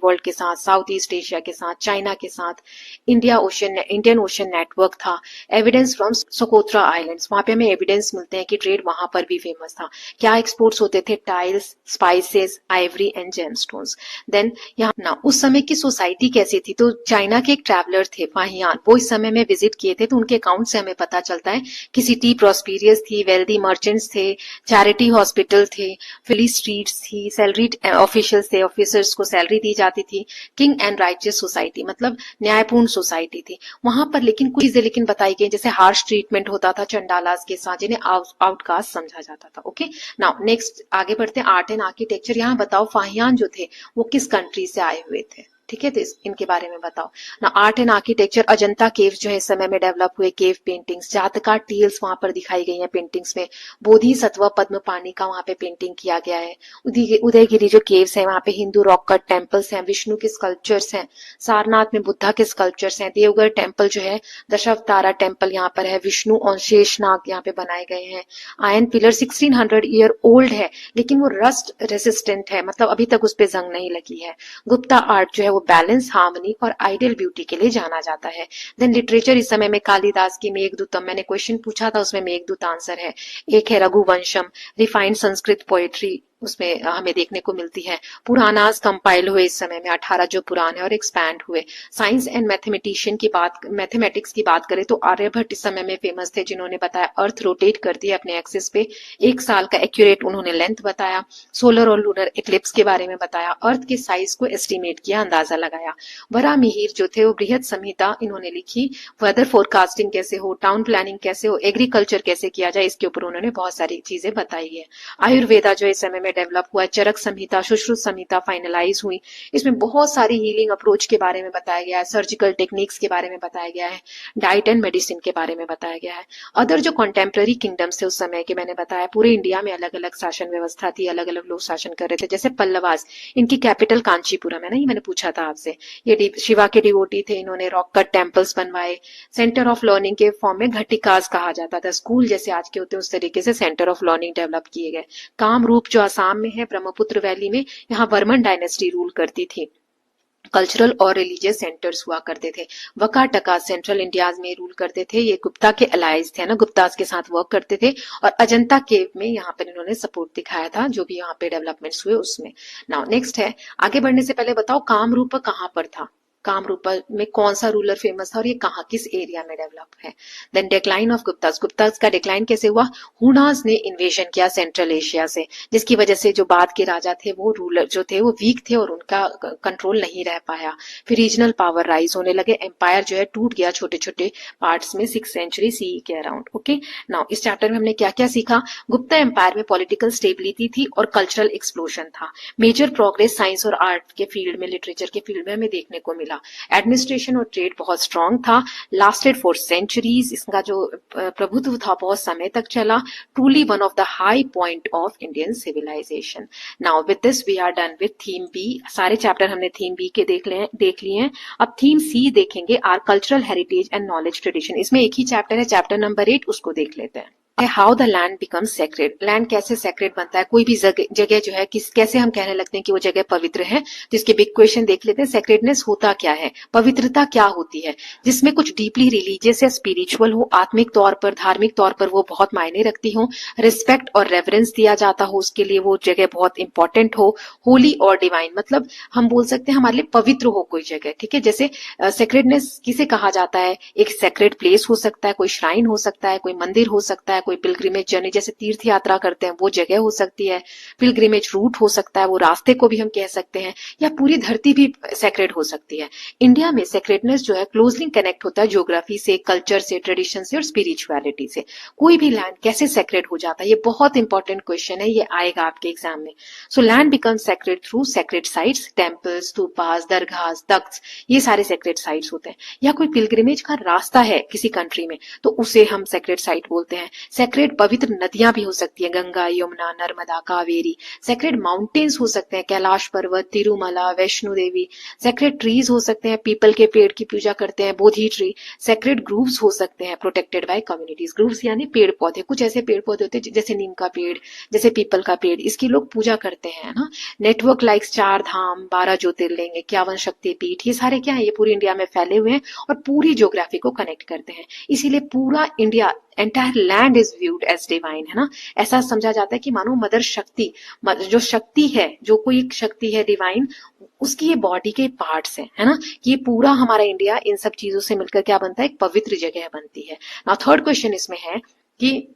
वर्ल्ड के साथ, साउथ ईस्ट एशिया के साथ, चाइना के साथ। इंडियन ओशन नेटवर्क था। एविडेंस फ्रॉम सोकोत्रा आइलैंड्स, वहां पे हमें एविडेंस मिलते हैं कि ट्रेड वहां पर भी फेमस था। क्या एक्सपोर्ट्स होते थे? Tiles, spices, ivory and gemstones. Then यहाँ ना उस समय की सोसाइटी कैसी थी? तो चाइना के एक ट्रैवलर थे फाहियान, वो इस समय में विजिट किए थे, तो उनके अकाउंट से हमें पता चलता है कि सिटी प्रॉस्पेरियस थी, वेल्दी मर्चेंट्स थे, चैरिटी हॉस्पिटल थे, फिली स्ट्रीट्स थी, सैलरीड ऑफिशियल्स थे, ऑफिसर्स को सैलरी दी जाती थी। किंग एंड राइचियस सोसाइटी, मतलब न्यायपूर्ण सोसाइटी थी वहां पर। लेकिन कुछ चीजें लेकिन बताई गई, जैसे हार्श ट्रीटमेंट होता था चंडालास के साथ, जिन्हें आउटकास्ट समझा जाता था। ओके, नाउ नेक्स्ट आगे बढ़ते हैं। Art and architecture. यहाँ बताओ फाहियान जो थे वो किस कंट्री से आए हुए थे? ठीक है, तो इनके बारे में बताओ ना। आर्ट एंड आर्किटेक्चर, अजंता केव जो है इस समय में डेवलप हुए, केव पेंटिंग्स, जातका टील्स वहां पर दिखाई गई हैं पेंटिंग्स में। बोधि सत्व पद्म पानी का वहां पे पेंटिंग किया गया है। उदयगिरी जो केव्स हैं वहां पे हिंदू रॉक कट टेम्पल्स हैं, विष्णु के स्कल्पचर्स हैं, सारनाथ में बुद्धा के स्कल्पचर्स हैं, देवगढ़ टेम्पल जो है दशावतारा टेम्पल यहाँ पर है, विष्णु और शेषनाग यहाँ पे बनाए गए हैं। आयन पिलर 1600 ईयर ओल्ड है, लेकिन वो रस्ट रेसिस्टेंट है, मतलब अभी तक उस पर जंग नहीं लगी है। गुप्ता आर्ट जो है वो बैलेंस, हार्मनी और आइडियल ब्यूटी के लिए जाना जाता है। देन लिटरेचर इस समय में कालिदास की मेघदूतम, मैंने क्वेश्चन पूछा था उसमें मेघदूत आंसर है। एक है रघुवंशम, रिफाइंड संस्कृत पोएट्री उसमें हमें देखने को मिलती है। पुरानास कंपाइल हुए इस समय में, 18 जो पुराण है और एक्सपैंड हुए। साइंस एंड मैथमेटिक्स की बात करें तो आर्यभट्ट इस समय में फेमस थे, जिन्होंने बताया अर्थ रोटेट करती है अपने एक्सिस पे, एक साल का एक्यूरेट उन्होंने लेंथ बताया। सोलर और लूनर इक्लिप्स के बारे में बताया, अर्थ के साइज को एस्टिमेट किया, अंदाजा लगाया। वरामिहिर जो थे वो बृहद संहिता इन्होंने लिखी, वेदर फोरकास्टिंग कैसे हो, टाउन प्लानिंग कैसे हो, एग्रीकल्चर कैसे किया जाए, इसके ऊपर उन्होंने बहुत सारी चीजें बताई है। आयुर्वेदा जो इस समय में डेवलप हुआ, चरक संहिता, सुश्रुत संहिता फाइनलाइज हुई, इसमें बहुत सारी हीलिंग अप्रोच के बारे में बताया गया है, सर्जिकल टेक्निक्स के बारे में बताया गया है, डाइट एंड मेडिसिन के बारे में बताया गया है। अदर जो कॉन्टेम्प्ररी किंगडम्स थे उस समय के, मैंने बताया पूरे इंडिया में अलग अलग शासन व्यवस्था थी, अलग अलग लोग शासन कर रहे थे। जैसे पल्लवास, इनकी कैपिटल कांचीपुरम है ना, ये मैंने पूछा था आपसे। ये शिवा के डिवोटी थे, इन्होंने रॉक कट टेम्पल्स बनवाए। सेंटर ऑफ लर्निंग के फॉर्म में घटिकास कहा जाता था, स्कूल जैसे आज के होते हैं उस तरीके से सेंटर ऑफ लर्निंग डेवलप किए गए। कामरूप जो आसाम में है, ब्रह्मपुत्र वैली में, यहाँ वर्मन डायनेस्टी रूल करती थी। कल्चरल और रिलीजियस सेंटर्स हुआ करते थे। वकाटका सेंट्रल इंडिया में रूल करते थे, ये गुप्ता के अलाइज थे ना, गुप्तास के साथ वर्क करते थे। और अजंता केव में यहाँ पर इन्होंने सपोर्ट दिखाया था, जो भी यहाँ पे डेवलपमेंट्स हुए उसमें। नाउ नेक्स्ट है, आगे बढ़ने से पहले बताओ कामरूप कहाँ पर था, कामरूप में कौन सा रूलर फेमस था और ये कहाँ किस एरिया में डेवलप है। देन डिक्लाइन ऑफ गुप्तास का डिक्लाइन कैसे हुआ? हुनास ने इन्वेजन किया सेंट्रल एशिया से, जिसकी वजह से जो बाद के राजा थे वो रूलर जो थे वो वीक थे और उनका कंट्रोल नहीं रह पाया। फिर रीजनल पावर राइज होने लगे, एम्पायर जो है टूट गया छोटे छोटे पार्ट्स में 6th सेंचुरी सीई के अराउंड। ओके, नाउ इस चैप्टर में हमने क्या क्या सीखा? गुप्ता एम्पायर में पॉलिटिकल स्टेबिलिटी थी और कल्चरल एक्सप्लोजन था। मेजर प्रोग्रेस साइंस और आर्ट के फील्ड में, लिटरेचर के फील्ड में हमें देखने को मिला। एडमिनिस्ट्रेशन और ट्रेड बहुत स्ट्रांग था, लास्टेड फॉर सेंचुरीज, इसका जो प्रभुत्व था बहुत समय तक चला। Truly one of the high point of Indian civilization. Now with this we are done with theme B. सारे चैप्टर हमने थीम बी के देख लिए हैं। अब थीम सी देखेंगे, our cultural heritage and knowledge tradition. इसमें एक ही चैप्टर है, चैप्टर नंबर 8, उसको देख लेते हैं। How the land becomes sacred, land कैसे सेक्रेड बनता है, कोई भी जगह जो है कैसे हम कहने लगते हैं कि वो जगह पवित्र है। तो इसके बिग क्वेश्चन देख लेते हैं, सेक्रेडनेस होता क्या है, पवित्रता क्या होती है, जिसमें कुछ डीपली रिलीजियस या स्पिरिचुअल हो, आत्मिक तौर पर धार्मिक तौर पर वो बहुत मायने रखती हो, रिस्पेक्ट और रेवरेंस दिया जाता हो उसके लिए, वो जगह बहुत इंपॉर्टेंट हो, होली और डिवाइन, मतलब हम बोल सकते हैं हमारे लिए पवित्र हो कोई जगह, ठीक है। जैसे सेक्रेडनेस किसे कहा जाता है, एक सेक्रेड प्लेस हो सकता है, कोई श्राइन हो सकता है, कोई मंदिर हो सकता है, कोई पिलग्रिमेज जर्नी जैसे तीर्थ यात्रा करते हैं वो जगह हो सकती है, पिलग्रिमेज रूट हो सकता है, वो रास्ते को भी हम कह सकते हैं, या पूरी धरती भी सेक्रेड हो सकती है। इंडिया में सेक्रेडनेस जो है क्लोजली कनेक्ट होता है ज्योग्राफी से, कल्चर से, ट्रेडिशन से और स्पिरिचुअलिटी से। कोई भी लैंड कैसे सेक्रेड हो जाता है, ये बहुत इंपॉर्टेंट क्वेश्चन है, ये आएगा आपके एग्जाम में। So land becomes sacred through sacred sites, temples, stupas, dargah, takht, ये सारे सेक्रेड साइट्स होते हैं। या कोई पिलग्रिमेज का रास्ता है किसी कंट्री में तो उसे हम सेक्रेड साइट बोलते हैं। सेक्रेड पवित्र नदियां भी हो सकती है, गंगा, यमुना, नर्मदा, कावेरी। सेक्रेड माउंटेन्स हो सकते हैं, कैलाश पर्वत, तिरुमला, वैष्णो देवी। सेक्रेड ट्रीज हो सकते हैं, पीपल के पेड़ की पूजा करते हैं, बोधि ट्री। सेक्रेड ग्रूव्स हो सकते हैं, प्रोटेक्टेड बाय कम्युनिटीज। ग्रूव्स यानी पेड़ पौधे, कुछ ऐसे पेड़ पौधे होते हैं जैसे नीम का पेड़, जैसे पीपल का पेड़, इसकी लोग पूजा करते हैं ना। नेटवर्क लाइक्स 4 धाम, 12 ज्योतिर्लिंग, 51 शक्तिपीठ, ये सारे क्या है, ये पूरी इंडिया में फैले हुए हैं और पूरी ज्योग्राफी को कनेक्ट करते हैं। इसीलिए पूरा India, entire land is viewed as divine, है ना। ऐसा समझा जाता है कि मानो मदर शक्ति, जो शक्ति है, जो कोई एक शक्ति है डिवाइन, उसकी ये बॉडी के पार्ट्स हैं, है ना। ये पूरा हमारा इंडिया इन सब चीजों से मिलकर क्या बनता है, एक पवित्र जगह बनती है। नाउ थर्ड क्वेश्चन इसमें है कि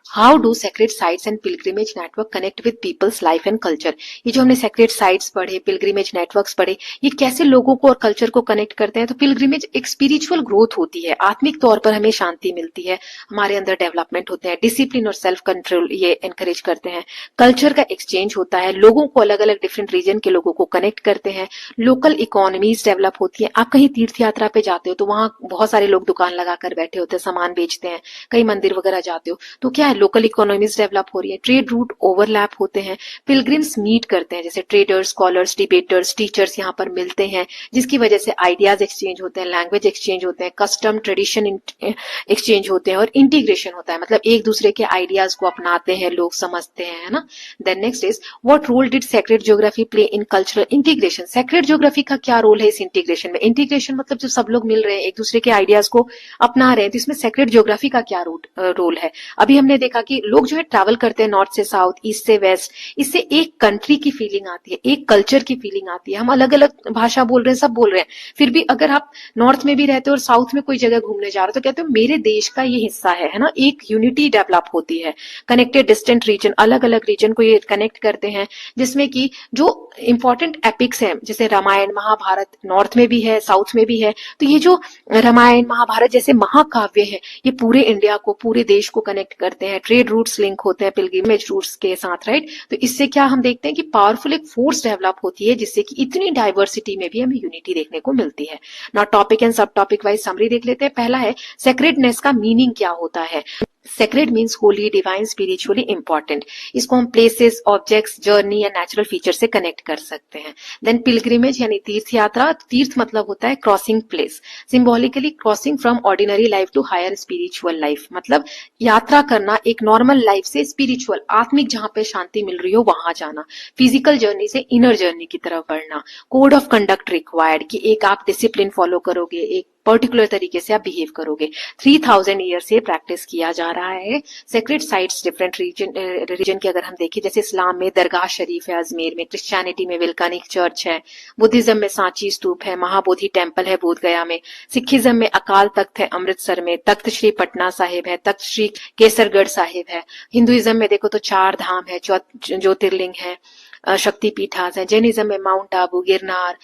how do sacred sites and pilgrimage network connect with people's life and culture. ये जो हमने सेक्रेड साइट्स पढ़े, पिलग्रिमेज नेटवर्क्स पढ़े, ये कैसे लोगों को और कल्चर को कनेक्ट करते हैं। तो पिलग्रिमेज एक स्पिरिचुअल ग्रोथ होती है, आत्मिक तौर पर हमें शांति मिलती है, हमारे अंदर डेवलपमेंट होते हैं, डिसिप्लिन और सेल्फ कंट्रोल ये एनकरेज करते हैं। कल्चर का एक्सचेंज होता है, लोगों को अलग अलग डिफरेंट रीजन के लोगों को कनेक्ट करते हैं। लोकल इकोनॉमीज डेवलप होती है। आप कहीं तीर्थ यात्रा पे जाते हो तो वहां बहुत सारे लोग दुकान लगाकर बैठे होते हैं, सामान बेचते हैं। कई मंदिर वगैरह जाते हो तो क्या है, लोकल इकोनॉमीज डेवलप हो रही है, ट्रेड रूट ओवरलैप होते हैं, पिलग्रिम्स मीट करते हैं, जैसे ट्रेडर्स, स्कॉलर्स, डिबेटर्स, टीचर्स यहाँ पर मिलते हैं, जिसकी वजह से आइडियाज एक्सचेंज होते हैं, लैंग्वेज एक्सचेंज होते हैं, कस्टम ट्रेडिशन एक्सचेंज होते हैं और इंटीग्रेशन होता है, मतलब एक दूसरे के आइडियाज को अपनाते हैं लोग, समझते हैं, है ना। Then next is what role did sacred geography play in cultural integration. Sacred geography का क्या रोल है इस इंटीग्रेशन में। इंटीग्रेशन मतलब जो सब लोग मिल रहे हैं, एक दूसरे के आइडियाज को अपना रहे हैं, तो इसमें सेक्रेड ज्योग्राफी का क्या रोल है। अभी हमने देखा कि लोग जो है ट्रैवल करते हैं नॉर्थ से साउथ, ईस्ट से वेस्ट, इससे एक कंट्री की फीलिंग आती है, एक कल्चर की फीलिंग आती है। हम अलग अलग भाषा बोल रहे हैं, सब बोल रहे हैं, फिर भी अगर आप नॉर्थ में भी रहते हो और साउथ में कोई जगह घूमने जा रहे हो तो कहते हो मेरे देश का ये हिस्सा है ना। एक यूनिटी डेवलप होती है। कनेक्टेड डिस्टेंट रीजन, अलग अलग रीजन को ये कनेक्ट करते हैं, जिसमें कि जो इंपॉर्टेंट एपिक्स हैं जैसे रामायण महाभारत, नॉर्थ में भी है साउथ में भी है, तो ये जो रामायण महाभारत जैसे महाकाव्य है, ये पूरे इंडिया को, पूरे देश को कनेक्ट करते हैं। ट्रेड रूट्स लिंक होते हैं पिलग्रिमेज रूट्स के साथ, राइट। तो इससे क्या हम देखते हैं कि पावरफुल एक फोर्स डेवलप होती है, जिससे कि इतनी डाइवर्सिटी में भी हमें यूनिटी देखने को मिलती है। नाउ टॉपिक एंड सब टॉपिक वाइज समरी देख लेते हैं। पहला है सेक्रेडनेस का मीनिंग क्या होता है। Sacred means Holi, divine, spiritually important. इसको हम प्लेसेस, ऑब्जेक्ट्स, जर्नी या नेचुरल फीचर से कनेक्ट कर सकते हैं। देन पिलग्रिमेज यानी तीर्थ यात्रा, तीर्थ मतलब होता है crossing place, symbolically crossing from ordinary life to higher spiritual life, मतलब यात्रा करना एक नॉर्मल लाइफ से स्पिरिचुअल, आत्मिक जहां पे शांति मिल रही हो वहां जाना। फिजिकल जर्नी से इनर जर्नी की तरफ बढ़ना। कोड ऑफ कंडक्ट रिक्वायर्ड, कि एक आप डिसिप्लिन फॉलो करोगे, एक पर्टिकुलर तरीके से आप बिहेव करोगे। 3000 ईयर से प्रैक्टिस किया जा रहा है। सेक्रेड साइट्स डिफरेंट रीजन के अगर हम देखें, जैसे इस्लाम में दरगाह शरीफ है अजमेर में, क्रिश्चियनिटी में विल्कानिक चर्च है, बुद्धिज्म में सांची स्तूप है, महाबोधि टेम्पल है बोध गया में, सिखिज्म में अकाल तख्त है अमृतसर में, तख्त श्री पटना साहिब है, तख्त श्री केसरगढ़ साहिब है। हिंदुइज्म में देखो तो 4 धाम है, ज्योतिर्लिंग है, शक्तिपीठास है। जैनिज्म में Mount Abu, Girnar,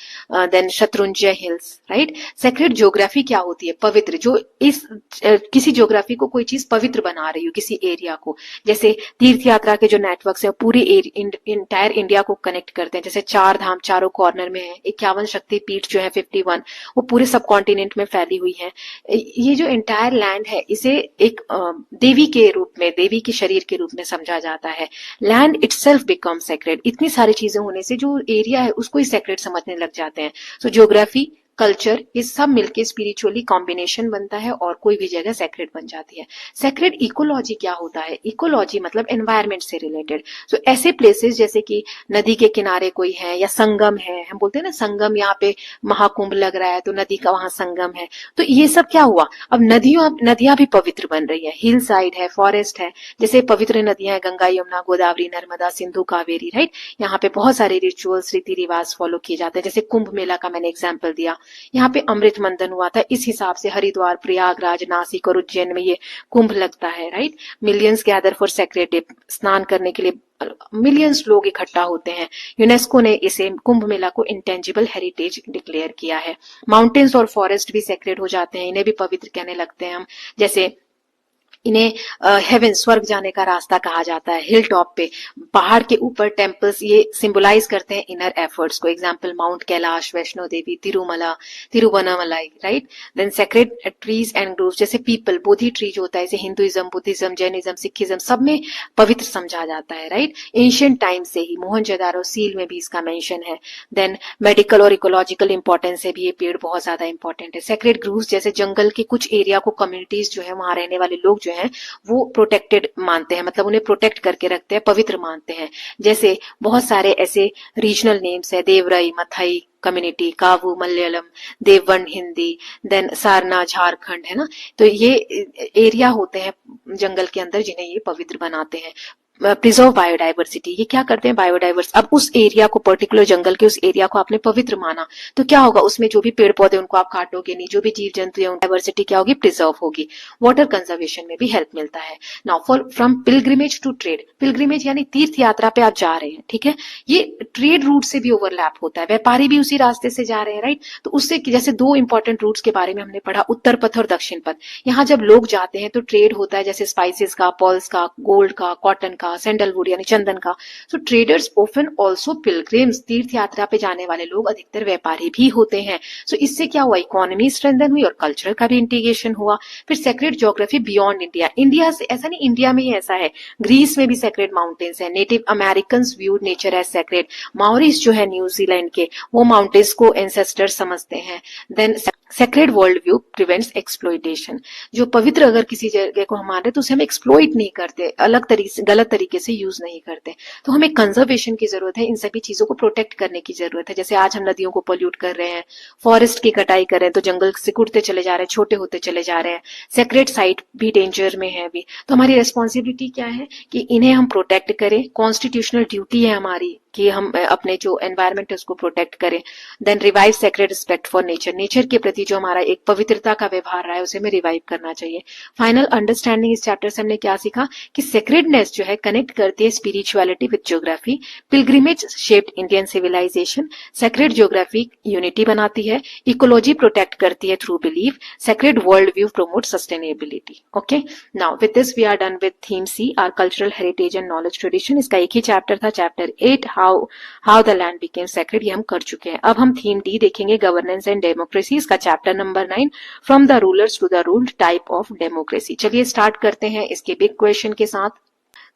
then Shatrunjaya hills, right. Sacred geography क्या होती है, पवित्र, जो इस किसी ज्योग्राफी को कोई चीज पवित्र बना रही हो, किसी एरिया को, जैसे तीर्थ यात्रा के जो नेटवर्क्स है पूरे इंटायर इंडिया को कनेक्ट करते हैं, जैसे 4 धाम चारों कॉर्नर में है, 51 शक्तिपीठ जो है 51 वो पूरे सब कॉन्टिनेंट में फैली हुई है। ये जो इंटायर लैंड है इसे एक देवी के रूप में, देवी के शरीर के रूप में समझा जाता है। Land itself become sacred. इतनी सारी चीजें होने से जो एरिया है उसको ही सेक्रेड समझने लग जाते हैं। सो ज्योग्राफी कल्चर, ये सब मिलके स्पिरिचुअली कॉम्बिनेशन बनता है और कोई भी जगह सेक्रेड बन जाती है। सेक्रेड इकोलॉजी क्या होता है? इकोलॉजी मतलब एनवायरमेंट से रिलेटेड। तो ऐसे प्लेसेस जैसे कि नदी के किनारे कोई है या संगम है, हम बोलते हैं ना संगम, यहाँ पे महाकुंभ लग रहा है तो नदी का वहां संगम है, तो ये सब क्या हुआ, अब नदियां भी पवित्र बन रही है। हिल साइड है, फॉरेस्ट है, जैसे पवित्र नदियां हैं गंगा, यमुना, गोदावरी, नर्मदा, सिंधु, कावेरी, राइट। यहाँ पे बहुत सारे रिचुअल्स, रीति रिवाज फॉलो किए जाते हैं। जैसे कुंभ मेला का मैंने एग्जाम्पल दिया, यहाँ पे अमृत मंथन हुआ था, इस हिसाब से हरिद्वार, प्रयागराज, नासिक और उज्जैन में ये कुंभ लगता है, right. Millions gather for sacred day, स्नान करने के लिए मिलियंस लोग इकट्ठा होते हैं। यूनेस्को ने इसे कुंभ मेला को इंटेंजिबल हेरिटेज डिक्लेयर किया है। माउंटेन्स और फॉरेस्ट भी सेक्रेड हो जाते हैं, इन्हें भी पवित्र कहने लगते हैं हम। जैसे इन्हें हेवन, स्वर्ग जाने का रास्ता कहा जाता है। हिल टॉप पे, पहाड़ के ऊपर टेम्पल्स, ये सिंबलाइज करते हैं इनर एफर्ट्स को। Example mount Kailash, Vaishno Devi, Tiruvannamalai, right. Then sacred trees and groves, जैसे पीपल, बोधि ट्री जो होता है, जैसे हिंदुइज्म, बुद्धिज्म, जैनिज्म, सिखिज्म, सब में पवित्र समझा जाता है, राइट। एंशियंट टाइम से ही मोहनजोदारो सील में भी इसका मेंशन है। देन मेडिकल और इकोलॉजिकल इंपॉर्टेंस है भी, ये पेड़ बहुत ज्यादा इंपॉर्टेंट है। सेक्रेड ग्रोव्स जैसे जंगल के कुछ एरिया को कम्युनिटीज जो है, वहां रहने वाले लोग जो है वो प्रोटेक्टेड मानते हैं, मतलब उन्हें प्रोटेक्ट करके रखते हैं, पवित्र मानते हैं। जैसे बहुत सारे ऐसे रीजनल नेम्स है, देवरई, मथई कम्युनिटी, कावू मलयालम, देववन हिंदी, देन सारना झारखंड, है ना। तो ये एरिया होते हैं जंगल के अंदर जिन्हें ये पवित्र बनाते हैं। प्रिजर्व बायोडाइवर्सिटी, ये क्या करते हैं, बायोडाइवर्स, अब उस एरिया को, पर्टिकुलर जंगल के उस एरिया को आपने पवित्र माना तो क्या होगा, उसमें जो भी पेड़ पौधे उनको आप काटोगे नहीं, जो भी जीव जंतु है, डाइवर्सिटी क्या होगी, प्रिजर्व होगी। वाटर कंजर्वेशन में भी हेल्प मिलता है। Now four from pilgrimage to trade, pilgrimage यानी तीर्थ यात्रा पे आप जा रहे हैं, ठीक है, ये ट्रेड रूट से भी ओवरलैप होता है, व्यापारी भी उसी रास्ते से जा रहे हैं, राइट। तो उससे जैसे दो इंपॉर्टेंट रूट्स के बारे में हमने पढ़ा, उत्तर पथ और दक्षिण पथ। यहाँ जब लोग जाते हैं तो ट्रेड होता है, जैसे स्पाइसेस का, पर्ल्स का, गोल्ड का, कॉटन का, सैंडलवुड यानी चंदन का। सो ट्रेडर्स ओफन ऑल्सो पिलग्रिम्स, तीर्थ यात्रा पे जाने वाले लोग अधिकतर व्यापारी भी होते हैं। सो इससे क्या हुआ, इकोनॉमी स्ट्रेंथन हुई और कल्चर का भी इंटीग्रेशन हुआ। फिर sacred geography beyond India, India से ऐसा नहीं, इंडिया में ही ऐसा है, ग्रीस में भी सेक्रेड माउंटेन्स है। Native American viewed nature as sacred, Maoris जो है न्यूजीलैंड के, वो माउंटेन्स को एंसेस्टर समझते हैं। Then sacred world view prevents exploitation, जो पवित्र अगर किसी जगह को हम मान रहे तो उसे हम एक्सप्लॉइट नहीं करते, अलग तरीके से, गलत तरीके से यूज नहीं करते। तो हमें कंजर्वेशन की जरूरत है, इन सभी चीजों को प्रोटेक्ट करने की जरूरत है। जैसे आज हम नदियों को पोल्यूट कर रहे हैं, फॉरेस्ट की कटाई कर रहे हैं, तो जंगल सिकुड़ते चले जा रहे हैं, छोटे होते चले जा रहे हैं, सेक्रेड साइट भी डेंजर में है अभी। तो हमारी रेस्पॉन्सिबिलिटी क्या है कि इन्हें हम प्रोटेक्ट करें, कॉन्स्टिट्यूशनल ड्यूटी है हमारी कि हम अपने जो एनवायरमेंट है उसको प्रोटेक्ट करें। Then revive sacred respect for nature, nature के प्रति जो हमारा एक पवित्रता का व्यवहार रहा है उसे हमें रिवाइव करना चाहिए। फाइनल अंडरस्टैंडिंग, इस चैप्टर से हमने क्या सीखा कि सेक्रेडनेस जो है कनेक्ट करती है spirituality with geography, pilgrimage shaped Indian civilization, sacred geography unity बनाती है, इकोलॉजी प्रोटेक्ट करती है through belief, sacred world view promote sustainability. Okay, now with this we are done with theme C, our cultural heritage and knowledge tradition. इसका एक ही chapter था, chapter 8 how the land became sacred, ये हम कर चुके हैं। अब हम थीम डी देखेंगे, गवर्नेंस एंड डेमोक्रेसी, इसका chapter number 9, from the rulers to the ruled, type of democracy. चलिए स्टार्ट करते हैं इसके बिग क्वेश्चन के साथ।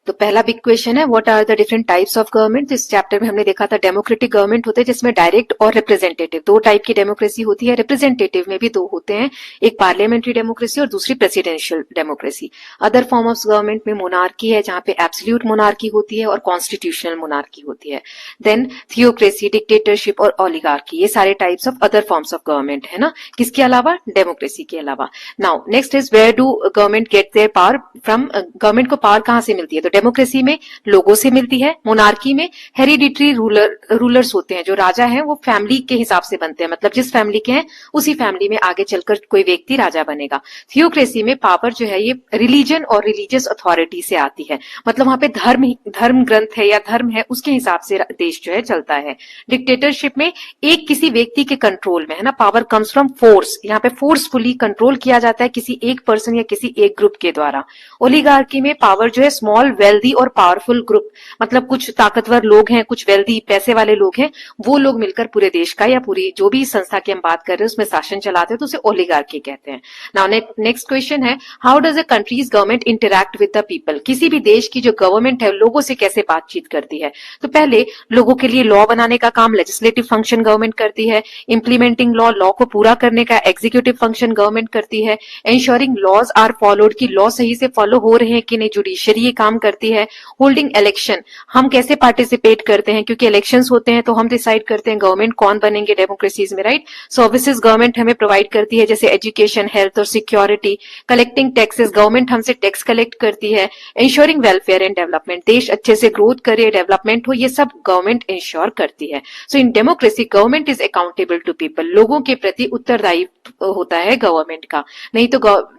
तो पहला बिग क्वेश्चन है, what are the different types of government. तो इस चैप्टर में हमने देखा था डेमोक्रेटिक गवर्नमेंट होते हैं जिसमें डायरेक्ट और रिप्रेजेंटेटिव, दो टाइप की डेमोक्रेसी होती है। रिप्रेजेंटेटिव में भी दो होते हैं, एक पार्लियामेंट्री डेमोक्रेसी और दूसरी presidential democracy. Other form of government में मोनार्की है, जहां पे एब्सोल्यूट मोनार्की होती है और कॉन्स्टिट्यूशनल मोनार्की होती है। देन थियोक्रेसी, डिक्टेटरशिप और ओलिगार्की, ये सारे types of other forms of government है ना, किसके अलावा, डेमोक्रेसी के अलावा। Now next is where do government get their power from, government को पावर कहां से मिलती है। तो डेमोक्रेसी में लोगों से मिलती है, मोनार्की में हेरिडिटरी रूलर्स होते हैं, जो राजा हैं वो फैमिली के हिसाब से बनते हैं, मतलब जिस फैमिली के हैं उसी फैमिली में आगे चलकर कोई व्यक्ति राजा बनेगा। थियोक्रेसी में पावर जो है ये रिलीजन और रिलीजियस अथॉरिटी से आती है, मतलब वहां पे धर्म ग्रंथ है या धर्म है उसके हिसाब से देश जो है चलता है। डिक्टेटरशिप में एक किसी व्यक्ति के कंट्रोल में है ना, पावर कम्स फ्रॉम फोर्स, यहाँ पे फोर्सफुली कंट्रोल किया जाता है किसी एक पर्सन या किसी एक ग्रुप के द्वारा। ओलिगार्की में पावर जो है स्मॉल वेल्दी और पावरफुल ग्रुप, मतलब कुछ ताकतवर लोग हैं, कुछ वेल्दी पैसे वाले लोग हैं, वो लोग मिलकर पूरे देश का या पूरी जो भी संस्था की हम बात कर रहे हैं उसमें शासन चलाते हैं, तो उसे ओलिगार्की कहते हैं। नाउ नेक्स्ट क्वेश्चन है, how does a countries government interact with the people? किसी भी देश की जो गवर्नमेंट है लोगों से कैसे बातचीत करती है? तो पहले लोगों के लिए लॉ बनाने का काम लेजिस्लेटिव फंक्शन गवर्नमेंट करती है, इंप्लीमेंटिंग लॉ को पूरा करने का एग्जीक्यूटिव फंक्शन गवर्नमेंट करती है, एंश्योरिंग लॉज आर फॉलोड, की लॉ सही से फॉलो हो रहे हैं कि नहीं, जुडिशरी ये काम करती है, होल्डिंग इलेक्शन, हम कैसे पार्टिसिपेट करते हैं, क्योंकि इलेक्शंस होते हैं तो हम डिसाइड करते हैं गवर्नमेंट कौन बनेंगे डेमोक्रेसीज में, राइट। सर्विसेज गवर्नमेंट हमें प्रोवाइड करती है जैसे एजुकेशन, हेल्थ और सिक्योरिटी, कलेक्टिंग टैक्सेस, गवर्नमेंट हमसे टैक्स कलेक्ट करती है, इंश्योरिंग वेलफेयर एंड डेवलपमेंट, देश अच्छे से ग्रोथ करे, डेवलपमेंट हो, ये सब गवर्नमेंट इंश्योर करती है। So in democracy government is accountable to people, लोगों के प्रति उत्तरदायी होता है गवर्नमेंट का, नहीं तो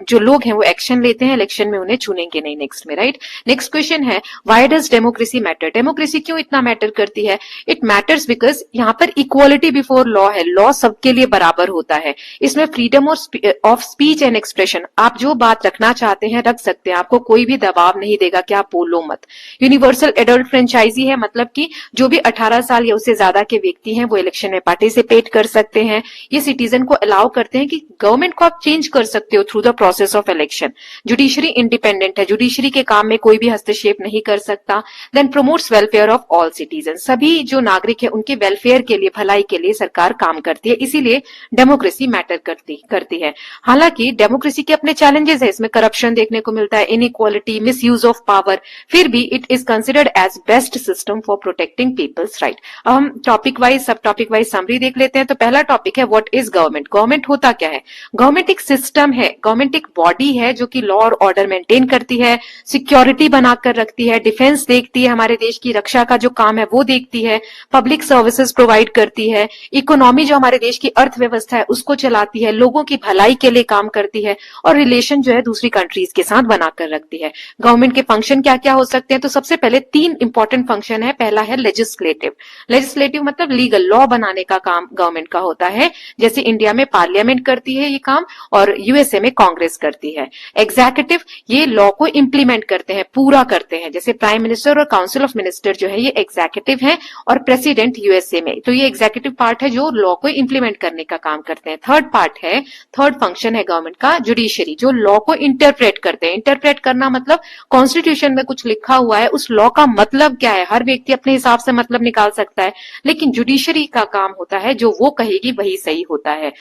जो लोग हैं वो एक्शन लेते हैं, इलेक्शन में उन्हें चुनेंगे नहीं नेक्स्ट में, राइट। नेक्स्ट क्वेश्चन है, why does democracy matter? Democracy क्यों इतना मैटर करती है? इट मैटर्स बिकॉज यहाँ पर इक्वालिटी बिफोर लॉ है, लॉ सबके लिए बराबर होता है, इसमें freedom of speech and expression, आप जो बात रखना चाहते हैं रख सकते हैं, आपको कोई भी दबाव नहीं देगा कि आप बोलो मत। यूनिवर्सल एडल्ट फ्रेंचाइजी है, मतलब कि जो भी 18 साल या उससे ज्यादा के व्यक्ति हैं वो इलेक्शन में पार्टिसिपेट कर सकते हैं, ये सिटीजन को अलाउ करते हैं कि गवर्नमेंट को आप चेंज कर सकते हो through the process of election. Judiciary independent है, जुडिशरी के काम में कोई भी हस्तक्षेप नहीं कर सकता। Then promotes welfare of all citizen, सभी जो नागरिक है उनके वेलफेयर के लिए, भलाई के लिए सरकार काम करती है, इसीलिए डेमोक्रेसी मैटर करती है। हालांकि डेमोक्रेसी के अपने चैलेंजेस है, इसमें करप्शन देखने को मिलता है, इनइक्वालिटी, मिसयूज ऑफ पावर, फिर भी it is considered as best system for protecting people's right. अब हम टॉपिक वाइज, सब टॉपिक वाइज समरी देख लेते हैं। तो पहला टॉपिक है व्हाट इज गवर्नमेंट? गवर्नमेंट होता क्या है? गवर्नमेंट एक सिस्टम है, गवर्नमेंट एक बॉडी है जो कि लॉ और ऑर्डर मेंटेन करती है, सिक्योरिटी बनाकर रखती है, डिफेंस देखती है, हमारे देश की रक्षा का जो काम है वो देखती है, पब्लिक सर्विसेज प्रोवाइड करती है, इकोनॉमी जो हमारे देश की अर्थव्यवस्था है उसको चलाती है, लोगों की भलाई के लिए काम करती है, और रिलेशन जो है दूसरी कंट्रीज के साथ बनाकर रखती है। गवर्नमेंट के फंक्शन क्या क्या हो सकते हैं? तो सबसे पहले 3 इंपॉर्टेंट फंक्शन है। पहला है लेजिस्लेटिव, लेजिस्लेटिव मतलब लीगल, लॉ बनाने का काम गवर्नमेंट का होता है, जैसे इंडिया में पार्लियामेंट करती है ये काम और यूएसए में कांग्रेस करती है। एग्जीक्यूटिव, ये लॉ को इंप्लीमेंट करते हैं, पूरा करते हैं, जैसे प्राइम मिनिस्टर और काउंसिल ऑफ मिनिस्टर जो है ये एग्जीक्यूटिव है, और प्रेसिडेंट यूएसए में, तो ये एग्जीक्यूटिव पार्ट है जो लॉ को इंप्लीमेंट करने का काम करते हैं। थर्ड फंक्शन है गवर्नमेंट का जुडिशरी, जो लॉ को इंटरप्रेट करते हैं। इंटरप्रेट करना मतलब कॉन्स्टिट्यूशन में कुछ लिखा हुआ है, उस लॉ का मतलब क्या है, हर व्यक्ति अपने हिसाब से मतलब निकाल सकता है, लेकिन जुडिशरी का काम होता है जो वो कहेगी वही सही होता है।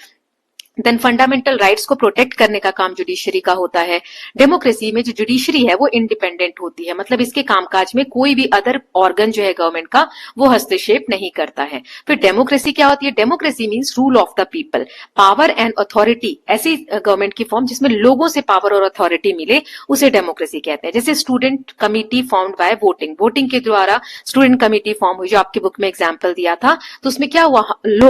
देन फंडामेंटल राइट्स को प्रोटेक्ट करने का काम जुडिशरी का होता है। डेमोक्रेसी में जो जुडिशरी है वो इंडिपेंडेंट होती है, मतलब इसके कामकाज में कोई भी अदर ऑर्गन जो है गवर्नमेंट का वो हस्तक्षेप नहीं करता है। फिर डेमोक्रेसी क्या होती है? Democracy means rule of the people, power and authority, ऐसी गवर्नमेंट की फॉर्म जिसमें लोगों से पावर और अथॉरिटी मिले उसे डेमोक्रेसी कहते हैं। जैसे student committee formed by voting, voting के द्वारा स्टूडेंट कमिटी फॉर्म हुई, जो आपकी बुक में एग्जाम्पल दिया था, तो उसमें क्या हुआ,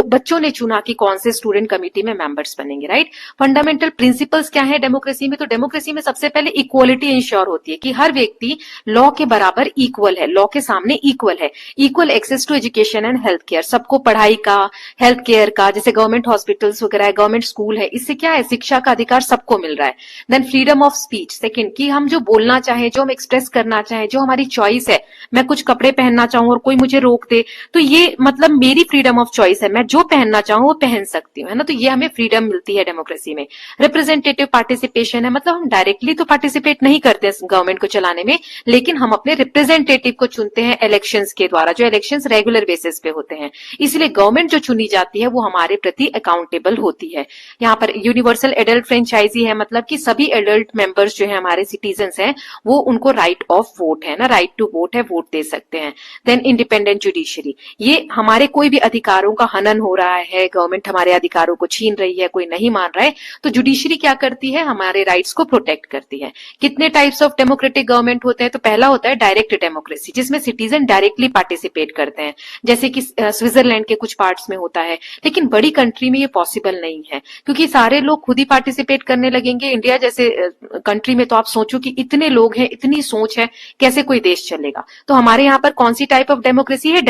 बच्चों ने चुना कि कौन से स्टूडेंट कमिटी में मेंबर्स बनेंगे, राइट। फंडामेंटल प्रिंसिपल्स क्या है डेमोक्रेसी में? तो डेमोक्रेसी में सबसे पहले इक्वालिटी इंश्योर होती है कि हर व्यक्ति लॉ के बराबर इक्वल है, लॉ के सामने इक्वल है। Equal access to education and health care, सबको पढ़ाई का, हेल्थ केयर का, जैसे गवर्नमेंट हॉस्पिटल्स वगैरह है, गवर्नमेंट स्कूल है, इससे क्या है, शिक्षा का अधिकार सबको मिल रहा है। Then freedom of speech, second, कि हम जो बोलना चाहें, जो हम एक्सप्रेस करना चाहें, जो हमारी चॉइस है, मैं कुछ कपड़े पहनना चाहूं और कोई मुझे रोक दे, तो ये मतलब मेरी फ्रीडम ऑफ चॉइस है, मैं जो पहनना चाहूं वो पहन सकती हूँ, है ना, तो ये हमें फ्रीडम मिलती है डेमोक्रेसी में। रिप्रेजेंटेटिव पार्टिसिपेशन है, मतलब हम डायरेक्टली तो पार्टिसिपेट नहीं करते गवर्नमेंट को चलाने में, लेकिन हम अपने रिप्रेजेंटेटिव को चुनते हैं इलेक्शंस के द्वारा, जो इलेक्शंस रेगुलर बेसिस पे होते हैं, इसलिए गवर्नमेंट जो चुनी जाती है वो हमारे प्रति अकाउंटेबल होती है। यहाँ पर यूनिवर्सल एडल्ट फ्रेंचाइजी है, मतलब कि सभी एडल्ट मेंबर्स जो है हमारे सिटीजन्स हैं वो उनको राइट ऑफ वोट है ना, राइट टू वोट है, वोट दे सकते हैं। देन इंडिपेंडेंट जुडिशरी, ये हमारे कोई भी अधिकारों का हनन हो रहा है, गवर्नमेंट हमारे अधिकारों को छीन रही है, कोई नहीं मान रहा है, तो जुडिशरी क्या करती है, हमारे राइट्स को प्रोटेक्ट करती है। कितने टाइप्स ऑफ डेमोक्रेटिक गवर्नमेंट होते हैं? तो पहला होता है डायरेक्ट डेमोक्रेसी, जिसमें सिटीजन डायरेक्टली पार्टिसिपेट करते हैं, जैसे कि स्विट्जरलैंड के कुछ पार्ट्स में होता है, लेकिन बड़ी कंट्री में ये पॉसिबल नहीं है, क्योंकि सारे लोग खुद ही पार्टिसिपेट करने लगेंगे। इंडिया जैसे कंट्री में तो आप सोचो कि इतने लोग हैं, इतनी सोच है, कैसे कोई देश चलेगा। तो हमारे यहाँ पर कौन सी टाइप ऑफ डेमोक्रेसी है?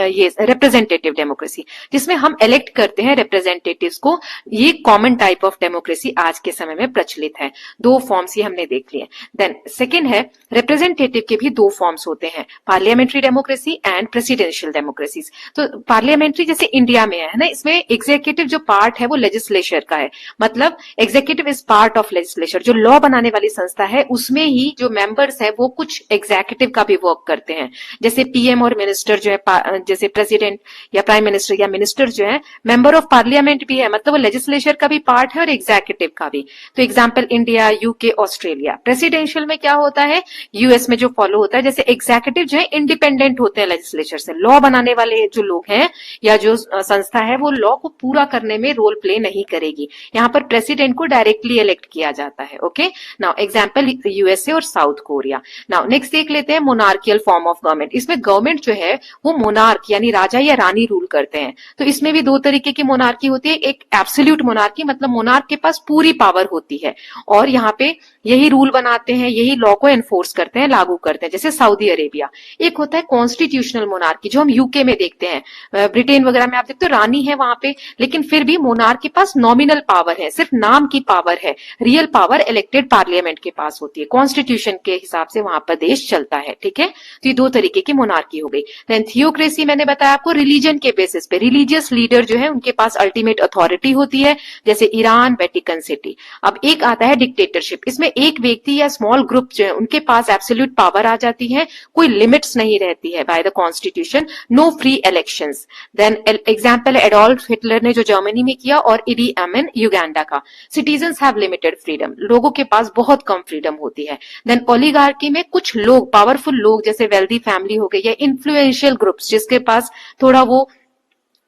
ये रिप्रेजेंटेटिव डेमोक्रेसी, जिसमें हम इलेक्ट करते हैं रिप्रेजेंटेटिव्स को, ये कॉमन टाइप ऑफ डेमोक्रेसी आज के समय में प्रचलित है। दो फॉर्म्स ये हमने देख लिए। देन सेकेंड है रिप्रेजेंटेटिव के भी दो फॉर्म्स होते हैं, parliamentary democracy and presidential democracy. तो पार्लियामेंट्री जैसे इंडिया में है ना, इसमें एग्जीक्यूटिव जो पार्ट है वो लेजिस्लेचर का है, मतलब executive is part of legislature. जो लॉ बनाने वाली संस्था है उसमें ही जो मेंबर्स है वो कुछ एग्जीक्यूटिव का भी वर्क करते हैं। जैसे पीएम और मिनिस्टर जो है, जैसे प्रेसिडेंट या प्राइम मिनिस्टर या मिनिस्टर जो है मेंबर ऑफ पार्लियामेंट भी है, मतलब वो लेजिस्लेचर का भी पार्ट है और एग्जीक्यूटिव का भी। तो example India, UK, Australia. Presidential में क्या होता है, यूएस में जो फॉलो होता है, जैसे एग्जीक्यूटिव जो है इंडिपेंडेंट होते हैं लेजिस्लेचर से, लॉ बनाने वाले जो लोग हैं या जो संस्था है वो लॉ को पूरा करने में रोल प्ले नहीं करेगी। यहाँ पर प्रेसिडेंट को डायरेक्टली इलेक्ट किया जाता है। ओके, नाउ एग्जाम्पल यूएसए और साउथ कोरिया। नाउ नेक्स्ट देख लेते हैं मोनार्कियल फॉर्म ऑफ गवर्नमेंट। इसमें गवर्नमेंट जो है वो मोनार्क यानी राजा या रानी रूल करते हैं। तो इसमें भी दो तरीके की मोनार्की होती है, एक एब्सोल्यूट मोनार्की, मतलब मोनार्क के पास पूरी पावर होती है और यहाँ पे यही रूल बनाते हैं, यही लॉ को एनफोर्स करते हैं, लागू करते हैं, जैसे सऊदी अरेबिया। एक होता है कॉन्स्टिट्यूशनल मोनार्की जो हम यूके में देखते हैं, ब्रिटेन वगैरह में आप देखते हो रानी है वहां पे, लेकिन फिर भी मोनार्क के पास नॉमिनल पावर है, सिर्फ नाम की पावर है, रियल पावर इलेक्टेड पार्लियामेंट के पास होती है। कॉन्स्टिट्यूशन के हिसाब से वहां पर देश चलता है। ठीक है, तो ये दो तरीके की मोनार्की हो गई। देन थियोक्रेसी मैंने बताया आपको, रिलीजन के बेसिस पे रिलीजियस लीडर जो है उनके पास अल्टीमेट अथॉरिटी होती है, जैसे ईरान, वेटिकन सिटी। अब एक आता है डिक्टेटरशिप। इसमें एक व्यक्ति या स्मॉल ग्रुप जो है उनके पास एब्सोल्यूट पावर आ जाती है, कोई लिमिट्स नहीं रहती है by the constitution, no free elections. Then example Adolf Hitler ने जो जर्मनी में किया और इडी अमीन युगांडा का। सिटीजन्स हैव लिमिटेड फ्रीडम, लोगों के पास बहुत कम फ्रीडम होती है। देन ओलिगार्की में कुछ लोग, पावरफुल लोग जैसे वेल्दी फैमिली हो गई या इन्फ्लुएंशियल ग्रुप्स जिसके पास थोड़ा वो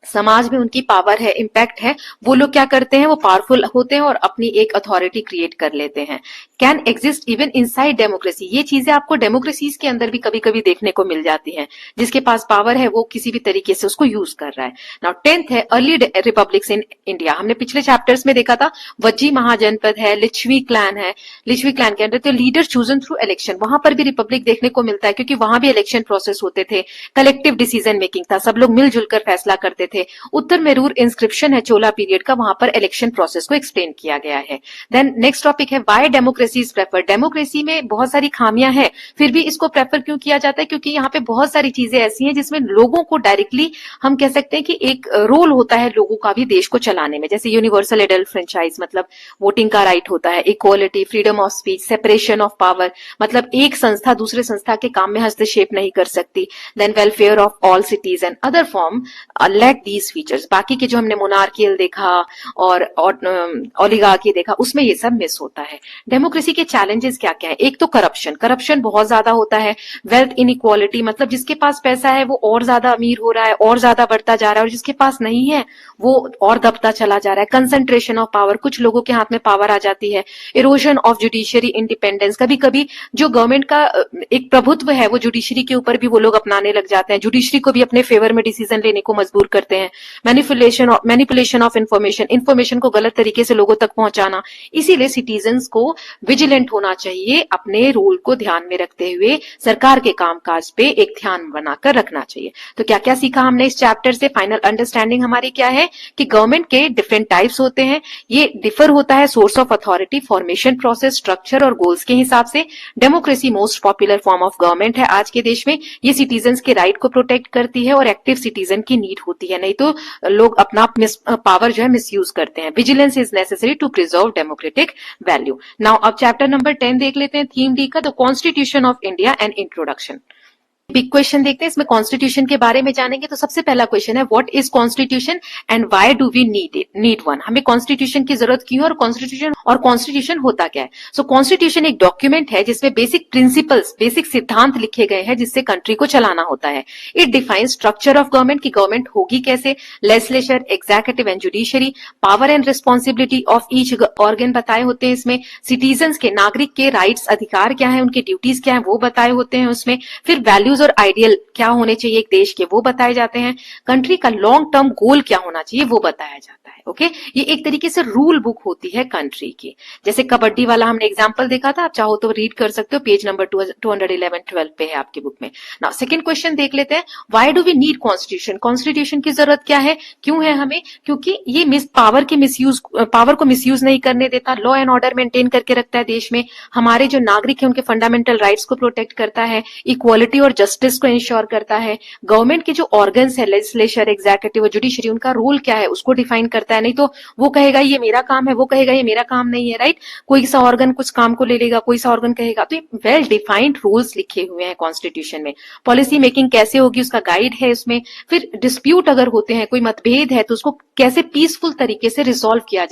समाज में उनकी पावर है, इम्पैक्ट है, वो लोग क्या करते हैं, वो पावरफुल होते हैं और अपनी एक अथॉरिटी क्रिएट कर लेते हैं। Can exist even inside democracy, ये चीजें आपको डेमोक्रेसीज के अंदर भी कभी कभी देखने को मिल जाती हैं। जिसके पास पावर है वो किसी भी तरीके से उसको यूज कर रहा है। नाउ 10th है अर्ली रिपब्लिक्स इन इंडिया। हमने पिछले चैप्टर्स में देखा था वज्जी महाजनपद है, लिच्छवी क्लैन है। लिच्छवी क्लैन के अंदर तो लीडर चूजन थ्रू इलेक्शन, वहां पर भी रिपब्लिक देखने को मिलता है क्योंकि वहां भी इलेक्शन प्रोसेस होते थे, कलेक्टिव डिसीजन मेकिंग था, सब लोग मिलजुल कर फैसला करते थे। उत्तर मेरूर इंस्क्रिप्शन है चोला पीरियड का, वहां पर इलेक्शन प्रोसेस को एक्सप्लेन किया गया है। देन नेक्स्ट टॉपिक है why democracy is prefer. Democracy में बहुत सारी खामियां हैं, फिर भी इसको प्रेफर क्यों किया जाता है, क्योंकि यहाँ पे बहुत सारी चीजें ऐसी हैं जिसमें लोगों को डायरेक्टली हम कह सकते हैं कि एक रोल होता है लोगों का भी देश को चलाने में, जैसे यूनिवर्सल एडल्ट फ्रेंचाइज, मतलब वोटिंग का राइट होता है, equality, freedom of speech, separation of power, मतलब एक संस्था दूसरे संस्था के काम में हस्तक्षेप नहीं कर सकती। Then welfare of all citizen, other form lack these features. बाकी के जो हमने मोनार्कियल देखा और ओलिगार्की देखा उसमें ये सब मिस होता है। डेमोक्रेसी के चैलेंजेस क्या क्या है, एक तो करप्शन, करप्शन बहुत ज्यादा होता है। वेल्थ इनइक्वालिटी, मतलब जिसके पास पैसा है वो और ज्यादा अमीर हो रहा है, और ज्यादा बढ़ता जा रहा है, और जिसके पास नहीं है वो और दबता चला जा रहा है। कंसंट्रेशन ऑफ पावर, कुछ लोगों के हाथ में पावर आ जाती है। इरोजन ऑफ जुडिशियरी इंडिपेंडेंस, कभी कभी जो गवर्नमेंट का एक प्रभुत्व है वो जुडिशरी के ऊपर भी वो लोग अपनाने लग जाते हैं, जुडिशरी को भी अपने फेवर में डिसीजन लेने को मजबूर करते हैं। मैनिपुलेशन ऑफ इंफॉर्मेशन, इंफॉर्मेशन को गलत तरीके से लोगों तक पहुंचाना। इसीलिए सिटीजन्स को विजिलेंट होना चाहिए, अपने रोल को ध्यान में रखते हुए सरकार के कामकाज पे एक ध्यान बनाकर रखना चाहिए। तो क्या क्या सीखा हमने इस चैप्टर से, फाइनल अंडरस्टैंडिंग हमारी क्या है कि गवर्नमेंट के डिफरेंट टाइप्स होते हैं, ये डिफर होता है source of authority, formation process, structure और गोल्स के हिसाब से। Democracy most popular form of government है आज के देश में, ये सिटीजन्स के राइट को प्रोटेक्ट करती है और एक्टिव सिटीजन की नीड होती है, नहीं तो लोग अपना पावर जो है मिसयूज करते हैं। Vigilance is necessary to preserve democratic value. Now अब चैप्टर नंबर 10 देख लेते हैं, थीम डी का, the constitution of India and introduction. Big question देखते हैं, इसमें कॉन्स्टिट्यूशन के बारे में जानेंगे। तो सबसे पहला क्वेश्चन है what is constitution and why do we need one. हमें कॉन्स्टिट्यूशन की जरूरत क्यों है और कॉन्स्टिट्यूशन होता क्या है। सो कॉन्स्टिट्यूशन एक डॉक्यूमेंट है जिसमें बेसिक प्रिंसिपल्स, बेसिक सिद्धांत लिखे गए हैं जिससे कंट्री को चलाना होता है। It defines structure of government की गवर्नमेंट होगी कैसे, legislature, executive and judiciary, power and responsibility of each organ बताए होते हैं इसमें। सिटीजन्स के, नागरिक के राइट्स, अधिकार क्या है, उनके ड्यूटीज क्या है वो बताए होते हैं उसमें। फिर वैल्यूज और आइडियल क्या होने चाहिए एक देश के वो बताए जाते हैं। कंट्री का लॉन्ग टर्म गोल क्या होना चाहिए वो बताया जाता है। ओके। ये एक तरीके से रूल बुक होती है कंट्री की। जैसे कबड्डी वाला हमने एग्जांपल देखा था, आप चाहो तो रीड कर सकते हो, पेज नंबर 211-12 पे है आपकी बुक में। नाउ सेकंड क्वेश्चन देख लेते हैं, why do we need constitution? Constitution की जरूरत क्या है, क्यों है हमें? क्योंकि ये पावर को मिसयूज नहीं करने देता, लॉ एंड ऑर्डर मेंटेन करके रखता है देश में, हमारे जो नागरिक है उनके फंडामेंटल राइट्स को प्रोटेक्ट करता है, इक्वालिटी और जस्टिस को इंश्योर करता है, गवर्नमेंट के जो ऑर्गन्स है, लेजिस्लेचर, एग्जीक्यूटिव और जुडिशरी, उनका रोल क्या है उसको डिफाइन करता है। नहीं तो वो कहेगा ये मेरा काम है, वो कहेगा ये मेरा काम नहीं है, राइट? कोई सा ऑर्गन कुछ काम को ले लेगा, कोई सा ऑर्गन कहेगा। तो वेल डिफाइंड रूल्स लिखे हुए हैं कॉन्स्टिट्यूशन में। पॉलिसी मेकिंग कैसे होगी उसका गाइड है उसमें। फिर डिस्प्यूट अगर होते हैं, कोई मतभेद है, तो उसको कैसे पीसफुल तरीके से सॉल्व किया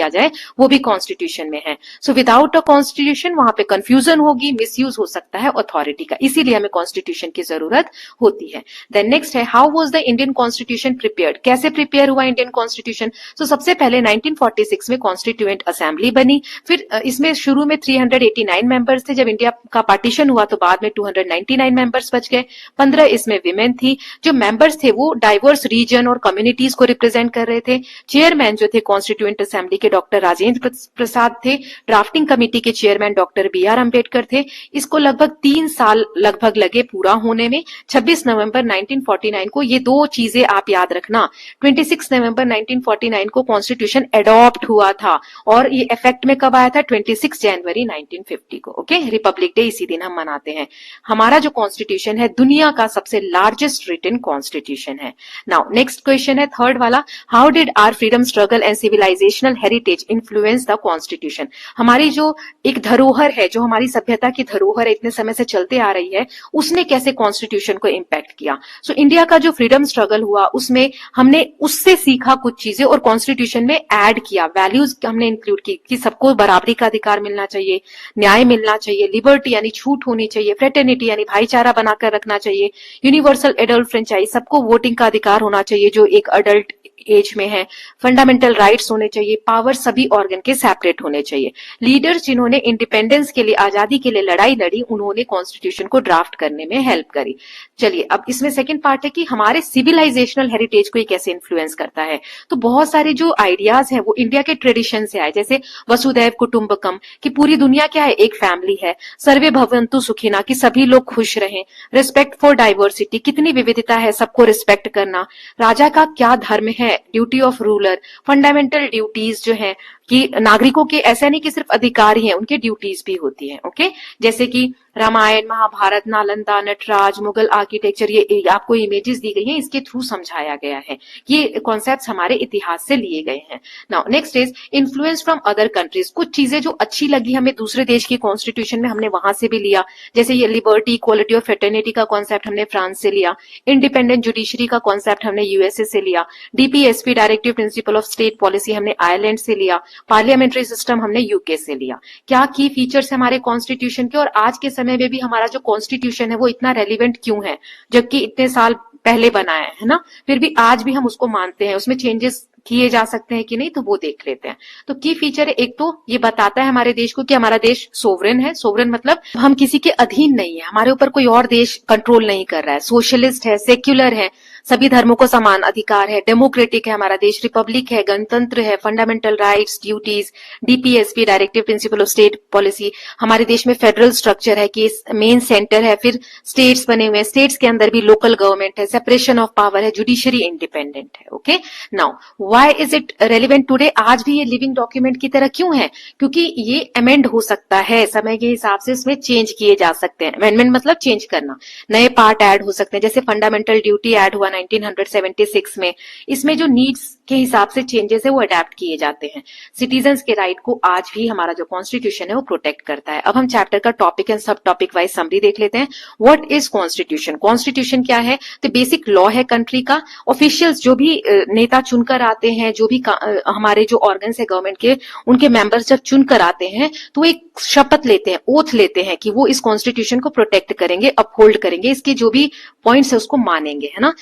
जाए, वो भी कॉन्स्टिट्यूशन में है। सो विदाउट अ कॉन्स्टिट्यूशन वहां पे कंफ्यूजन होगी, मिसयूज हो सकता है अथॉरिटी का, इसीलिए हमें कॉन्स्टिट्यूशन की जरूरत होती है। देन नेक्स्ट है, how was the Indian constitution prepared? कैसे प्रिपेयर हुआ इंडियन कॉन्स्टिट्यूशन? सो सबसे पहले 1946 में कॉन्स्टिट्यूएंट असेंबली बनी। फिर इसमें शुरू में 389 मेंबर्स थे, जब इंडिया का पार्टीशन हुआ तो बाद में 299 मेंबर्स बच गए। 15 इसमें विमेन थी। जो मेंबर्स थे वो डाइवर्स रीजन और कम्युनिटीज को रिप्रेजेंट कर रहे थे। चेयरमैन जो थे कॉन्स्टिट्यूएंट असेंबली के डॉक्टर राजेंद्र प्रसाद थे। ड्राफ्टिंग कमेटी के चेयरमैन डॉक्टर BR अम्बेडकर थे। इसको लगभग 3 साल लगभग लगे पूरा होने में। 26 नवंबर 1949 को, ये दो चीजें आप याद रखना, 26 नवंबर 1949 को कॉन्स्टिट्यूशन एडॉप्ट हुआ था और ये इफेक्ट में कब आया था? 26 जनवरी 1950 को। ओके, रिपब्लिक डे इसी दिन हम मनाते हैं। हमारा जो कॉन्स्टिट्यूशन है दुनिया का सबसे लार्जेस्ट रिटन कॉन्स्टिट्यूशन है। नाउ नेक्स्ट क्वेश्चन है थर्ड वाला, how did our freedom struggle and civilizational heritage influence the constitution? हमारी जो एक धरोहर है, जो हमारी सभ्यता की धरोहर है, इतने समय से चलते आ रही है, उसने कैसे कॉन्स्टिट्यूशन को इम्पैक्ट किया? सो इंडिया का जो फ्रीडम स्ट्रगल हुआ उसमें हमने उससे सीखा कुछ चीजें और कॉन्स्टिट्यूशन में ऐड किया, वैल्यूज हमने इंक्लूड की कि सबको बराबरी का अधिकार मिलना चाहिए, न्याय मिलना चाहिए, लिबर्टी यानी छूट होनी चाहिए, फ्रेटर्निटी यानी भाईचारा बनाकर रखना चाहिए, यूनिवर्सल एडल्ट फ्रेंचाइज, सबको वोटिंग का अधिकार होना चाहिए जो एक अडल्ट एज में है, फंडामेंटल राइट्स होने चाहिए, पावर सभी ऑर्गन के सेपरेट होने चाहिए। लीडर्स जिन्होंने इंडिपेंडेंस के लिए, आजादी के लिए लड़ाई लड़ी, उन्होंने कॉन्स्टिट्यूशन को ड्राफ्ट करने में हेल्प करी। चलिए अब इसमें सेकंड पार्ट है कि हमारे सिविलाइजेशनल हेरिटेज को ये कैसे इन्फ्लुएंस करता है। तो बहुत सारे जो आइडियाज है वो इंडिया के ट्रेडिशन से आए, जैसे वसुधैव कुटुंबकम कि पूरी दुनिया क्या है, एक फैमिली है, सर्वे भवन्तु सुखिना कि सभी लोग खुश रहें, रिस्पेक्ट फॉर डाइवर्सिटी, कितनी विविधता है, सबको रिस्पेक्ट करना, राजा का क्या धर्म है, duty of ruler, fundamental duties जो है कि नागरिकों के ऐसा नहीं कि सिर्फ अधिकार ही हैं, उनके ड्यूटीज भी होती हैं। ओके, जैसे कि रामायण, महाभारत, नालंदा, नटराज, मुगल आर्किटेक्चर, ये आपको इमेजेस दी गई हैं, इसके थ्रू समझाया गया है। ये कॉन्सेप्ट्स हमारे इतिहास से लिए गए हैं। Now next is influence from other countries. कुछ चीजें जो अच्छी लगी हमें दूसरे देश की कॉन्स्टिट्यूशन में, हमने वहां से भी लिया। जैसे ये लिबर्टी, इक्वालिटी और फ्रेटर्निटी का कॉन्सेप्ट हमने फ्रांस से लिया। इंडिपेंडेंट जुडिशरी का कॉन्सेप्ट हमने USA से लिया। DPSP, directive principle of state policy, हमने आयरलैंड से लिया। पार्लियामेंट्री सिस्टम हमने UK से लिया। क्या की फीचर्स हमारे कॉन्स्टिट्यूशन के, और आज के समय में भी हमारा जो कॉन्स्टिट्यूशन है वो इतना रेलिवेंट क्यों है, जबकि इतने साल पहले बनाया है ना, फिर भी आज भी हम उसको मानते हैं, उसमें चेंजेस किए जा सकते हैं कि नहीं, तो वो देख लेते हैं। तो की फीचर है, एक तो ये बताता है हमारे देश को कि हमारा देश सोवरेन है। सोवरेन मतलब हम किसी के अधीन नहीं है, हमारे ऊपर कोई और देश कंट्रोल नहीं कर रहा है, सोशलिस्ट है, सेक्युलर है, सभी धर्मों को समान अधिकार है, डेमोक्रेटिक है हमारा देश, रिपब्लिक है, गणतंत्र है, fundamental rights, duties, DPSP, directive principle of state policy, हमारे देश में फेडरल स्ट्रक्चर है कि मेन सेंटर है, फिर स्टेट्स बने हुए हैं, स्टेट्स के अंदर भी लोकल गवर्नमेंट है, सेपरेशन ऑफ पावर है, जुडिशरी इंडिपेंडेंट है। Okay, now why is it relevant today? आज भी ये लिविंग डॉक्यूमेंट की तरह क्यों है? क्योंकि ये अमेंड हो सकता है, समय के हिसाब से इसमें चेंज किए जा सकते हैं। अमेंडमेंट मतलब चेंज करना, नए पार्ट ऐड हो सकते हैं, जैसे फंडामेंटल ड्यूटी ऐड हुआ 1976 में, इसमें जो नीड्स के हिसाब से चेंजेस है वो अडेप्ट किए जाते हैं। सिटीजन्स के राइट को आज भी हमारा जो कॉन्स्टिट्यूशन है वो प्रोटेक्ट करता है। अब हम चैप्टर का टॉपिक एंड सब टॉपिक वाइज समरी देख लेते हैं। What is constitution? कॉन्स्टिट्यूशन क्या है? तो बेसिक लॉ है कंट्री का। ऑफिशियल्स जो भी नेता चुनकर आते हैं, जो भी हमारे जो ऑर्गन्स है गवर्नमेंट के, उनके मेंबर्स जब चुनकर आते हैं तो एक शपथ लेते हैं, ओथ लेते हैं कि वो इस कॉन्स्टिट्यूशन को प्रोटेक्ट करेंगे, अपहोल्ड करेंगे, इसके जो भी पॉइंट्स है उसको मानेंगे, है ना।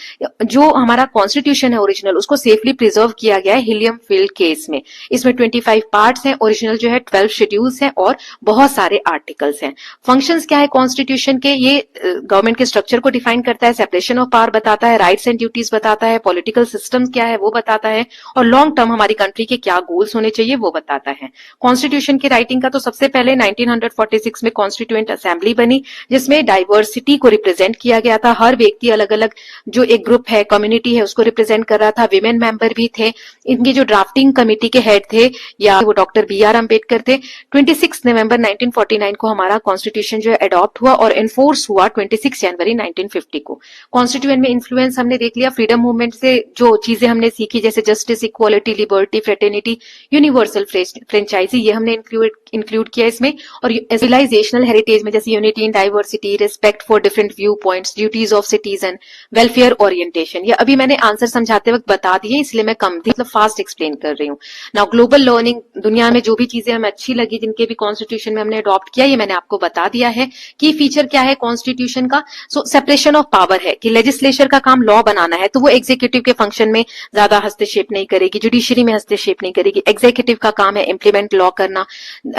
जो हमारा कॉन्स्टिट्यूशन है ओरिजिनल, उसको सेफली प्रिजर्व किया गया है हिलियम फील्ड केस में। इसमें 25 पार्ट्स हैं, ओरिजिनल जो है 12 शेड्यूल्स हैं और बहुत सारे आर्टिकल्स हैं। फंक्शंस क्या है कॉन्स्टिट्यूशन के? ये गवर्नमेंट के स्ट्रक्चर को डिफाइन करता है, सेपरेशन ऑफ पावर बताता है, राइट्स एंड ड्यूटीज बताता है, पॉलिटिकल सिस्टम क्या है वो बताता है, और लॉन्ग टर्म हमारी कंट्री के क्या गोल्स होने चाहिए वो बताता है। कॉन्स्टिट्यूशन की राइटिंग का तो सबसे पहले 1946 में कॉन्स्टिट्यूएंट असेंबली बनी, जिसमें डाइवर्सिटी को रिप्रेजेंट किया गया था। हर व्यक्ति अलग अलग जो एक ग्रुप है, कम्युनिटी है, उसको रिप्रेजेंट कर रहा था। विमेन मेंबर भी थे। इनके जो ड्राफ्टिंग कमेटी के हेड थे या वो डॉक्टर BR अम्बेडकर थे। 26 नवंबर 1949 को हमारा कॉन्स्टिट्यूशन जो है अडॉप्ट हुआ और एनफोर्स हुआ 26 जनवरी 1950 को। कॉन्स्टिट्यूएंट में इन्फ्लुएंस हमने देख लिया। फ्रीडम मूवमेंट से जो चीजें हमने सीखी जैसे justice, equality, liberty, fraternity, universal franchise, ये हमने इंक्लूड किया इसमें। और सिविलाइजेशनल हेरिटेज में जैसे unity in diversity, respect for different view points, duties of citizen, welfare orientation, ये अभी मैंने आंसर समझाते वक्त बता दिए, इसलिए मैं कम थी, मतलब फास्ट एक्सप्लेन कर रही हूँ। नाउ ग्लोबल लर्निंग, दुनिया में जो भी चीजें हमें अच्छी लगी जिनके भी कॉन्स्टिट्यूशन में हमने अडॉप्ट किया, ये मैंने आपको बता दिया है। की फीचर क्या है कॉन्स्टिट्यूशन का? सो सेपरेशन ऑफ पावर है कि लेजिस्लेचर का काम लॉ बनाना है, तो वो एग्जीक्यूटिव के फंक्शन में ज्यादा हस्तक्षेप नहीं करेगी, जुडिशरी में हस्तक्षेप नहीं करेगी। एग्जीक्यूटिव का काम है इम्प्लीमेंट लॉ करना,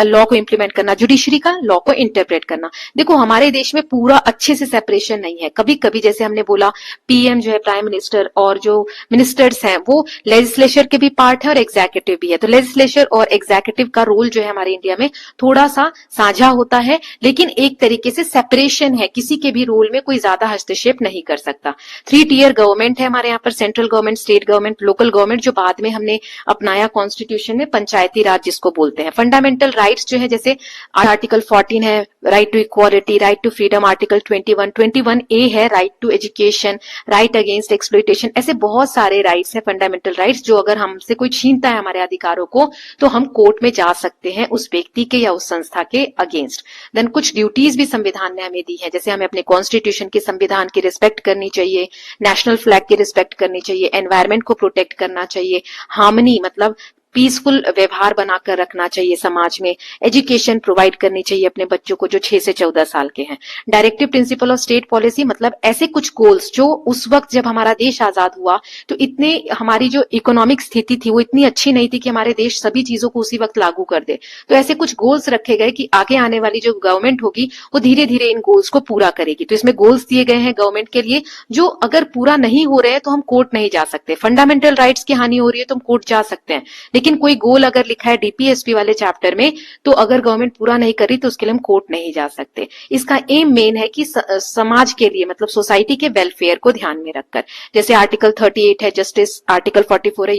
लॉ को इम्प्लीमेंट करना, जुडिशरी का लॉ को इंटरप्रेट करना। देखो हमारे देश में पूरा अच्छे से सेपरेशन नहीं है। कभी कभी जैसे हमने बोला PM जो है प्राइम मिनिस्टर और जो मिनिस्टर्स हैं वो लेजिस्लेचर के भी पार्ट है और एग्जीक्यूटिव भी है। तो लेजिस्लेचर और एग्जीक्यूटिव का रोल जो है हमारे इंडिया में थोड़ा सा साझा होता है, लेकिन एक तरीके से सेपरेशन है, किसी के भी रोल में कोई ज्यादा हस्तक्षेप नहीं कर सकता। 3 टियर गवर्नमेंट है हमारे यहाँ पर, central government, state government, local government, जो बाद में हमने अपनाया कॉन्स्टिट्यूशन में, पंचायती राज जिसको बोलते हैं। फंडामेंटल राइट्स जो है जैसे आर्टिकल 14 है right to equality, right to freedom, article 21A है right to education, right against exploitation. ऐसे बहुत सारे राइट्स हैं फंडामेंटल राइट्स, जो अगर हमसे कोई छीनता है हमारे अधिकारों को तो हम कोर्ट में जा सकते हैं उस व्यक्ति के या उस संस्था के अगेंस्ट। देन कुछ ड्यूटीज भी संविधान ने हमें दी है, जैसे हमें अपने कॉन्स्टिट्यूशन के, संविधान की रिस्पेक्ट करनी चाहिए, नेशनल फ्लैग की रिस्पेक्ट करनी चाहिए, एनवायरमेंट को प्रोटेक्ट करना चाहिए, हार्मनी मतलब पीसफुल व्यवहार बनाकर रखना चाहिए समाज में, एजुकेशन प्रोवाइड करनी चाहिए अपने बच्चों को जो 6 से 14 साल के हैं। Directive principle of state policy मतलब ऐसे कुछ गोल्स जो उस वक्त जब हमारा देश आजाद हुआ तो इतने हमारी जो इकोनॉमिक स्थिति थी वो इतनी अच्छी नहीं थी कि हमारे देश सभी चीजों को उसी वक्त लागू कर दे। तो ऐसे कुछ गोल्स रखे गए कि आगे आने वाली जो गवर्नमेंट होगी वो धीरे धीरे इन गोल्स को पूरा करेगी। तो इसमें गोल्स दिए गए हैं गवर्नमेंट के लिए, जो अगर पूरा नहीं हो रहे हैं तो हम कोर्ट नहीं जा सकते। फंडामेंटल राइट्स की हानि हो रही है तो हम कोर्ट जा सकते हैं, लेकिन कोई गोल अगर लिखा है DPSP वाले चैप्टर में तो अगर गवर्नमेंट पूरा नहीं कर रही तो उसके लिए हम कोर्ट नहीं जा सकते। इसका एम मेन है कि समाज के लिए मतलब सोसाइटी के वेलफेयर को ध्यान में रखकर, जैसे आर्टिकल 38 है जस्टिस, आर्टिकल 44 है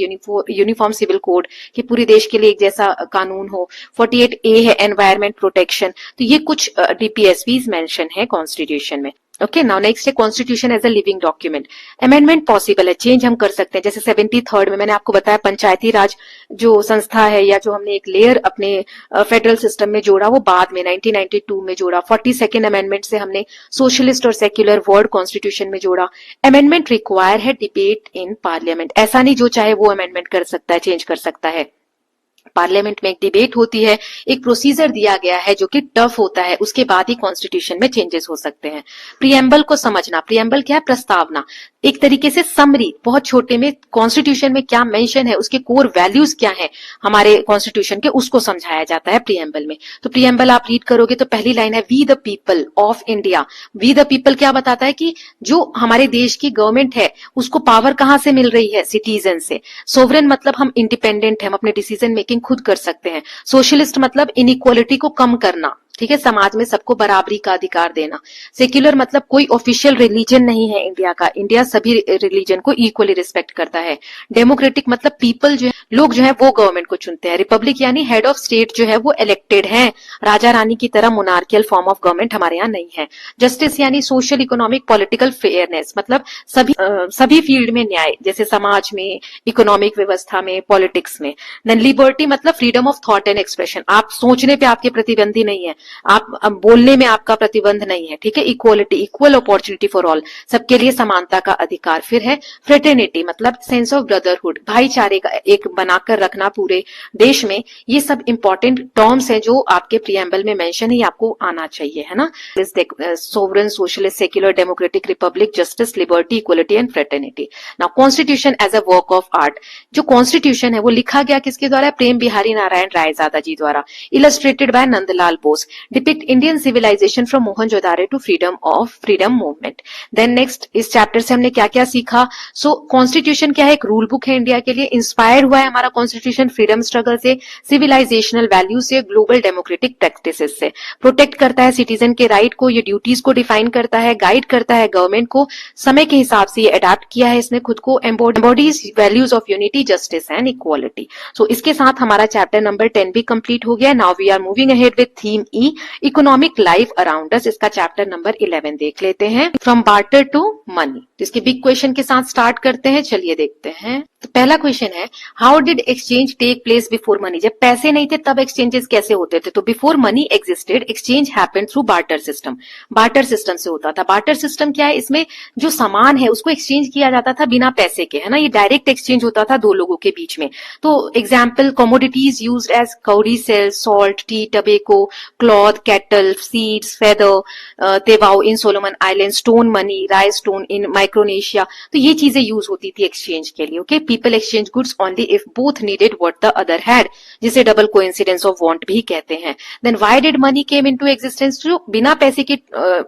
यूनिफॉर्म सिविल कोड कि पूरे देश के लिए एक जैसा कानून हो, 48A है एनवायरमेंट प्रोटेक्शन। तो ये कुछ DPSPs मेंशन है कॉन्स्टिट्यूशन में। ओके, नाउ नेक्स्ट है constitution as a living document. Amendment possible है, चेंज हम कर सकते हैं। जैसे 73rd में मैंने आपको बताया पंचायती राज जो संस्था है या जो हमने एक लेयर अपने फेडरल सिस्टम में जोड़ा वो बाद में 1992 में जोड़ा। 42nd अमेंडमेंट से हमने सोशलिस्ट और सेक्युलर वर्ड कॉन्स्टिट्यूशन में जोड़ा। अमेंडमेंट रिक्वायर है डिबेट इन पार्लियामेंट, ऐसा नहीं जो चाहे वो अमेंडमेंट कर सकता है, चेंज कर सकता है। पार्लियामेंट में एक डिबेट होती है, एक प्रोसीजर दिया गया है जो कि टफ होता है, उसके बाद ही कॉन्स्टिट्यूशन में चेंजेस हो सकते हैं। प्रीएम्बल को समझना, प्रीएम्बल क्या है? प्रस्तावना, एक तरीके से समरी, बहुत छोटे में कॉन्स्टिट्यूशन में क्या मेंशन है, उसके कोर वैल्यूज क्या है हमारे कॉन्स्टिट्यूशन के, उसको समझाया जाता है प्रीएम्बल में। तो प्रीएम्बल आप रीड करोगे तो पहली लाइन है we the people of India. We the people क्या बताता है कि जो हमारे देश की गवर्नमेंट है उसको पावर कहां से मिल रही है? सिटीजन से। सोवरेन मतलब हम इंडिपेंडेंट हैं, हम अपने डिसीजन मेकिंग खुद कर सकते हैं। सोशलिस्ट मतलब इनइक्वालिटी को कम करना, ठीक है, समाज में सबको बराबरी का अधिकार देना। सेक्युलर मतलब कोई ऑफिशियल रिलीजन नहीं है इंडिया का, इंडिया सभी रिलीजन को इक्वली रिस्पेक्ट करता है। डेमोक्रेटिक मतलब पीपल जो है, लोग जो है वो गवर्नमेंट को चुनते हैं। रिपब्लिक यानी हेड ऑफ स्टेट जो है वो इलेक्टेड है, राजा रानी की तरह मोनार्कियल फॉर्म ऑफ गवर्नमेंट हमारे यहाँ नहीं है। जस्टिस यानी सोशल इकोनॉमिक पॉलिटिकल फेयरनेस मतलब सभी फील्ड में न्याय, जैसे समाज में, इकोनॉमिक व्यवस्था में, पॉलिटिक्स में। देन लिबर्टी मतलब freedom of thought and expression, आप सोचने पे आपके प्रतिबंधी नहीं है, आप बोलने में आपका प्रतिबंध नहीं है, ठीक है। Equality, equal opportunity for all, सबके लिए समानता का अधिकार। फिर है फ्रेटर्निटी मतलब सेंस ऑफ ब्रदरहुड, भाईचारे का एक बनाकर रखना पूरे देश में। ये सब इंपॉर्टेंट टर्म्स हैं जो आपके प्रीएम्बल में मेंशन ही आपको आना चाहिए, है ना। Sovereign, socialist, secular, democratic, republic, justice, liberty, equality and fraternity. Now constitution as a work of art, जो कॉन्स्टिट्यूशन है वो लिखा गया किसके द्वारा? प्रेम बिहारी नारायण रायजादा जी द्वारा। Illustrated by Nandalal Bose, depict Indian civilization from Mohenjo-daro to freedom movement. Then next इस चैप्टर से हमने क्या क्या सीखा। सो कॉन्स्टिट्यूशन क्या है, एक रूल बुक है इंडिया के लिए। इंस्पायर हुआ है हमारा कॉन्स्टिट्यूशन फ्रीडम स्ट्रगल से, सिविलाइजेशनल वैल्यू से, ग्लोबल डेमोक्रेटिक प्रैक्टिसेस से। प्रोटेक्ट करता है सिटीजन के राइट को, ये ड्यूटीज को डिफाइन करता है, गाइड करता है गवर्नमेंट को, समय के हिसाब से ये अडेप्ट किया है इसने खुद को, embodies values of unity, justice and equality. So इसके साथ हमारा चैप्टर नंबर 10 भी कंप्लीट हो गया। Now we are moving ahead with theme E, economic life around us. इसका चैप्टर नंबर 11 देख लेते हैं, फ्रॉम बार्टर टू मनी। इसके बिग क्वेश्चन के साथ स्टार्ट करते हैं, चलिए देखते हैं। तो पहला क्वेश्चन है, how did exchange take place before money? जब पैसे नहीं थे तब एक्सचेंजेस कैसे होते थे? तो before money existed, exchange happened through barter system. Barter system से होता था। बार्टर सिस्टम क्या है, इसमें जो सामान है उसको एक्सचेंज किया जाता था बिना पैसे के, है ना, ये डायरेक्ट एक्सचेंज होता था दो लोगों के बीच में। तो example, commodities used as cowrie shells, salt, tea, tobacco, cloth, cattle, seeds, feather, tevau in Solomon island, stone money, rice stone in Micronesia. तो ये चीजें यूज होती थी एक्सचेंज के लिए। Okay, people exchange goods only if both needed what the other had, जिसे double coincidence of want भी कहते हैं। Then why did money came into existence? जो बिना पैसे के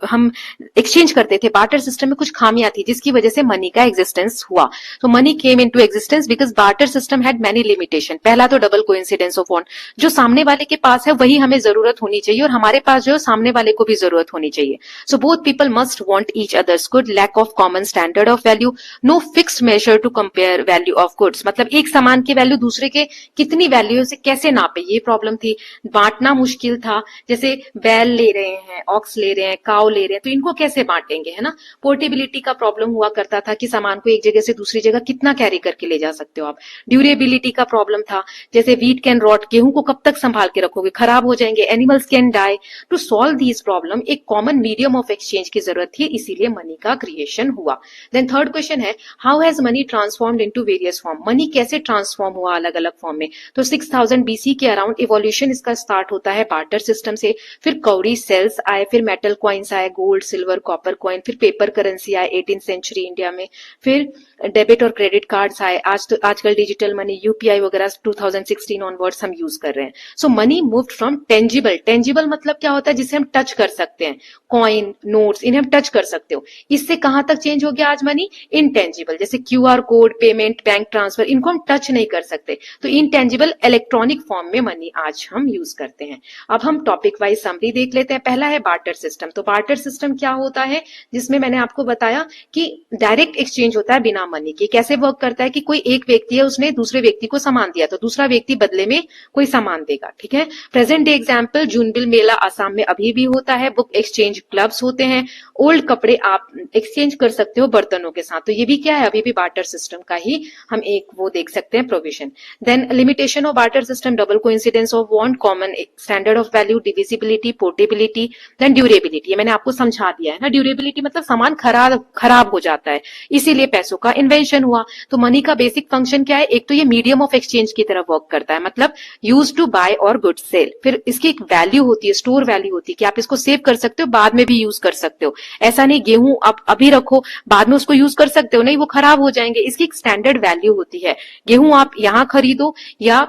हम एक्सचेंज करते थे, बार्टर सिस्टम में कुछ खामियां थी जिसकी वजह से मनी का एग्जिस्टेंस हुआ। तो money came into existence because barter system had many limitation. पहला तो डबल कोइंसिडेंस ऑफ वांट, जो सामने वाले के पास है वही हमें जरूरत होनी चाहिए और हमारे पास जो सामने वाले को भी जरूरत होनी चाहिए। So both people must want each others good, lack of common standard of value, no fixed measure to compare value of goods. मतलब एक सामान की वैल्यू दूसरे के कितनी वैल्यू से कैसे नापे, ये प्रॉब्लम थी। बांटना मुश्किल था, जैसे बैल ले रहे हैं, ऑक्स ले रहे हैं, काव ले रहे हैं, तो इनको कैसे बांटेंगे, है ना। पोर्टेबिलिटी का प्रॉब्लम हुआ करता था कि सामान को एक जगह से दूसरी जगह कितना कैरी करके ले जा सकते हो आप। ड्यूरेबिलिटी का प्रॉब्लम था, जैसे वीट कैन रॉट, गेहूं को कब तक संभाल के रखोगे, खराब हो जाएंगे। Animals can die. To solve these problem एक कॉमन मीडियम ऑफ एक्सचेंज की जरूरत थी, इसीलिए मनी का क्रिएशन हुआ। देन थर्ड क्वेश्चन है, how has money transformed into various form? Money कैसे ट्रांसफॉर्म हुआ अलग अलग फॉर्म में? तो 6000 बीसी के अराउंड इवोल्यूशन इसका स्टार्ट होता है बार्टर सिस्टम से। फिर कौड़ी सेल्स आए, फिर मेटल क्वाइंस आए, गोल्ड, सिल्वर, कॉपर क्वाइन, फिर पेपर करेंसी आए 18th सेंचुरी इंडिया में, फिर डेबिट और क्रेडिट कार्ड्स आए। आजकल डिजिटल मनी, यूपीआई वगैरह 2016 ऑनवर्ड्स हम यूज कर रहे हैं। So money moved from tangible, tangible मतलब क्या होता है, जिसे हम टच कर सकते हैं, कॉइन, नोट्स, इन्हें हम टच कर सकते हो। इससे कहां तक चेंज हो गया आज मनी? इनटेंजिबल, जैसे QR code, payment, bank transfer, इनको हम टच नहीं कर सकते। तो इनटेंजिबल इलेक्ट्रॉनिक फॉर्म में मनी आज हम यूज करते हैं। अब हम टॉपिक वाइज समरी देख लेते हैं। पहला है बार्टर सिस्टम। तो बार्टर सिस्टम क्या होता है, जिसमें मैंने आपको बताया कि डायरेक्ट एक्सचेंज होता है बिना मनी के। कैसे वर्क करता है कि कोई एक व्यक्ति है, उसने दूसरे व्यक्ति को सामान दिया तो दूसरा व्यक्ति बदले में कोई सामान देगा, ठीक है। प्रेजेंट डे एग्जांपल, जूनबिल मेला आसाम में अभी भी होता है। बुक एक्सचेंज क्लब्स होते हैं। ओल्ड कपड़े आप एक्सचेंज कर सकते हो बर्तनों के साथ, तो ये भी क्या है, अभी भी बार्टर सिस्टम का ही हम एक वो देख सकते हैं, provision. Then limitation of barter system, double coincidence of want, common standard of value, divisibility, portability, then durability. ये मैंने आपको समझा दिया है ना। ड्यूरेबिलिटी मतलब सामान खराब हो जाता है, इसीलिए पैसों का इन्वेंशन हुआ। तो मनी का बेसिक फंक्शन क्या है, एक तो ये मीडियम ऑफ एक्सचेंज की तरह वर्क करता है, मतलब यूज टू बाय और गुड सेल। फिर इसकी एक वैल्यू होती है, स्टोर वैल्यू होती है कि आप इसको सेव कर सकते हो, बाद में भी यूज कर सकते हो। ऐसा नहीं गेहूं आप अभी रखो, बाद में उसको यूज कर सकते हो, नहीं, वो खराब हो जाएंगे। इसकी एक स्टैंडर्ड वैल्यू होती है। गेहूं आप यहां खरीदो या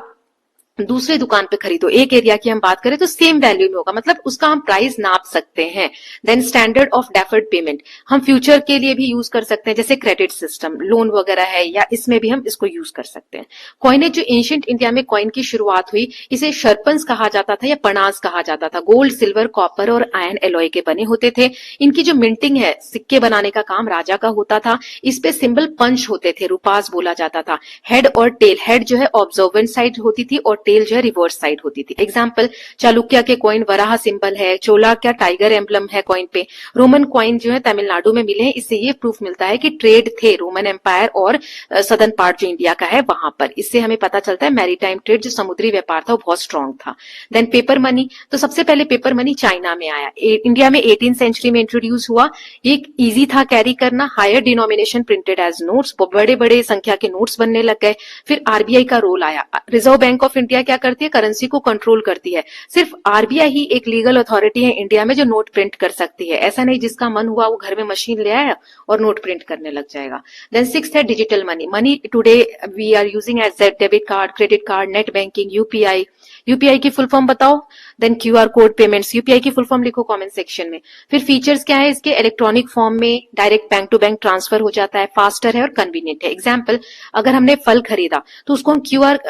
दूसरे दुकान पे खरीदो, एक एरिया की हम बात करें तो सेम वैल्यू में होगा, मतलब उसका हम प्राइस नाप सकते हैं। Then standard of deferred payment, हम फ्यूचर के लिए भी यूज कर सकते हैं, जैसे क्रेडिट सिस्टम, लोन वगैरह है, या इसमें भी हम इसको यूज कर सकते हैं। कॉइनेज, जो एंशिएंट इंडिया में कॉइन की शुरुआत हुई, इसे शर्पन्स कहा जाता था या पनाज कहा जाता था। गोल्ड, सिल्वर, कॉपर और आयरन एलॉय के बने होते थे। इनकी जो मिंटिंग है, सिक्के बनाने का काम राजा का होता था। इस पे सिंबल पंच होते थे, रुपास बोला जाता था। हेड और टेल, हेड जो है ऑब्जर्वेंट साइड होती थी और टेल जो है रिवर्स साइड होती थी। एग्जांपल, चालुक्य के कॉइन वराह सिंबल है, चोला क्या टाइगर एम्बलम है कॉइन पे। रोमन कॉइन जो है तमिलनाडु में मिले हैं, इससे ये प्रूफ मिलता है कि ट्रेड थे रोमन एम्पायर और सदर्न पार्ट जो इंडिया का है वहां पर। इससे हमें पता चलता है मैरीटाइम ट्रेड, जो समुद्री व्यापार था, वो बहुत स्ट्रांग था। देन पेपर मनी, तो सबसे पहले पेपर मनी चाइना में आया, इंडिया में 18th सेंचुरी में इंट्रोड्यूस हुआ। ये इजी था कैरी करना, higher denomination printed as notes, बड़े बड़े संख्या के नोट्स बनने लग गए। फिर आरबीआई का रोल आया, reserve bank of India India क्या करती है, करेंसी को कंट्रोल करती है। सिर्फ आरबीआई ही एक लीगल अथॉरिटी है इंडिया में जो नोट प्रिंट कर सकती है। ऐसा नहीं जिसका मन हुआ वो घर में मशीन ले आया और नोट प्रिंट करने लग जाएगा। देन सिक्स्थ है digital money. Money today we are using as debit card, credit card, net banking, UPI. UPI की फुल फॉर्म बताओ। Then QR code payments, UPI की फुल फॉर्म लिखो कमेंट सेक्शन में। फिर फीचर्स क्या है इसके, इलेक्ट्रॉनिक फॉर्म में direct bank to bank transfer हो जाता है, फास्टर है और कन्वीनियंट है। एग्जाम्पल, अगर हमने फल खरीदा तो उसको हम क्यूआर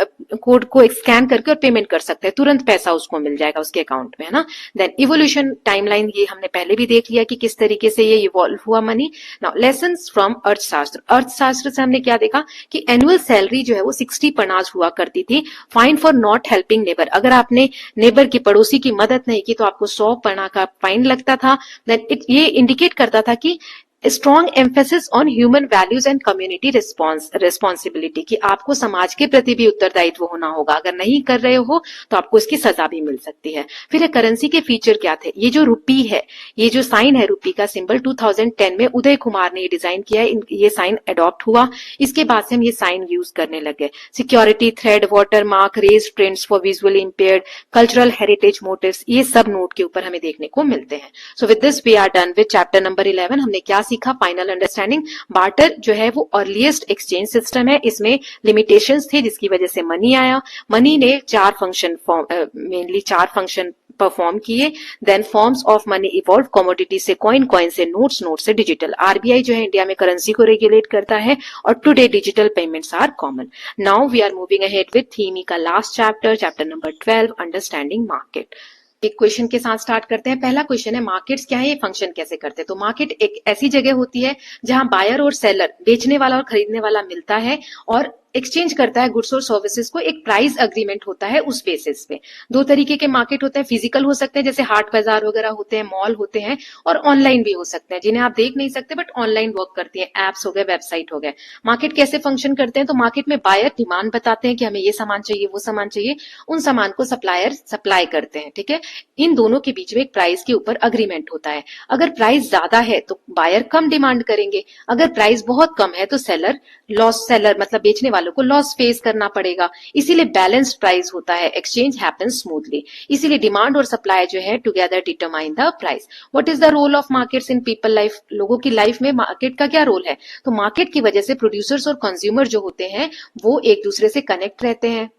कोड को स्कैन करके और पेमेंट कर सकते हैं, तुरंत पैसा उसको मिल जाएगा उसके अकाउंट में, है ना। देन इवोल्यूशन टाइमलाइन, ये हमने पहले भी देख लिया कि किस तरीके से ये इवॉल्व हुआ मनी। नाउ लेसन्स फ्रॉम अर्थशास्त्र। अर्थशास्त्र से हमने क्या देखा कि एनुअल सैलरी जो है वो 60 पनाज हुआ करती थी। Fine for not helping neighbour, अगर आपने नेबर की, पड़ोसी की मदद नहीं की तो आपको 100 पना का फाइन लगता था। देन ये इंडिकेट करता था कि strong emphasis on human values and community responsibility, कि आपको समाज के प्रति भी उत्तरदायित्व होना होगा, अगर नहीं कर रहे हो तो आपको इसकी सजा भी मिल सकती है। फिर करेंसी के फीचर क्या थे, ये जो रुपी है, ये जो साइन है रुपी का सिंबल, 2010 में उदय कुमार ने ये डिजाइन किया है, ये साइन अडॉप्ट हुआ, इसके बाद से हम ये साइन यूज करने लगे। Security, thread, water mark, raised prints for visually impaired, cultural heritage motifs, ये सब नोट के ऊपर हमें देखने को मिलते हैं। So with this we are done with chapter number 11। हमने क्या सीखा, फाइनल अंडरस्टैंडिंग। बार्टर जो है वो अर्लीस्ट एक्सचेंज सिस्टम है, इसमें लिमिटेशंस थे जिसकी वजह से मनी आया। मनी ने मेनली चार फंक्शन परफॉर्म किए। Then forms of money evolve, commodity से कॉइन, कॉइन से नोट्स, नोट से डिजिटल। आरबीआई जो है इंडिया में करेंसी को रेगुलेट करता है और today digital payments are common. Now we are moving ahead with theme E का last chapter, chapter number 12, understanding market. एक क्वेश्चन के साथ स्टार्ट करते हैं। पहला क्वेश्चन है मार्केट्स क्या है, ये फंक्शन कैसे करते हैं। तो मार्केट एक ऐसी जगह होती है जहां बायर और सेलर, बेचने वाला और खरीदने वाला मिलता है और एक्सचेंज करता है गुड्स और सर्विसेज को, एक प्राइस अग्रीमेंट होता है उस बेसिस पे। दो तरीके के मार्केट होते हैं, फिजिकल हो सकते हैं जैसे हाट बाजार वगैरह होते हैं, मॉल होते हैं, और ऑनलाइन भी हो सकते हैं जिन्हें आप देख नहीं सकते बट ऑनलाइन वर्क करती है, एप्स हो गए, वेबसाइट हो गए। मार्केट कैसे फंक्शन करते हैं, तो मार्केट में बायर डिमांड बताते हैं कि हमें ये सामान चाहिए, वो सामान चाहिए, उन सामान को सप्लायर सप्लाई करते हैं, ठीक है। इन दोनों के बीच में एक प्राइस के ऊपर अग्रीमेंट होता है। अगर प्राइस ज्यादा है तो बायर कम डिमांड करेंगे, अगर प्राइस बहुत कम है तो सेलर मतलब बेचने वालों को लॉस फेस करना पड़ेगा। इसीलिए बैलेंस्ड प्राइस होता है, एक्सचेंज हैपेंस स्मूथली। इसीलिए डिमांड और सप्लाई जो है together determine the price. What is the role of markets in people life, लोगों की लाइफ में मार्केट का क्या रोल है। तो मार्केट की वजह से प्रोड्यूसर्स और कंज्यूमर जो होते हैं वो एक दूसरे से कनेक्ट रहते हैं,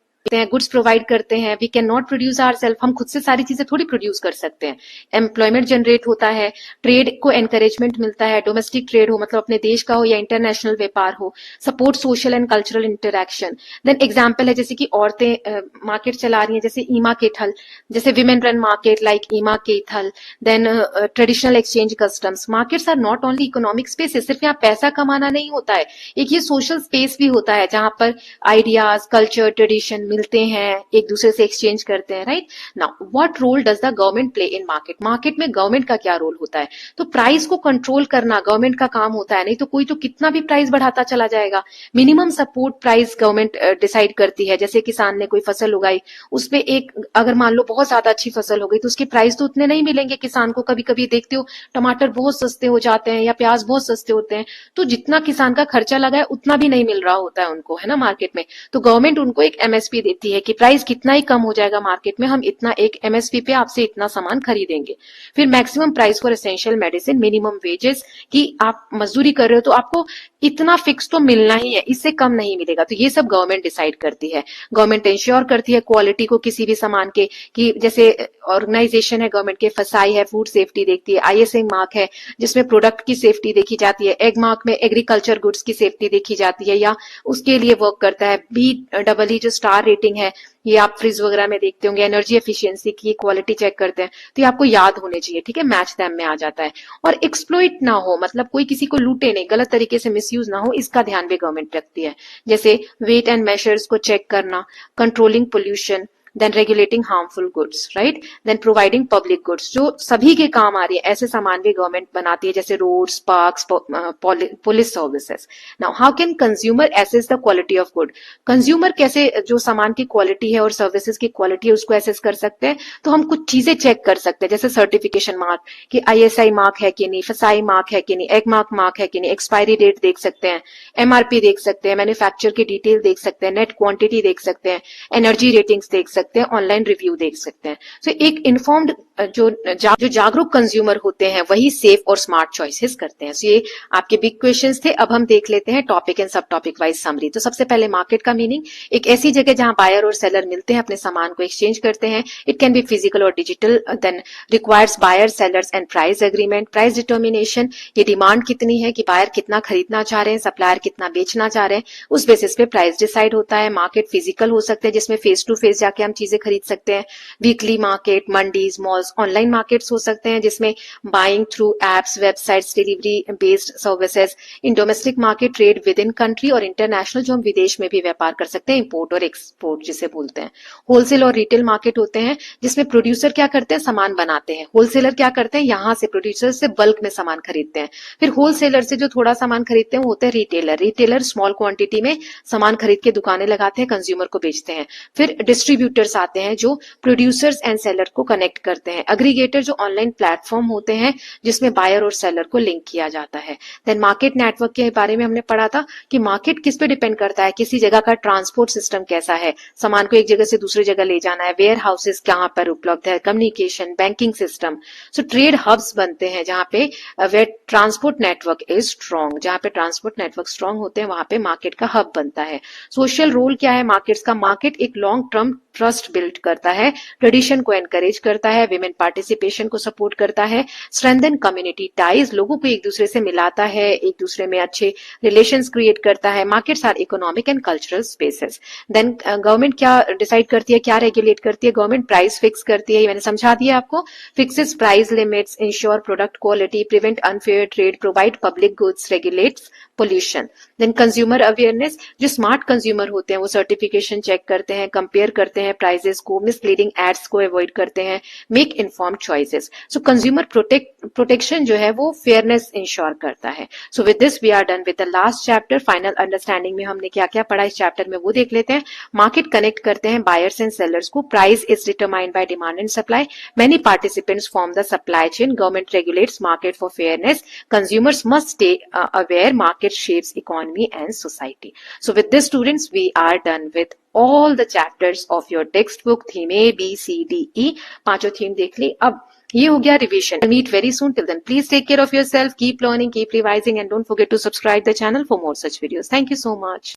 गुड्स प्रोवाइड करते हैं। We can not produce ourselves, हम खुद से सारी चीजें थोड़ी प्रोड्यूस कर सकते हैं। एम्प्लॉयमेंट जनरेट होता है, ट्रेड को एनकरेजमेंट मिलता है, डोमेस्टिक ट्रेड हो मतलब अपने देश का हो या इंटरनेशनल व्यापार हो, support social and cultural interaction. Then example है जैसे कि औरतें मार्केट चला रही हैं, जैसे ईमा केथल, जैसे women run market like Ima Keithel. Then traditional exchange customs. Markets are not only economic spaces, सिर्फ यहाँ पैसा कमाना नहीं होता है, एक ये सोशल स्पेस भी होता है जहां पर आइडियाज, कल्चर, ट्रेडिशन मिलते हैं, एक दूसरे से एक्सचेंज करते हैं, right. Now what role does the government play in market, market में गवर्नमेंट का क्या रोल होता है। तो प्राइस को कंट्रोल करना गवर्नमेंट का काम होता है, नहीं तो कोई तो कितना भी प्राइस बढ़ाता चला जाएगा। Minimum support price government decide करती है। जैसे किसान ने कोई फसल उगाई, उसमें एक अगर मान लो बहुत ज्यादा अच्छी फसल हो गई तो उसके प्राइस तो उतने नहीं मिलेंगे किसान को। कभी कभी देखते हो टमाटर बहुत सस्ते हो जाते हैं या प्याज बहुत सस्ते होते हैं, तो जितना किसान का खर्चा लगा है उतना भी नहीं मिल रहा होता है उनको, है ना, मार्केट में। तो गवर्नमेंट उनको एक एमएसपी देती है कि प्राइस कितना ही कम हो जाएगा मार्केट में, हम इतना एक एमएसपी पे आपसे इतना सामान खरीदेंगे। फिर maximum price for essential medicine, minimum wages, कि आप मजदूरी कर रहे हो तो आपको इतना फिक्स तो मिलना ही है, इससे कम नहीं मिलेगा। तो ये सब गवर्नमेंट डिसाइड करती है। गवर्नमेंट इंश्योर करती है क्वालिटी को किसी भी सामान के, कि जैसे ऑर्गेनाइजेशन है गवर्नमेंट के, फसाई है फूड सेफ्टी देखती है, आईएसआई मार्क है जिसमें प्रोडक्ट की सेफ्टी देखी जाती है, एग मार्क में एग्रीकल्चर गुड्स की सेफ्टी देखी जाती है या उसके लिए वर्क करता है। BEE जो स्टार रेटिंग है, ये आप फ्रिज वगैरह में देखते होंगे, एनर्जी एफिशिएंसी की क्वालिटी चेक करते हैं, तो ये आपको याद होने चाहिए, ठीक है, मैच दैम में आ जाता है। और एक्सप्लॉइट ना हो, मतलब कोई किसी को लूटे नहीं, गलत तरीके से मिसयूज ना हो, इसका ध्यान भी गवर्नमेंट रखती है। जैसे वेट एंड मेजर्स को चेक करना, controlling pollution, then regulating harmful goods, right, then providing public goods, जो सभी के काम आ रही है, ऐसे सामान भी गवर्नमेंट बनाती है जैसे roads, parks, police services. Now how can consumer assess the quality of good? Consumer कैसे जो सामान की क्वालिटी है और सर्विसेज की क्वालिटी है उसको एसेस कर सकते हैं? तो हम कुछ चीजें चेक कर सकते हैं, जैसे सर्टिफिकेशन मार्क, कि ISI मार्क है कि नहीं, FSSAI मार्क है कि नहीं, ECMARK मार्क है कि नहीं, एक्सपायरी डेट देख सकते हैं, MRP देख सकते हैं, मैन्युफैक्चर की डिटेल देख सकते हैं, नेट क्वांटिटी देख सकते हैं, एनर्जी रेटिंग्स देख सकते हैं, ऑनलाइन रिव्यू देख सकते हैं। सो एक इन्फॉर्म्ड जो जागरूक कंज्यूमर होते हैं वही सेफ और स्मार्ट चॉइसेस करते हैं। सो ये आपके बिग क्वेश्चंस थे। अब हम देख लेते हैं टॉपिक एंड सब टॉपिक वाइज समरी। तो सबसे पहले मार्केट का मीनिंग, एक ऐसी जगह जहां बायर और सेलर मिलते हैं, अपने सामान को एक्सचेंज करते हैं। इट कैन बी फिजिकल और digital. Then requires buyer, sellers and price agreement. Price determination, ये डिमांड कितनी है कि बायर कितना खरीदना चाह रहे हैं, सप्लायर कितना बेचना चाह रहे हैं, उस बेसिस पे प्राइस डिसाइड होता है। मार्केट फिजिकल हो सकते हैं जिसमें फेस टू फेस जाके हम चीजें खरीद सकते हैं, weekly market, mandis, malls. Online markets हो सकते हैं जिसमें buying through apps, websites, delivery based services. In domestic market trade with in country, और इंटरनेशनल जो हम विदेश में भी व्यापार कर सकते हैं, इंपोर्ट और एक्सपोर्ट जिसे बोलते हैं। होलसेल और रिटेल मार्केट होते हैं जिसमें प्रोड्यूसर क्या करते हैं, सामान बनाते हैं, होलसेलर क्या करते हैं, यहां से प्रोड्यूसर से बल्क में सामान खरीदते हैं। फिर होलसेलर से जो थोड़ा सामान खरीदते हैं वो होते हैं रिटेलर। रिटेलर स्मॉल क्वांटिटी में सामान खरीद के दुकानें लगाते हैं, कंज्यूमर को बेचते हैं। फिर डिस्ट्रीब्यूटर्स आते हैं जो प्रोड्यूसर्स एंड सेलर को कनेक्ट करते हैं। एग्रीगेटर जो ऑनलाइन प्लेटफॉर्म होते हैं जिसमें बायर और सेलर को लिंक किया जाता है। देन मार्केट नेटवर्क के बारे में हमने पढ़ा था कि मार्केट किस पे डिपेंड करता है, किसी जगह का ट्रांसपोर्ट सिस्टम कैसा है, सामान को एक जगह से दूसरी जगह ले जाना है, वेयर हाउसेस कहाँ पर उपलब्ध है, communication, banking system. So trade hubs बनते हैं जहां पे where transport network is strong, जहां पे ट्रांसपोर्ट नेटवर्क स्ट्रॉन्ग होते हैं वहां पे मार्केट का हब बनता है। सोशल रोल क्या है मार्केट्स का? मार्केट एक लॉन्ग टर्म ट्रस्ट बिल्ड करता है, ट्रेडिशन को एनकरेज करता है, विमेन पार्टिसिपेशन को सपोर्ट करता है, स्ट्रेंथन कम्युनिटी टाइज, लोगों को एक दूसरे से मिलाता है, एक दूसरे में अच्छे रिलेशंस क्रिएट करता है। Markets are economic and cultural spaces. Then government क्या डिसाइड करती है, क्या रेगुलेट करती है? गवर्नमेंट प्राइस फिक्स करती है, ये मैंने समझा दिया आपको। Fixes price limits, ensure product quality, prevent unfair trade, provide public goods, regulates pollution. Then consumer awareness, जो स्मार्ट कंज्यूमर होते हैं वो सर्टिफिकेशन चेक करते हैं, कंपेयर करते हैं प्राइसेस को, मिसलीडिंग एड्स को अवॉइड करते हैं, make informed choices. So consumer protection जो है वो फेयरनेस इंश्योर करता है। So with this we are done with the last chapter. Final understanding में हमने क्या क्या पढ़ा इस चैप्टर में वो देख लेते हैं। मार्केट कनेक्ट करते हैं बायर्स एंड सेलर्स को, price is determined by demand and supply, many participants form the supply chain, government regulates market for fairness, consumers must stay aware, market shapes economy and society. So with this students we are done with all the chapters of your textbook, theme A, B, C, D, E, पांचों theme देख ली। अब ये हो गया revision. Meet very soon. Till then please take care of yourself, keep learning, keep revising and don't forget to subscribe the channel for more such videos. Thank you so much.